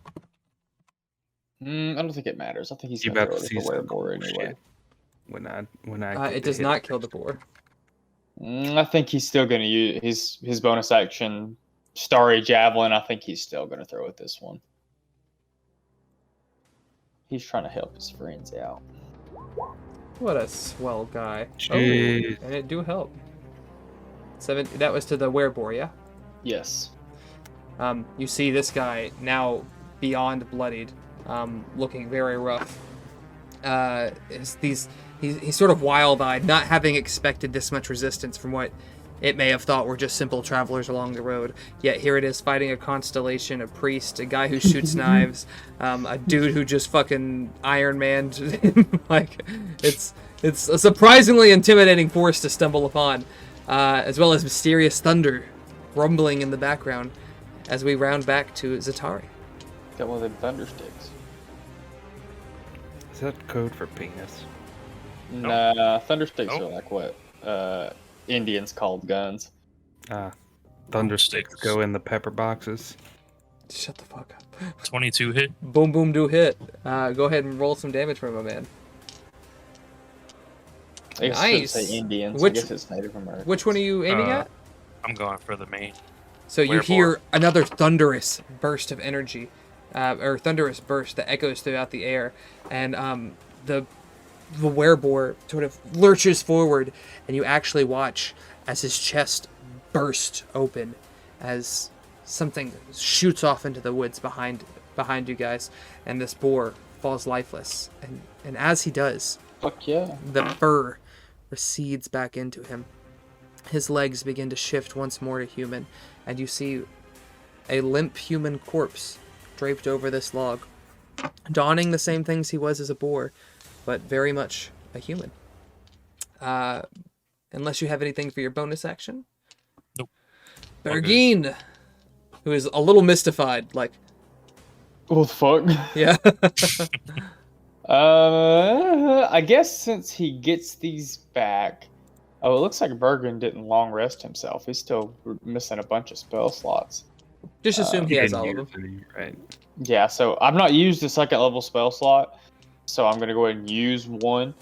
I don't think it matters. I think he's You gonna about throw to it see at the some boar cool anyway. shit. When I It does not kill the boar. I think he's still gonna use his bonus action, Starry Javelin. I think he's still gonna throw at this one. He's trying to help his friends out. What a swell guy. Jeez. Oh, and it do help. That was to the wereboar, yeah? Yes. You see this guy now beyond bloodied, looking very rough. He's sort of wild-eyed, not having expected this much resistance from what it may have thought were just simple travelers along the road. Yet here it is, fighting a constellation, a priest, a guy who shoots knives, a dude who just fucking Iron Man'd him. Like, it's a surprisingly intimidating force to stumble upon, as well as mysterious thunder rumbling in the background as we round back to Zatari. Got one of them thunder sticks. Is that code for penis? Nah, thunder sticks Nope. are like what Indians called guns. Thundersticks go in the pepper boxes. Shut the fuck up. 22 hit. Boom, boom, do hit. Go ahead and roll some damage for him, my man. I guess I shouldn't say Nice. Indians. Which- I guess it's Native American. Which one are you aiming at? I'm going for the main. So you Wereboar. hear another thunderous burst of energy, or thunderous burst that echoes throughout the air, and the wereboar sort of lurches forward, and you actually watch as his chest bursts open, as something shoots off into the woods behind you guys, and this boar falls lifeless. And as he does, Fuck yeah. the fur recedes back into him. His legs begin to shift once more to human, and you see a limp human corpse draped over this log, donning the same things he was as a boar, but very much a human. Unless you have anything for your bonus action. Nope. Bergine, who is a little mystified, like, What the fuck? yeah. I guess since he gets these back. Oh, it looks like Bergen didn't long rest himself. He's still missing a bunch of spell slots. Just assume he has Didn't all of use them. any, right? Yeah, so I've not used the second level spell slot, so I'm gonna go ahead and use one.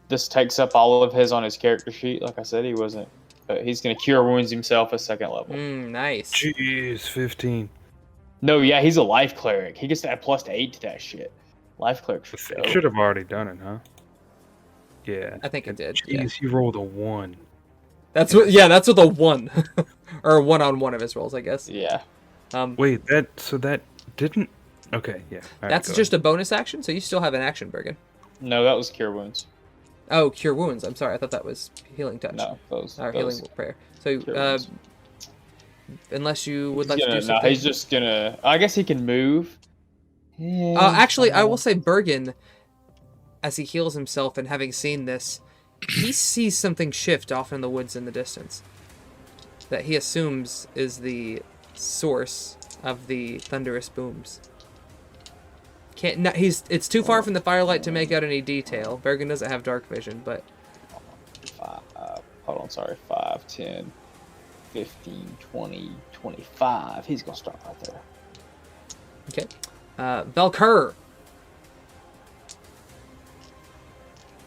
This takes up all of his on his character sheet. Like I said, he wasn't. But he's gonna cure wounds himself at second level. Nice. Jeez, 15. No, yeah, he's a life cleric. He gets to add +8 to that shit. Life cleric for sure. Should have already done it, huh? Yeah. I think it did. Jeez, Yeah. he rolled a 1. That's what. Yeah, that's with a 1, or a 1 on one of his rolls, I guess. Yeah. Wait, that didn't. Okay, yeah. All right, That's go just a bonus action, so you still have an action, Bergen. No, that was cure wounds. Oh, cure wounds. I'm sorry, I thought that was healing touch. No, those. Or those healing prayer. So, cure wounds. unless you would He's like to gonna- do no, something. he's just gonna. I guess he can move. Actually, I will say Bergen, as he heals himself and having seen this, he sees something shift off in the woods in the distance that he assumes is the source of the thunderous booms. It's too far from the firelight to make out any detail. Bergen doesn't have dark vision, but Hold on, sorry. 5, 10, 15, 20, 25. He's gonna start right there. okay. Valkyr.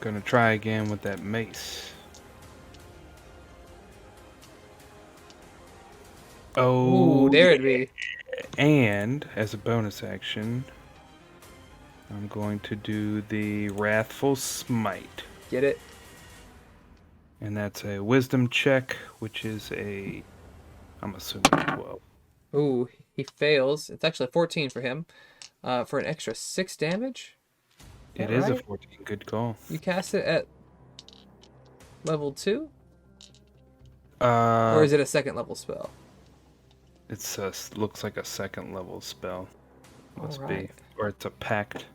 Gonna try again with that mace. Oh, Ooh, there it be. and as a bonus action, I'm going to do the Wrathful Smite. Get it? And that's a wisdom check, which is I'm assuming 12. Ooh, he fails. It's actually 14 for him. For an extra 6 damage. It is a Alright. 14. Good call. You cast it at level 2? Or is it a second level spell? It's looks like a second level spell. Must be, Alright. or it's a pact.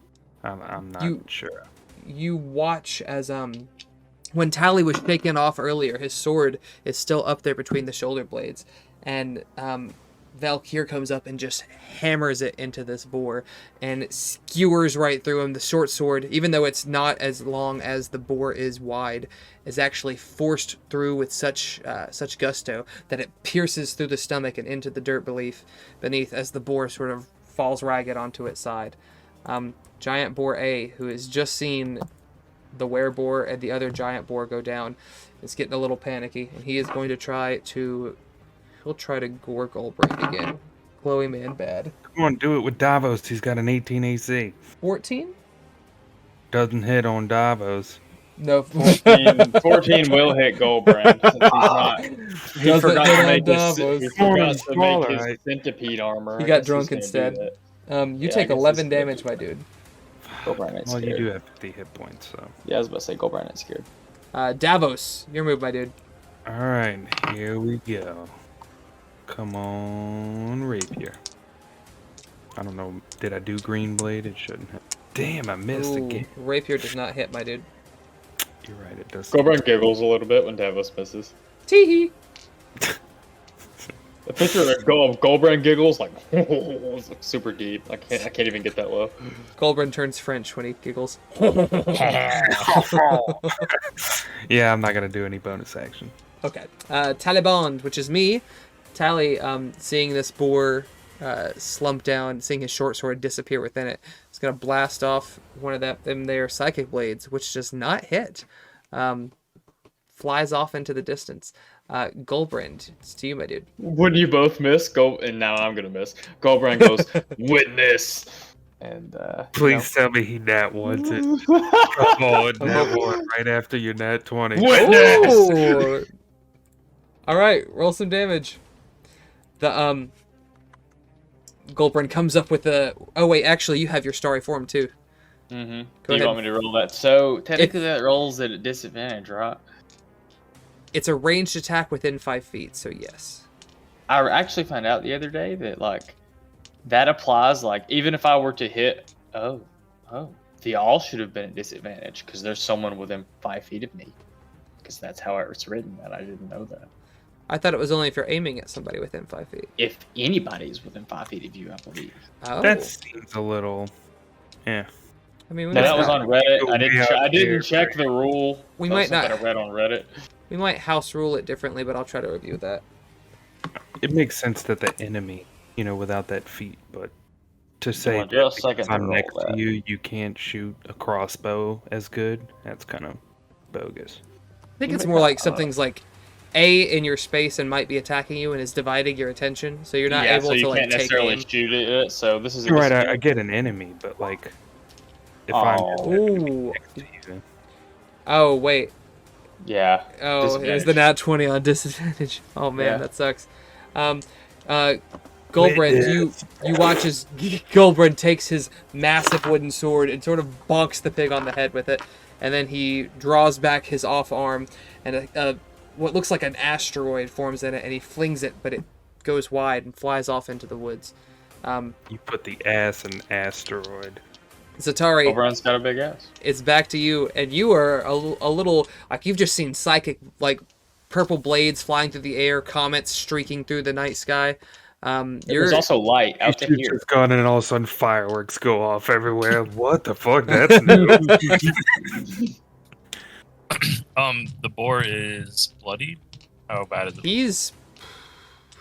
I'm not sure. You watch as when Tally was shaken off earlier, his sword is still up there between the shoulder blades, and Valkyr comes up and just hammers it into this boar and it skewers right through him. The short sword, even though it's not as long as the boar is wide, is actually forced through with such gusto that it pierces through the stomach and into the dirt beneath as the boar sort of falls ragged onto its side. Giant Boar A, who has just seen the wereboar and the other giant boar go down, is getting a little panicky, and he is going to try to gore Gulbrand again. Chloe man bad. Come on, do it with Davos. He's got an 18 AC. 14? Doesn't hit on Davos. No. 14 will hit Gulbrand. Since he's not. He Doesn't forgot hit to on make Davos. his, he forgot to Smaller, make his right? centipede armor. He I got guess he's drunk gonna do instead. that. You Yeah, I take guess 11 he's gonna damage, do my that. dude. Gulbrand ain't Well, scared. you do have 50 hit points, so. Yeah, I was about to say Gulbrand ain't scared. Davos, your move, my dude. Alright, here we go. Come on, Rapier. I don't know, did I do Green Blade? It shouldn't have. Damn, I missed Ooh, again. Rapier does not hit, my dude. You're right, it does. Gulbrand giggles a little bit when Davos misses. Tee-hee. The picture of Gulbrand giggles like it's like super deep. I can't even get that low. Gulbrand turns French when he giggles. Yeah, I'm not gonna do any bonus action. Okay. Taliband, which is me. Tally, seeing this boar slump down, seeing his short sword disappear within it, is going to blast off one of them their psychic blades, which does not hit. flies off into the distance. Gulbrand, it's to you, my dude. Wouldn't you both miss? And now I'm gonna miss. Gulbrand goes, witness! And, Please tell me he nat wants it. Come on, nat one right after your nat 20. Witness! Ooh! Alright, roll some damage. The, Gulbrand comes up with a... Oh, wait, actually, you have your starry form, too. Mm-hmm. Go Do you ahead. want me to roll that? So, technically that rolls at a disadvantage, right? It's a ranged attack within 5 feet, so yes. I actually found out the other day that, like, that applies, like, even if I were to hit... Oh. The all should have been at disadvantage, because there's someone within 5 feet of me. Because that's how it's written, and I didn't know that. I thought it was only if you're aiming at somebody within 5 feet. If anybody is within 5 feet of you, I believe. Oh. That seems a little... Yeah. I mean, we No, might that was not- on Reddit. Go I didn't. way I out didn't there, check right? the rule. We That might was something not- I read on Reddit. We might house rule it differently, but I'll try to review that. It makes sense that the enemy, without that feat, but to say on that just a because second to I'm roll next that. to you, you can't shoot a crossbow as good, that's kind of bogus. I think You it's may more not- like something's like A in your space and might be attacking you and is dividing your attention, so you're not yeah, able so you to like can't take necessarily aim. shoot it. So this is a You're right, I disadvantage. get an enemy, but like, if Oh. I'm Ooh. next to you, Oh wait. Yeah. Oh, it was the Disadvantage. nat 20 on disadvantage. Oh man, Yeah. that sucks. Gulbrand, you watch as Gulbrand takes his massive wooden sword and sort of bonks the pig on the head with it, and then he draws back his off arm, and what looks like an asteroid forms in it, and he flings it, but it goes wide and flies off into the woods. you put the ass in asteroid. Zatari, Gulbrand's got a big ass. it's back to you, and you are a little like you've just seen psychic like purple blades flying through the air, comets streaking through the night sky. There's also light out to You shoot here. your gun and all of a sudden fireworks go off everywhere. What the fuck? That's new. The boar is bloodied. How bad is it?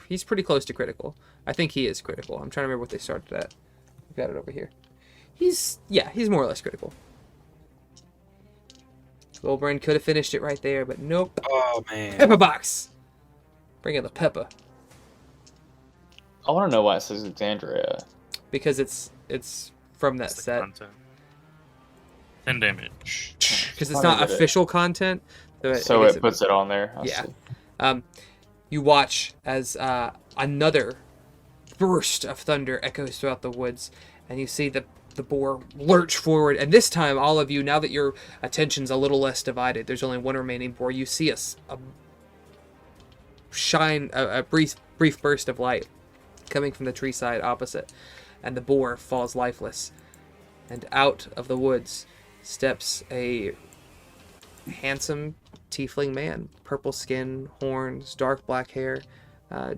He's pretty close to critical. I think he is critical. I'm trying to remember what they started at. I've got it over here. He's more or less critical. Gulbrand could have finished it right there, but nope. Oh man. Pepper box. Bring in the pepper I want to know why it says Alexandria. because it's from that It's the set. content. 10 damage. Because it's Funny not that it- official content. So I guess it puts it on there. I Yeah. see. You watch as another burst of thunder echoes throughout the woods, and you see the boar lurch forward. And this time, all of you, now that your attention's a little less divided, there's only one remaining boar. You see a brief burst of light coming from the tree side opposite, and the boar falls lifeless. And out of the woods steps a handsome tiefling man, purple skin, horns, dark black hair.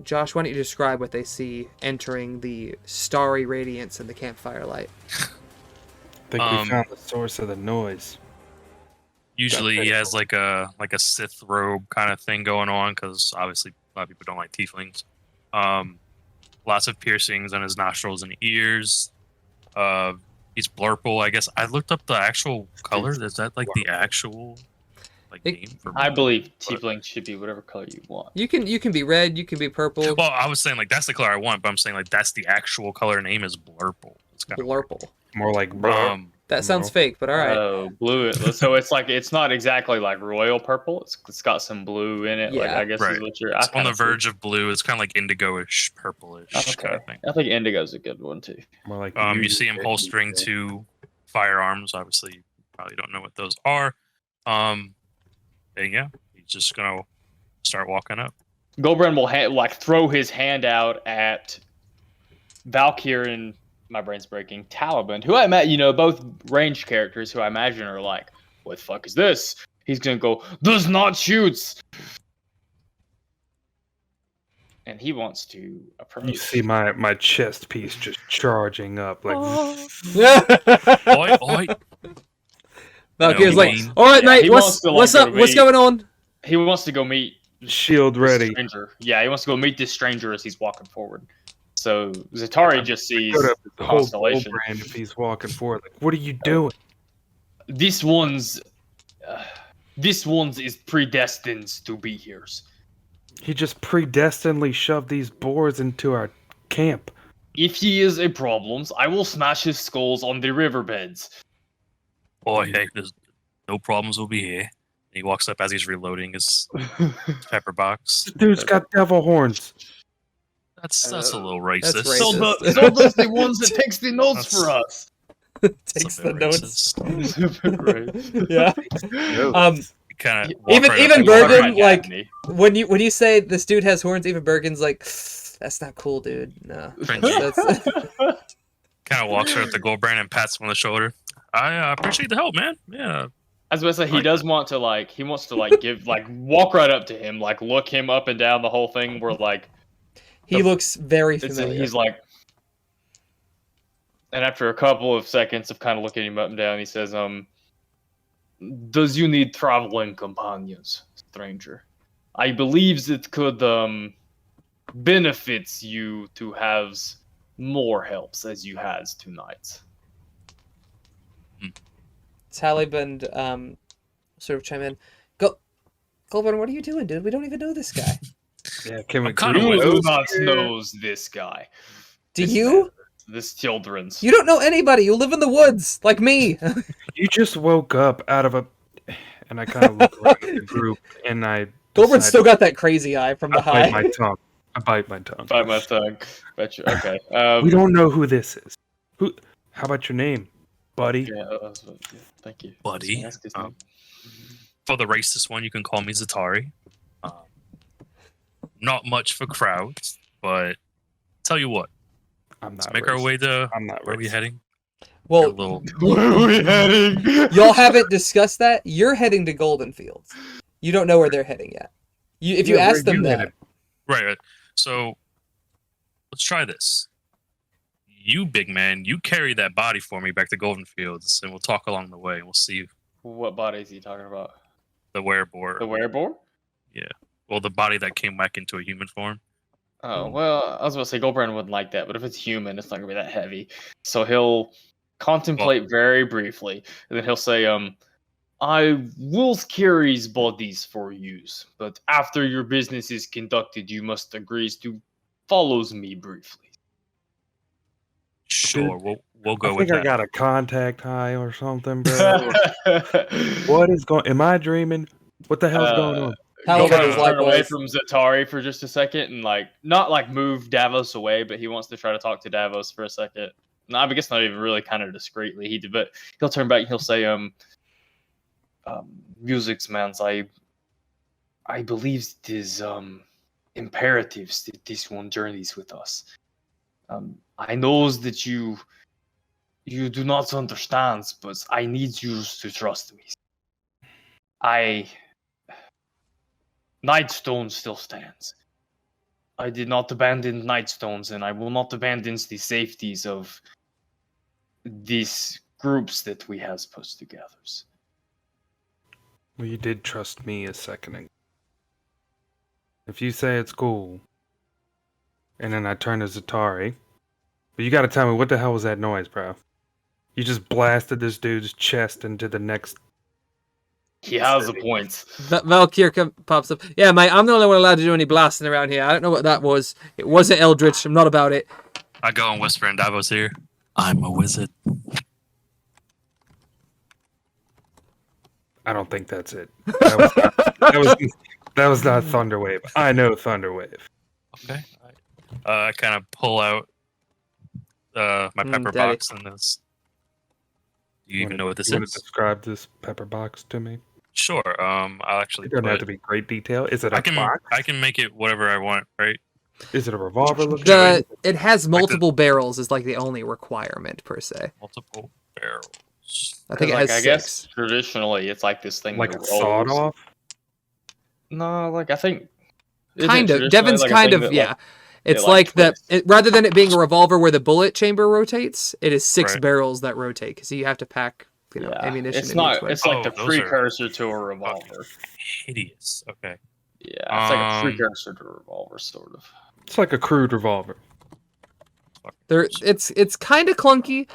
Josh, why don't you describe what they see entering the starry radiance and the campfire light? I think we found the source of the noise. Usually he has like a Sith robe kind of thing going on because obviously a lot of people don't like tieflings. Lots of piercings on his nostrils and ears. He's blurple, I guess. I looked up the actual color. Is that like the actual name for? I believe tiefling should be whatever color you want. You can be red, you can be purple. Well, I was saying like that's the color I want, but I'm saying like that's the actual color name is blurple. It's kind of Blurple. More like That sounds fake, but all right. Oh, blue. So it's like it's not exactly like royal purple. It's got some blue in it. Like Yeah. I guess Right. is what you're. It's on the kinda see. verge of blue. It's kind of like indigo-ish, purplish kind Okay. of thing. I think indigo's a good one too. More like You see him holstering 2 firearms. Obviously, you probably don't know what those are. And yeah, he's just gonna start walking up. Gulbrand will throw his hand out at Valkyr and my brain's breaking Taliban, who I met, both ranged characters who I imagine are like, what the fuck is this? He's gonna go, does not shoot, and he wants to approach. You see my chest piece just charging up like. Oi, oi. Valkyr's No, like, he- all right, Yeah, mate, he what's wants to, what's like, up? go What's meet- going on? He wants to go meet Shield this ready. stranger. Yeah, he wants to go meet this stranger as he's walking forward. So Zatari just sees Put up the whole Constellation. Gulbrand if he's walking forward. Like, what are you doing? This one's This one is predestined to be here. He just predestinedly shoved these boars into our camp. If he is a problem, I will smash his skulls on the riverbeds. Boy, hey, there's no problems will be here. He walks up as he's reloading his pepper box. This dude's got devil horns. That's a little racist. That's So racist. those the ones that takes the notes for us. Takes It's a the bit notes. Right. Yeah. Kind of Even Walk Bergen, right like, at me. when you say this dude has horns, even Bergen's like, that's not cool, dude. No. That's, kind of walks her at the Gulbrand and pats him on the shoulder. I appreciate the help, man. Yeah. I was about to say he Like does want to give walk right up to him, like look him up and down the whole thing. Where like he looks very familiar. he's like, and after a couple of seconds of kind of looking him up and down, he says, does you need traveling companions, stranger? I believe it could benefits you to have more helps as you has tonight." Taliband sort of chime in. Gulbrand, what are you doing, dude? We don't even know this guy. Yeah, can we? I'm kinda Who with do those not knows this guy? Do you? This children's. You don't know anybody. You live in the woods, like me. You just woke up out of a, and I kind of look around at the group, and I. Gulbrand's still decide- got that crazy eye from the I bite high. my tongue. I bite my tongue. Bite my tongue. Betcha. Okay. We don't know who this is. Who? How about your name, buddy? Yeah, thank you. Buddy. Ask his name. For the racist one, you can call me Zatari. Not much for crowds, but tell you what, I'm let's not. make our racist. way to I'm not. where are we racist. heading? Well, A little Where are we heading? y'all haven't discussed that. You're heading to Goldenfields. You don't know where they're heading yet. If you Yeah, ask where them you that, headed? right. So let's try this. You, big man, you carry that body for me back to Goldenfields, and we'll talk along the way. We'll see What body is he talking about? the wereboar. The wereboar? Well, the body that came back into a human form. Oh, well, I was about to say Gulbrand wouldn't like that, but if it's human, it's not going to be that heavy. So he'll contemplate very briefly, and then he'll say, I will carry bodies for use, but after your business is conducted, you must agree to follows me briefly. Sure, we'll go I with think I that. got a contact high or something, bro. What is going? Am I dreaming? What the hell's going on? Taliband Gulbrand is will turn away likewise. from Zatari for just a second and not move Davos away, but he wants to try to talk to Davos for a second. No, I guess not even really, kind of discreetly. But he'll turn back and he'll say, music's man's, I believe it is imperative that this one journeys with us. I know that you do not understand, but I need you to trust me. Nightstone still stands. I did not abandon Nightstones, and I will not abandon the safeties of these groups that we have put together. Well, you did trust me a second ago. If you say it's cool, and then I turn to Zatari, but you gotta tell me, what the hell was that noise, bro? You just blasted this dude's chest into the next. He has a point. Valkyr pops up. Yeah, mate, I'm the only one allowed to do any blasting around here. I don't know what that was. It wasn't Eldritch. I'm not about it. I go and whisper in Davos' ear. I'm a wizard. I don't think that's it. That was not Thunderwave. I know Thunderwave. Okay. I kind of pull out my pepper Daddy. box and this. Do you even know what this You want is? to describe this pepper box to me? Sure. I'll actually. It doesn't have put- to be great detail. Is it a I can box? I can make it whatever I want, right? Is it a revolver looking? It has multiple barrels is like the only requirement per se. Multiple barrels. I think it has I six. guess traditionally it's like this thing Like a that sawed rolls. off? No, I think isn't Kind it of. traditionally Devon's like a kind thing of, that, yeah. It's like like that. twists? Rather than it being a revolver where the bullet chamber rotates, it is six Right. barrels that rotate because you have to pack, Yeah, ammunition. it's in not. each one. It's like Oh, the those are- precursor to a revolver. Hideous. Okay. Yeah, it's like a Um, precursor to a revolver, sort of. It's like a crude revolver. It's kind of clunky.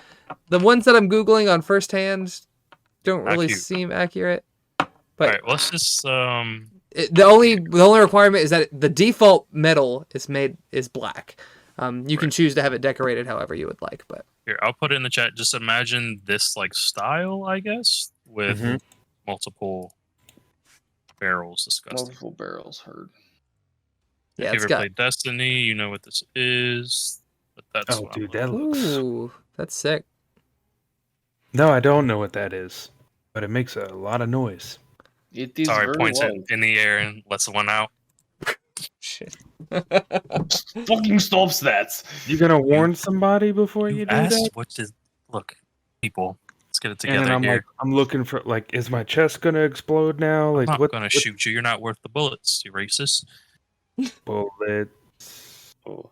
The ones that I'm googling on first hand don't really Accurate. seem accurate. But All right, let's just the only requirement is that the default metal is black. You can choose to have it decorated however you would like, but here. I'll put it in the chat. Just imagine this like style, I guess, with Mhm. multiple barrels. Disgusting. Multiple barrels heard. yeah, If it's you ever got. played Destiny, you know what this is. But that's Oh, what I'm dude, looking that looks. Ooh, that's sick. No, I don't know what that is, but it makes a lot of noise. It is Sorry, very points loud. it in the air and lets one out. Shit. Fucking stops that. You gonna warn somebody before you You do asked that? what is. Look, people, let's get it And together then I'm here. like, I'm looking for like, is my chest gonna explode now? I'm Like, not what? gonna what shoot you. You're not worth the bullets, you racist. bullets Oh.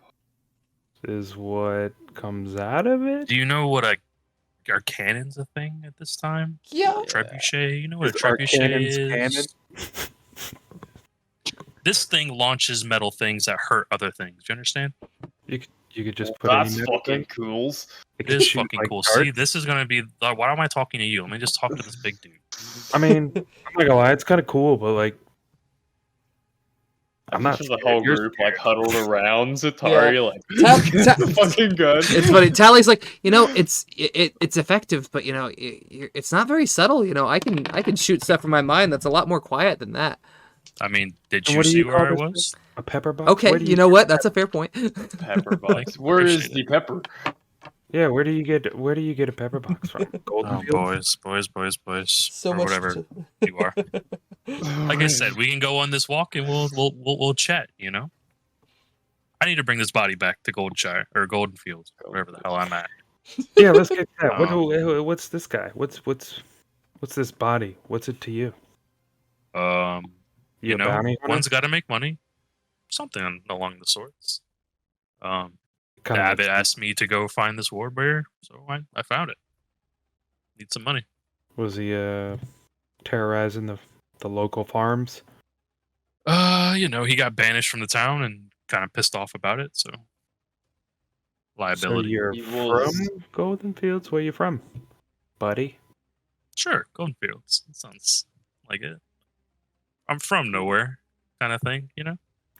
is what comes out of it? Do you know what our cannon's a thing at this time? Yeah. Trebuchet. You know what Is a our trebuchet cannon's is? cannon? This thing launches metal things that hurt other things. Do you understand? You could just Well, put any that's metal fucking thing. cool. It It can is shoot, fucking like, cool. darts. See, this is gonna be. Why am I talking to you? Let me just talk to this big dude. I mean, I'm not gonna lie, it's kind of cool, but like, I'm not The scared. whole You're group like scared. huddled around Zatari, like Tap- the fucking gun. It's funny. Tally's like, it's effective, but it's not very subtle. I can shoot stuff from my mind that's a lot more quiet than that. I mean, did And you what do see you where call I this was? A pepper box? Okay, Where do you know what? That's a fair point. Pepper box. Where is Appreciate the pepper? Yeah, where do you get a pepper box from? Oh, Goldenfields? boys, So or much. whatever you are. Like I said, we can go on this walk and we'll chat. I need to bring this body back to Goldshire or Goldenfields, wherever the hell I'm at. Yeah, let's get that. Um, What's this guy? What's this body? What's it to you? You a know, bounty hunter? one's got to make money, something along the sorts. The Kinda abbot like- asked me to go find this warbearer, so I found it. Need some money. Was he terrorizing the local farms? He got banished from the town and kind of pissed off about it, so So liability. you're He from was- Goldenfields? Where you from, buddy? Sure, Goldenfields. That sounds like it. I'm from nowhere, kind of thing.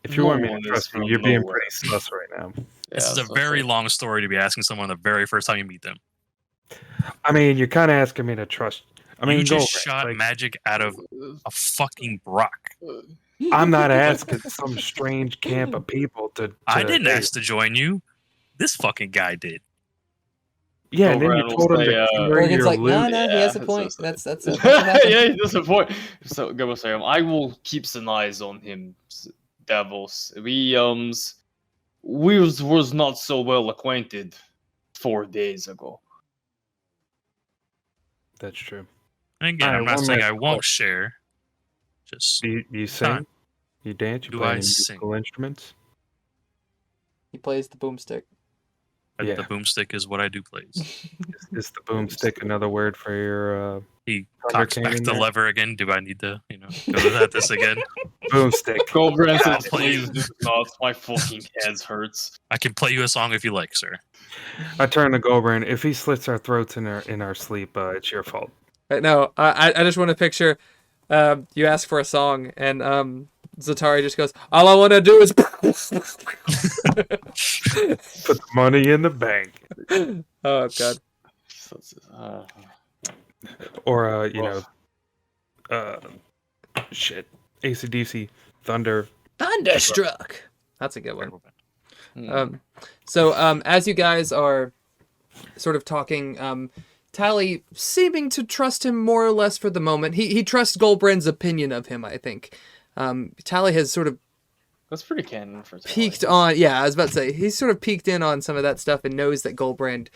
If you want me No to one is trust you, from you're being nowhere. pretty sus right now. This is a so very it's long story to be asking someone the very first time you meet them. I mean, you're kind of asking me to trust. I mean, you just Gulbrand, shot like, magic out of like- a fucking Brock. I'm not asking some strange camp of people to I didn't hey, ask to join you. This fucking guy did. Yeah, and then you Gulbrand will told him say, to carry Morgan's your like, loot. no, he has a Yeah, point. so- That's what happened. yeah, that's a point. So go say, I will keep some eyes on him, devils. We was not so well acquainted 4 days ago. That's true. And again, Alright, I'm not one saying last I won't share. Just You sing? Time. You dance? You Do play I any sing? musical instruments? He plays the boomstick. Yeah. the boomstick is what I do plays. Is the boomstick another word for your He Thunder cocks back cannon the there? lever again. Do I need to, go to this again? boomstick? Gulbrand I'll says, play please do not. My fucking head hurts. I can play you a song if you like, sir. I turn to Gulbrand. If he slits our throats in our sleep, it's your fault. Right, no, I just want to picture you ask for a song, and Zatari just goes, all I want to do is... Put the money in the bank, Oh, God. or shit, AC/DC, Thunder. Thunderstruck. That's a good one. Hmm. So as you guys are sort of talking, Tally seeming to trust him more or less for the moment. He trusts Gulbrand's opinion of him, I think. Tally has sort of That's pretty canon for peeked on, I was about to say, he's sort of peeked in on some of that stuff and knows that Gulbrand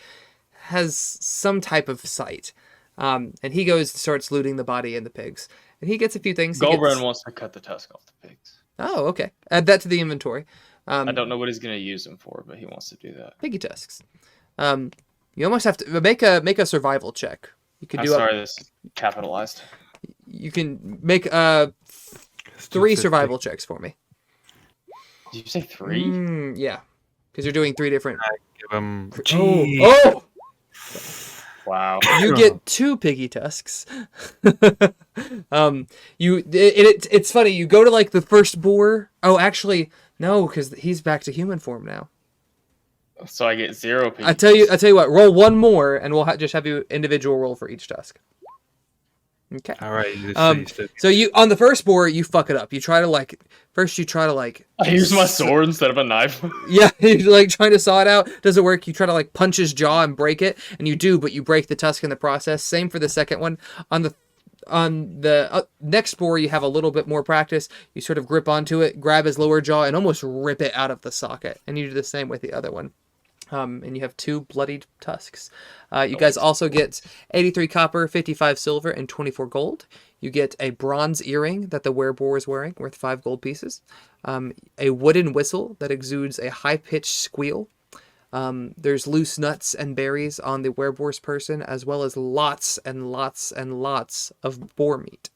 has some type of sight. And he goes and starts looting the body and the pigs. And he gets a few things. Gulbrand wants to cut the tusk off the pigs. Oh, okay. Add that to the inventory. I don't know what he's going to use them for, but he wants to do that. Piggy tusks. You almost have to make a survival check. You can I'm do sorry, this is capitalized. You can make 3 survival checks for me. Did you say 3? Yeah, because you're doing 3 different. Give him. Oh! Wow. You get 2 piggy tusks. It's funny. You go to like the first boar. Oh, actually, no, because he's back to human form now. So I get 0 pieces. I tell you what. Roll 1 more, and we'll just have you individual roll for each tusk. Okay. All right. So you on the first boar, you fuck it up. You try to I use my sword instead of a knife. Yeah, you're like trying to saw it out. Doesn't work. You try to like punch his jaw and break it, and you do, but you break the tusk in the process. Same for the second one. On the next boar, you have a little bit more practice. You sort of grip onto it, grab his lower jaw, and almost rip it out of the socket. And you do the same with the other one. And you have 2 bloodied tusks. You guys also get 83 copper, 55 silver, and 24 gold. You get a bronze earring that the wereboar is wearing, worth 5 gold pieces. A wooden whistle that exudes a high-pitched squeal. There's loose nuts and berries on the wereboar's person, as well as lots and lots and lots of boar meat.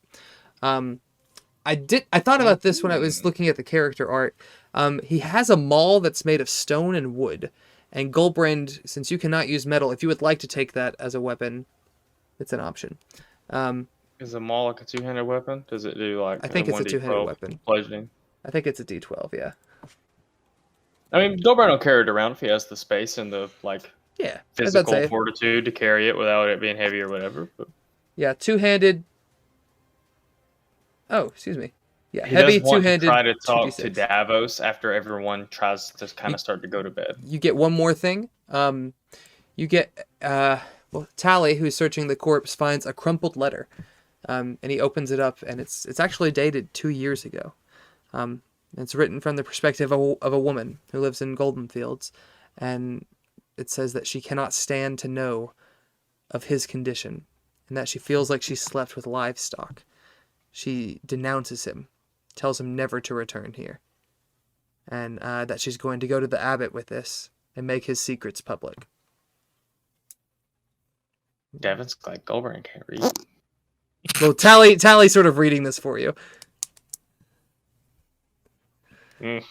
I thought about this when I was looking at the character art. He has a maul that's made of stone and wood. And Gulbrand, since you cannot use metal, if you would like to take that as a weapon, it's an option. Is a maul like a 2-handed weapon? Does it do like? I think it's a 2-handed weapon. Bludgeoning. I think it's a D12, yeah. I mean, Gulbrand will carry it around if he has the space and the Yeah. physical fortitude to carry it without it being heavy or whatever. But... Yeah, 2-handed. Oh, excuse me. Yeah, he heavy does want 2-handed. to try to talk 2d6. to Davos after everyone tries to kind of start to go to bed. You get one more thing. You get Tally, who's searching the corpse, finds a crumpled letter, and he opens it up, and it's actually dated 2 years ago. It's written from the perspective of a woman who lives in Goldenfields, and it says that she cannot stand to know of his condition, and that she feels like she slept with livestock. She denounces him, tells him never to return here, and that she's going to go to the abbot with this and make his secrets public. Devin's like Gulbrand can't read. Well, Tally sort of reading this for you. That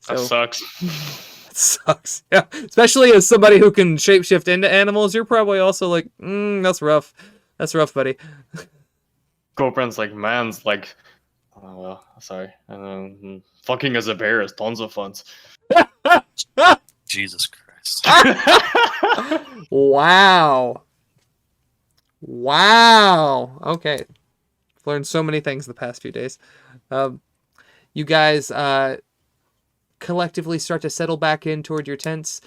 So, sucks. it sucks. Yeah, especially as somebody who can shapeshift into animals, you're probably also like, that's rough. That's rough, buddy. Gulbrand's like, man's like, oh well, sorry. Fucking as a bear is tons of fun. Jesus Christ. Wow. Okay. Learned so many things the past few days. You guys collectively start to settle back in toward your tents.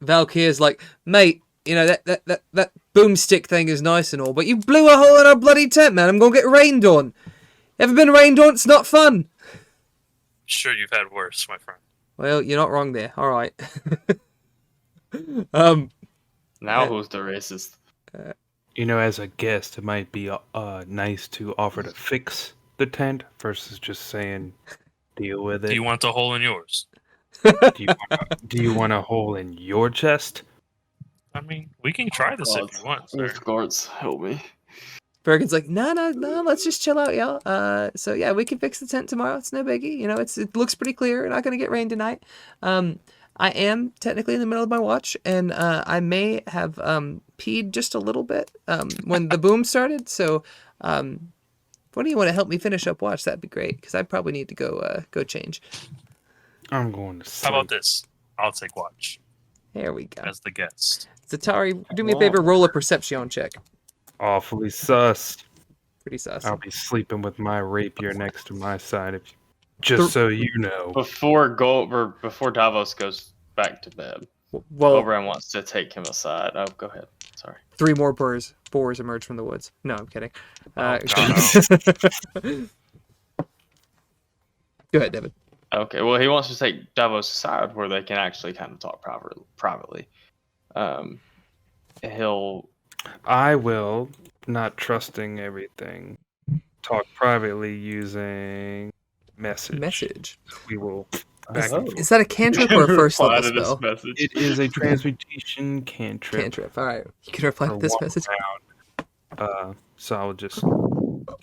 Valkyr's like, mate, you know, that boomstick thing is nice and all, but you blew a hole in our bloody tent, man. I'm gonna get rained on. Ever been rained on? It's not fun. Sure, you've had worse, my friend. Well, you're not wrong there. All right. Now who's the racist? You know, as a guest, it might be nice to offer to fix the tent versus just saying, deal with it. Do you want a hole in yours? Do you want a hole in your chest? I mean, we can try this if you want, sir. Guards, help me. Bergen's like, no, let's just chill out, y'all. So yeah, we can fix the tent tomorrow. It's no biggie. You know, it looks pretty clear. We're not gonna get rain tonight. I am technically in the middle of my watch, and I may have peed just a little bit when the boom started. So, what do you want to help me finish up watch? That'd be great, because I probably need to go change. I'm going to sleep. How about this? I'll take watch There we go. as the guest. Zatari, do me a favor, roll a perception check. Awfully sus. Pretty sus. I'll be sleeping with my rapier next to my side, just so you know. Before Davos goes back to bed, Well, Gulbrand wants to take him aside. Oh, go ahead. Sorry. 3 more boars emerge from the woods. No, I'm kidding. Oh, Go ahead, Devin. Okay, well, he wants to take Davos aside where they can actually kind of talk privately. I will, not trusting everything, talk privately using message. We will back and forth. Is that a cantrip or a first level spell? It is a transmutation cantrip. Cantrip. All right. You can reply to for this one message. round. So I'll just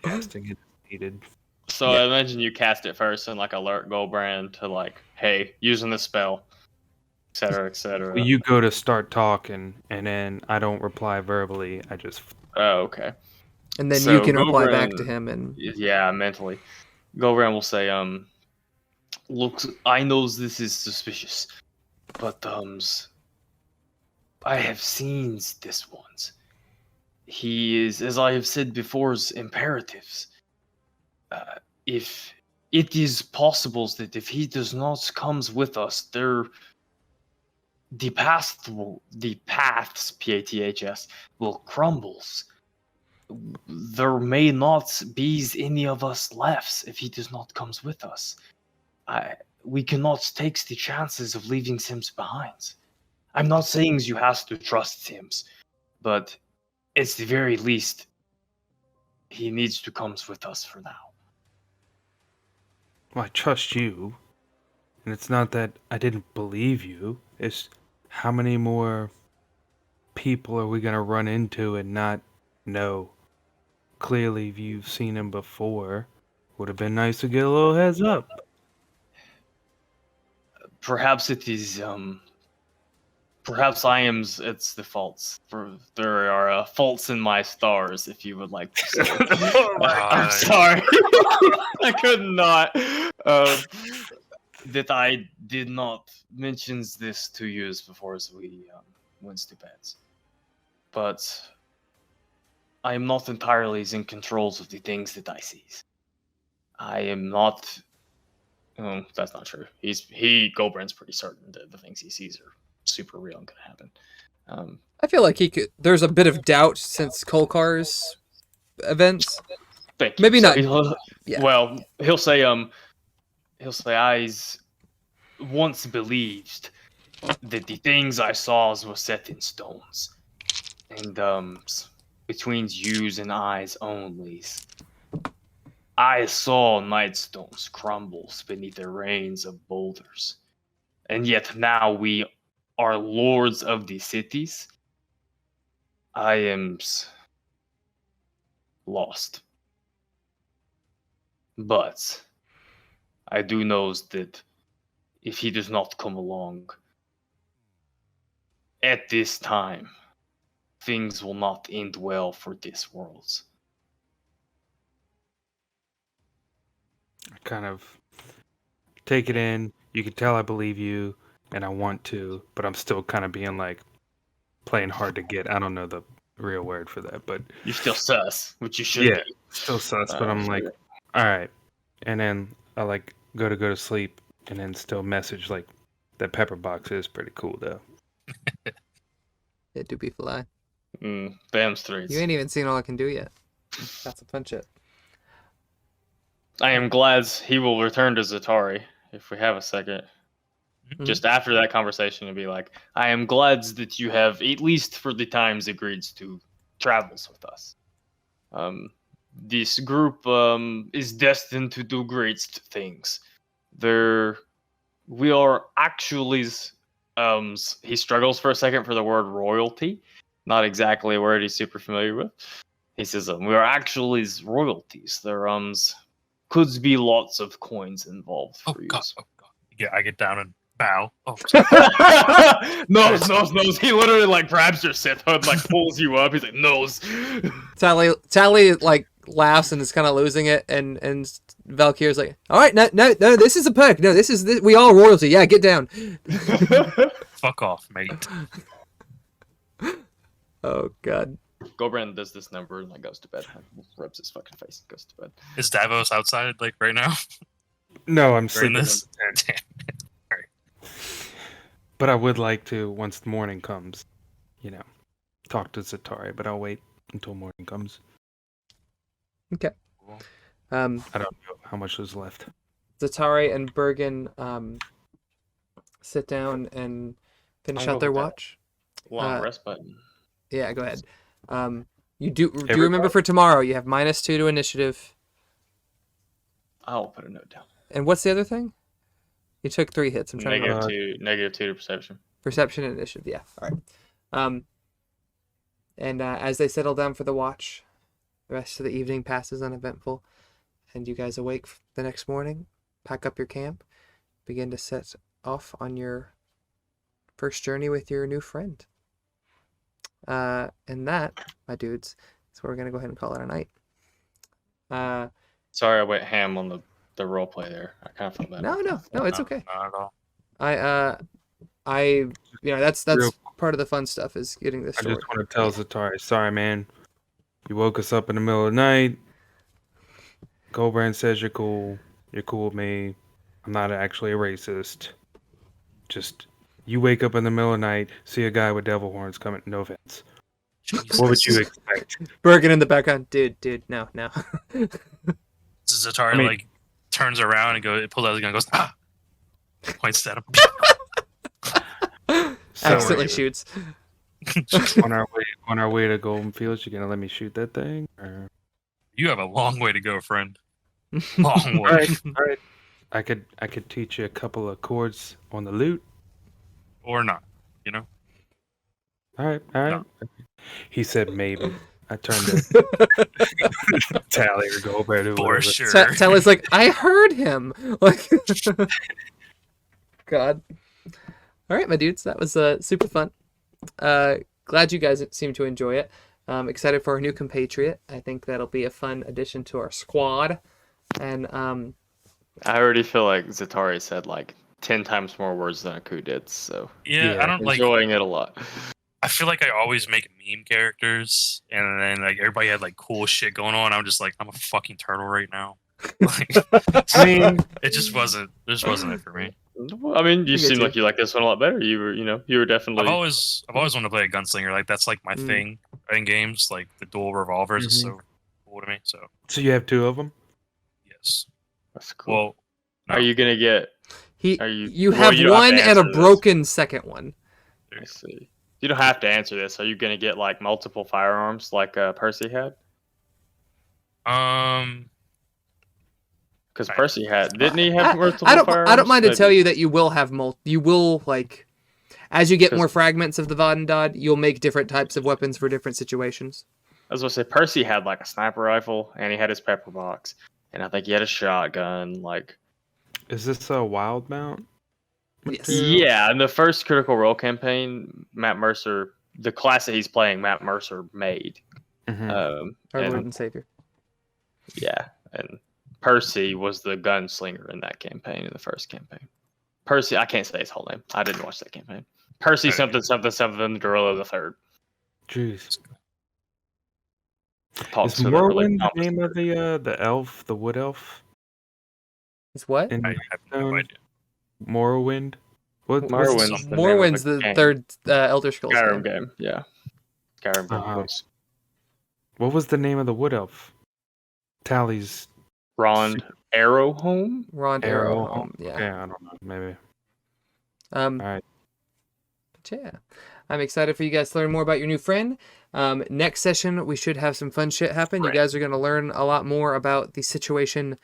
casting it as needed. So I imagine you cast it first and like alert Gulbrand to like, hey, using the spell. etc., etc. Well, you go to start talking, and then I don't reply verbally. I just Oh, okay. And then you So can reply back Gulbrand- to him, and Yeah, mentally. Gulbrand will say, look, I know this is suspicious, but I have seen this once. He is, as I have said before, imperatives. If it is possible that if he does not comes with us, the paths, paths, will crumbles. There may not be any of us left if he does not comes with us. We cannot take the chances of leaving Sims behind. I'm not saying you have to trust Sims, but at the very least, he needs to comes with us for now. well, I trust you, and it's not that I didn't believe you. It's how many more people are we gonna run into and not know? Clearly, if you've seen him before, would have been nice to get a little heads up. Perhaps it is perhaps I am it's the faults. There are faults in my stars, if you would like to say. I'm God. sorry. I could not. That I did not mention this to you before as we went to bed. But I am not entirely in control of the things that I see. I am not. That's not true. Goldbrand's pretty certain that the things he sees are super real and gonna happen. I feel like he could. There's a bit of doubt since Kolkar's events. Thank you. Maybe So not. he'll- Yeah. Well, he'll say I once believed that the things I saw were set in stones, and between yous and eyes only. I saw nightstones crumbles beneath the rains of boulders, and yet now we are lords of the cities. I am lost. But I do know that if he does not come along at this time, things will not end well for this world. I kind of take it in. You can tell I believe you, and I want to, but I'm still kind of being like playing hard to get. I don't know the real word for that, but You're still sus, which you should yeah, be. still sus. But I'm like, all right, and then I like go to sleep, and then still message like that pepper box is pretty cool though. It do be fly. Damn streets. You ain't even seen all I can do yet. That's a punch it. I am glad he will return to Zatari if we have a second. Mhm. Just after that conversation, to be like, I am glad that you have, at least for the times, agreed to travels with us. This group is destined to do great things. We are actually, he struggles for a second for the word royalty. Not exactly a word he's super familiar with. He says, we are actually royalties. There could be lots of coins involved Oh for you. god. Oh god. Yeah, I get down and bow. Oh, No. He literally like grabs your Sith hood, like pulls you up. He's like, nose. Tally like laughs and is kind of losing it, and Valkyrie's like, all right, no, this is a perk. No, this we all royalty. Yeah, get down. fuck off, mate. Oh god. Gulbrand does this number and like goes to bed. Rubs his fucking face and goes to bed. Is Davos outside like right now? No, I'm During sleeping. this? in the tent. But I would like to, once the morning comes, talk to Zatari. But I'll wait until morning comes. Okay. I don't know how much is left. Zatari and Bergen sit down and finish I'll out go their with that. watch. Long rest button. Yeah, go ahead. You do you remember for tomorrow? You have -2 to initiative. I'll put a note down. And what's the other thing? You took 3 hits. I'm trying to remember. -2 to perception. Perception and initiative. Yeah. All right. And as they settle down for the watch, the rest of the evening passes uneventful, and you guys awake the next morning, pack up your camp, begin to set off on your first journey with your new friend. And that, my dudes, is where we're gonna go ahead and call it a night. Sorry, I went ham on the role play there. I kind of felt bad. No, it's okay. Not at all. That's Real- part of the fun stuff is getting this I story. just want to tell Zatari, sorry, man. You woke us up in the middle of the night. Gulbrand says you're cool. You're cool with me. I'm not actually a racist. Just, you wake up in the middle of the night, see a guy with devil horns coming. No offense. What would you expect? Bergen in the background, dude, no. Zatari I mean- like turns around and pulls out his gun and goes, ah! Points at him. Accidentally shoots. on our way to Goldenfields, you gonna let me shoot that thing? Or... You have a long way to go, friend. Long way. All right. I could teach you a couple of chords on the lute. Or not, you know? All right. No. He said maybe. I turned to Tally or Gulbrand. or For whatever. sure. Tally's like, I heard him. Like, God. All right, my dudes, that was super fun. Glad you guys seem to enjoy it. Excited for our new compatriot. I think that'll be a fun addition to our squad. And I already feel like Zatari said like 10 times more words than Aku did, so Yeah, Yeah, I don't like. enjoying it a lot. I feel like I always make meme characters, and then like everybody had like cool shit going on. I'm just like, I'm a fucking turtle right now. Like, I mean, it just wasn't it for me. I mean, you I get seem you. like you like this one a lot better. You were definitely. I've always wanted to play a gunslinger. Like that's like my Mm. thing in games. Like the dual revolvers is Mhm. so cool to me. So so you have two of them? yes. That's cool. Well, no. Are you gonna get? you Well, have you don't have one to and a answer this. broken second one. Let's see. You don't have to answer this. Are you gonna get like multiple firearms like Percy had? Because Right. Percy had, didn't he have multiple I don't firearms? mind to Maybe. tell you that you will have you will, like, as you get 'Cause- more fragments of the Vatandad, you'll make different types of weapons for different situations. I was gonna say Percy had like a sniper rifle and he had his pepper box, and I think he had a shotgun. Like, Is this a wild mount? Yes. yeah, in the first Critical Role campaign, Matt Mercer, the class that he's playing, Matt Mercer made. Mhm. Our And- Lord and Savior. Yeah, and Percy was the gunslinger in that campaign, in the first campaign. Percy, I can't say his whole name. I didn't watch that campaign. Percy Okay. something Dorilla the Third. Jeez. Talks Is to the really Morrowind the pompous name of bird. the elf, the wood elf? It's what? In I have no um, idea. Morrowind? What's Morrowind's the name of Morrowind's the the game. third Elder Scrolls Skyrim game. game. Yeah, Skyrim game. Uh-huh. Oops. What was the name of the wood elf? Tally's Rond Arrowhome. Ron Arrow. Arrow. Yeah. Okay, I don't know. Maybe. Um, All right. but yeah, I'm excited for you guys to learn more about your new friend. Next session, we should have some fun shit happen. Right. You guys are going to learn a lot more about the situation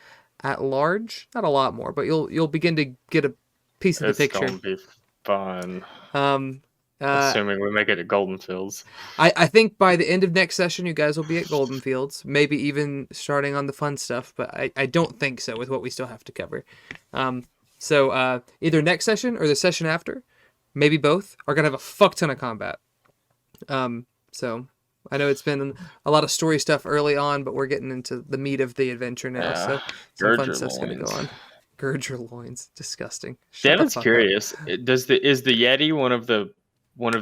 at large. Not a lot more, but you'll begin to get a piece of It's the picture. gonna be fun. Um, Assuming we make it at Goldenfields. I think by the end of next session, you guys will be at Goldenfields, maybe even starting on the fun stuff, but I don't think so with what we still have to cover. So either next session or the session after, maybe both, are going to have a fuck ton of combat. So I know it's been a lot of story stuff early on, but we're getting into the meat of the adventure now, Yeah. so some Gird fun your stuff's going to go loins. on. Gird your loins. Disgusting. Shut Dan, the I'm fuck up. curious. Is the Yeti one of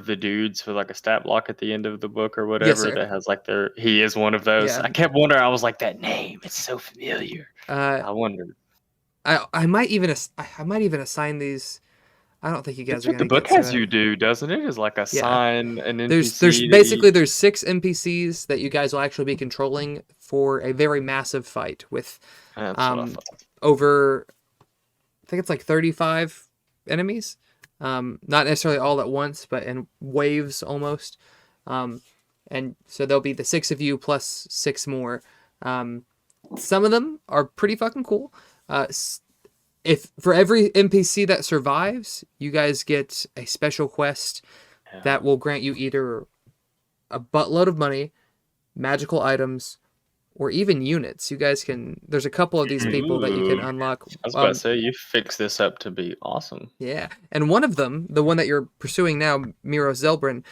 the dudes with like a stat block at the end of the book or whatever sir. that has like he is one of those. Yeah. I kept wondering. I was like, that name, it's so familiar. Uh, I wondered. I might even assign these. I don't think you guys That's are what the going book to get has some of you do, doesn't it? Is like assign an NPC. There's that you- basically there's 6 NPCs that you guys will actually be controlling for a very massive fight with That's what I um, thought. over, I think it's like 35 enemies. Not necessarily all at once, but in waves almost. And so there'll be the 6 of you plus 6 more. Some of them are pretty fucking cool. If for every NPC that survives, you guys get a special quest Yeah. that will grant you either a buttload of money, magical items, or even units. You guys can. There's a couple of these people that you can Ooh. unlock. I was about to say, you fixed this up to be awesome. Yeah, and one of them, the one that you're pursuing now, Miro Zelbrin,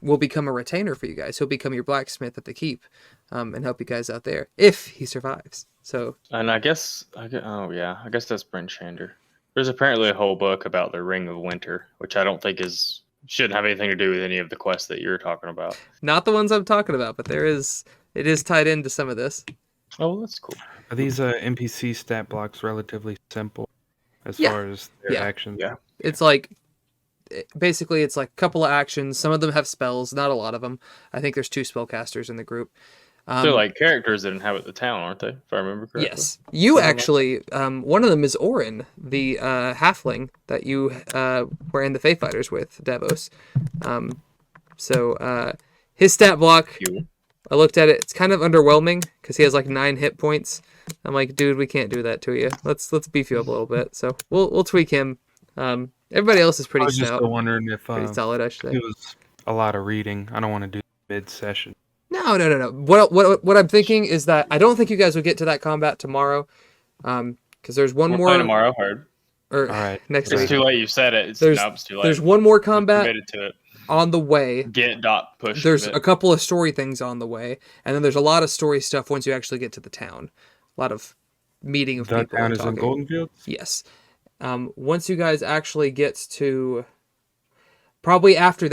will become a retainer for you guys. He'll become your blacksmith at the keep, and help you guys out there if he survives. So, And I guess that's Bryn Shander. There's apparently a whole book about the Ring of Winter, which I don't think shouldn't have anything to do with any of the quests that you're talking about. not the ones I'm talking about, but it is tied into some of this. Oh, that's cool. Are these NPC stat blocks relatively simple as Yeah. far as their Yeah. actions? Yeah. It's like, basically, it's like a couple of actions. Some of them have spells, not a lot of them. I think there's 2 spellcasters in the group. They're like characters that inhabit the town, aren't they? If I remember correctly. Yes. You actually, one of them is Orin, the halfling that you were in the Fae Fighters with, Davos. So his stat block, You. I looked at it, it's kind of underwhelming because he has like 9 hit points. I'm like, dude, we can't do that to you. Let's beef you up a little bit. So we'll tweak him. Everybody else is I pretty was just stout. wondering if Pretty solid, I should say. it was a lot of reading. I don't want to do mid-session. No. What I'm thinking is that I don't think you guys will get to that combat tomorrow, because there's one We're more playing tomorrow, hard. or All right. next It's week. too late. You said it. It's too late. There's one more combat Committed to it. on the way. Get dot push. There's bit. a couple of story things on the way, and then there's a lot of story stuff once you actually get to the town. A lot of meeting of The people. town and is in talking. Goldenfields? Yes. Once you guys actually get to probably after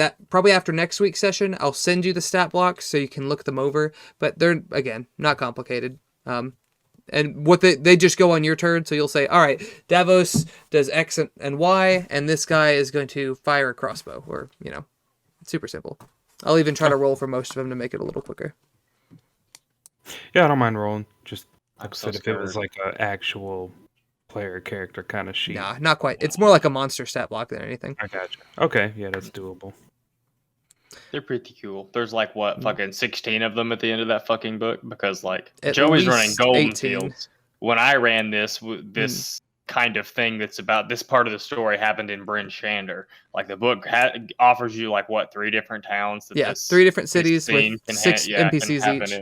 next week's session, I'll send you the stat blocks so you can look them over. But they're, again, not complicated. And what they just go on your turn, so you'll say, all right, Davos does X and Y, and this guy is going to fire a crossbow, or it's super simple. I'll even try to roll for most of them to make it a little quicker. Yeah, I don't mind rolling. Just I'm like I so said, if it was scared. like an actual player character kind of sheet. Nah, not quite. It's more like a monster stat block than anything. I gotcha. Okay, yeah, that's doable. They're pretty cool. There's like fucking 16 of them at the end of that fucking book because At Joey's running least Goldenfields. When I ran this kind of thing that's about this part of the story happened in Bryn Shander. Like the book offers you 3 different towns. That Yeah, this, 3 different this cities scene with can 6 can NPCs happen each.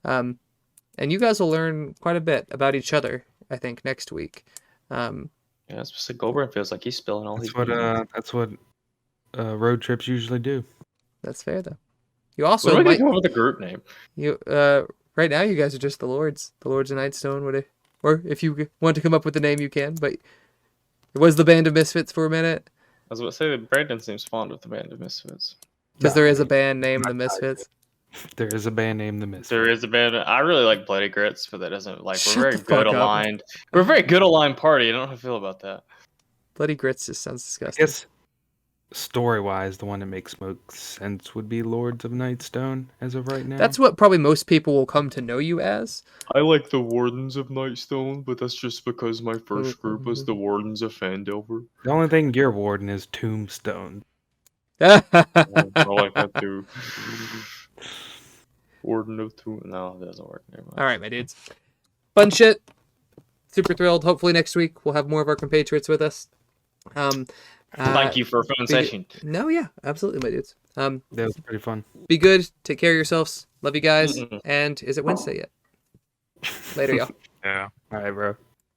in. And you guys will learn quite a bit about each other, I think, next week. Yeah, especially Gulbrand feels like he's spilling all his. That's what road trips usually do. That's fair, though. You So also what do we might... come up with a group name? Right now, you guys are just the Lords. The Lords of Nightstone. Or if you want to come up with a name, you can. But it was the Band of Misfits for a minute. I was about to say that Brandon seems fond of the Band of Misfits. Because there is a band named the Misfits. There is a band named the Misfits. There is a band. I really like Bloody Grits, but that doesn't Shut we're very the good fuck up. aligned. We're a very good aligned party. I don't know how I feel about that. Bloody Grits just sounds I disgusting. guess story-wise, the one that makes most sense would be Lords of Nightstone as of right now. That's what probably most people will come to know you as. I like the Wardens of Nightstone, but that's just because my first group was the Wardens of Fandelver. the only thing Gear Warden is Tombstone. I like that too. Warden of Tomb. No, it doesn't work. Never mind. All right, my dudes. Fun shit. Super thrilled. Hopefully next week we'll have more of our compatriots with us. Thank you for a fun session. No, yeah, absolutely, my dudes. That was pretty fun. Be good. Take care of yourselves. Love you guys. Mm-mm. And is it Wednesday yet? Later, y'all. Yeah. All right, bro.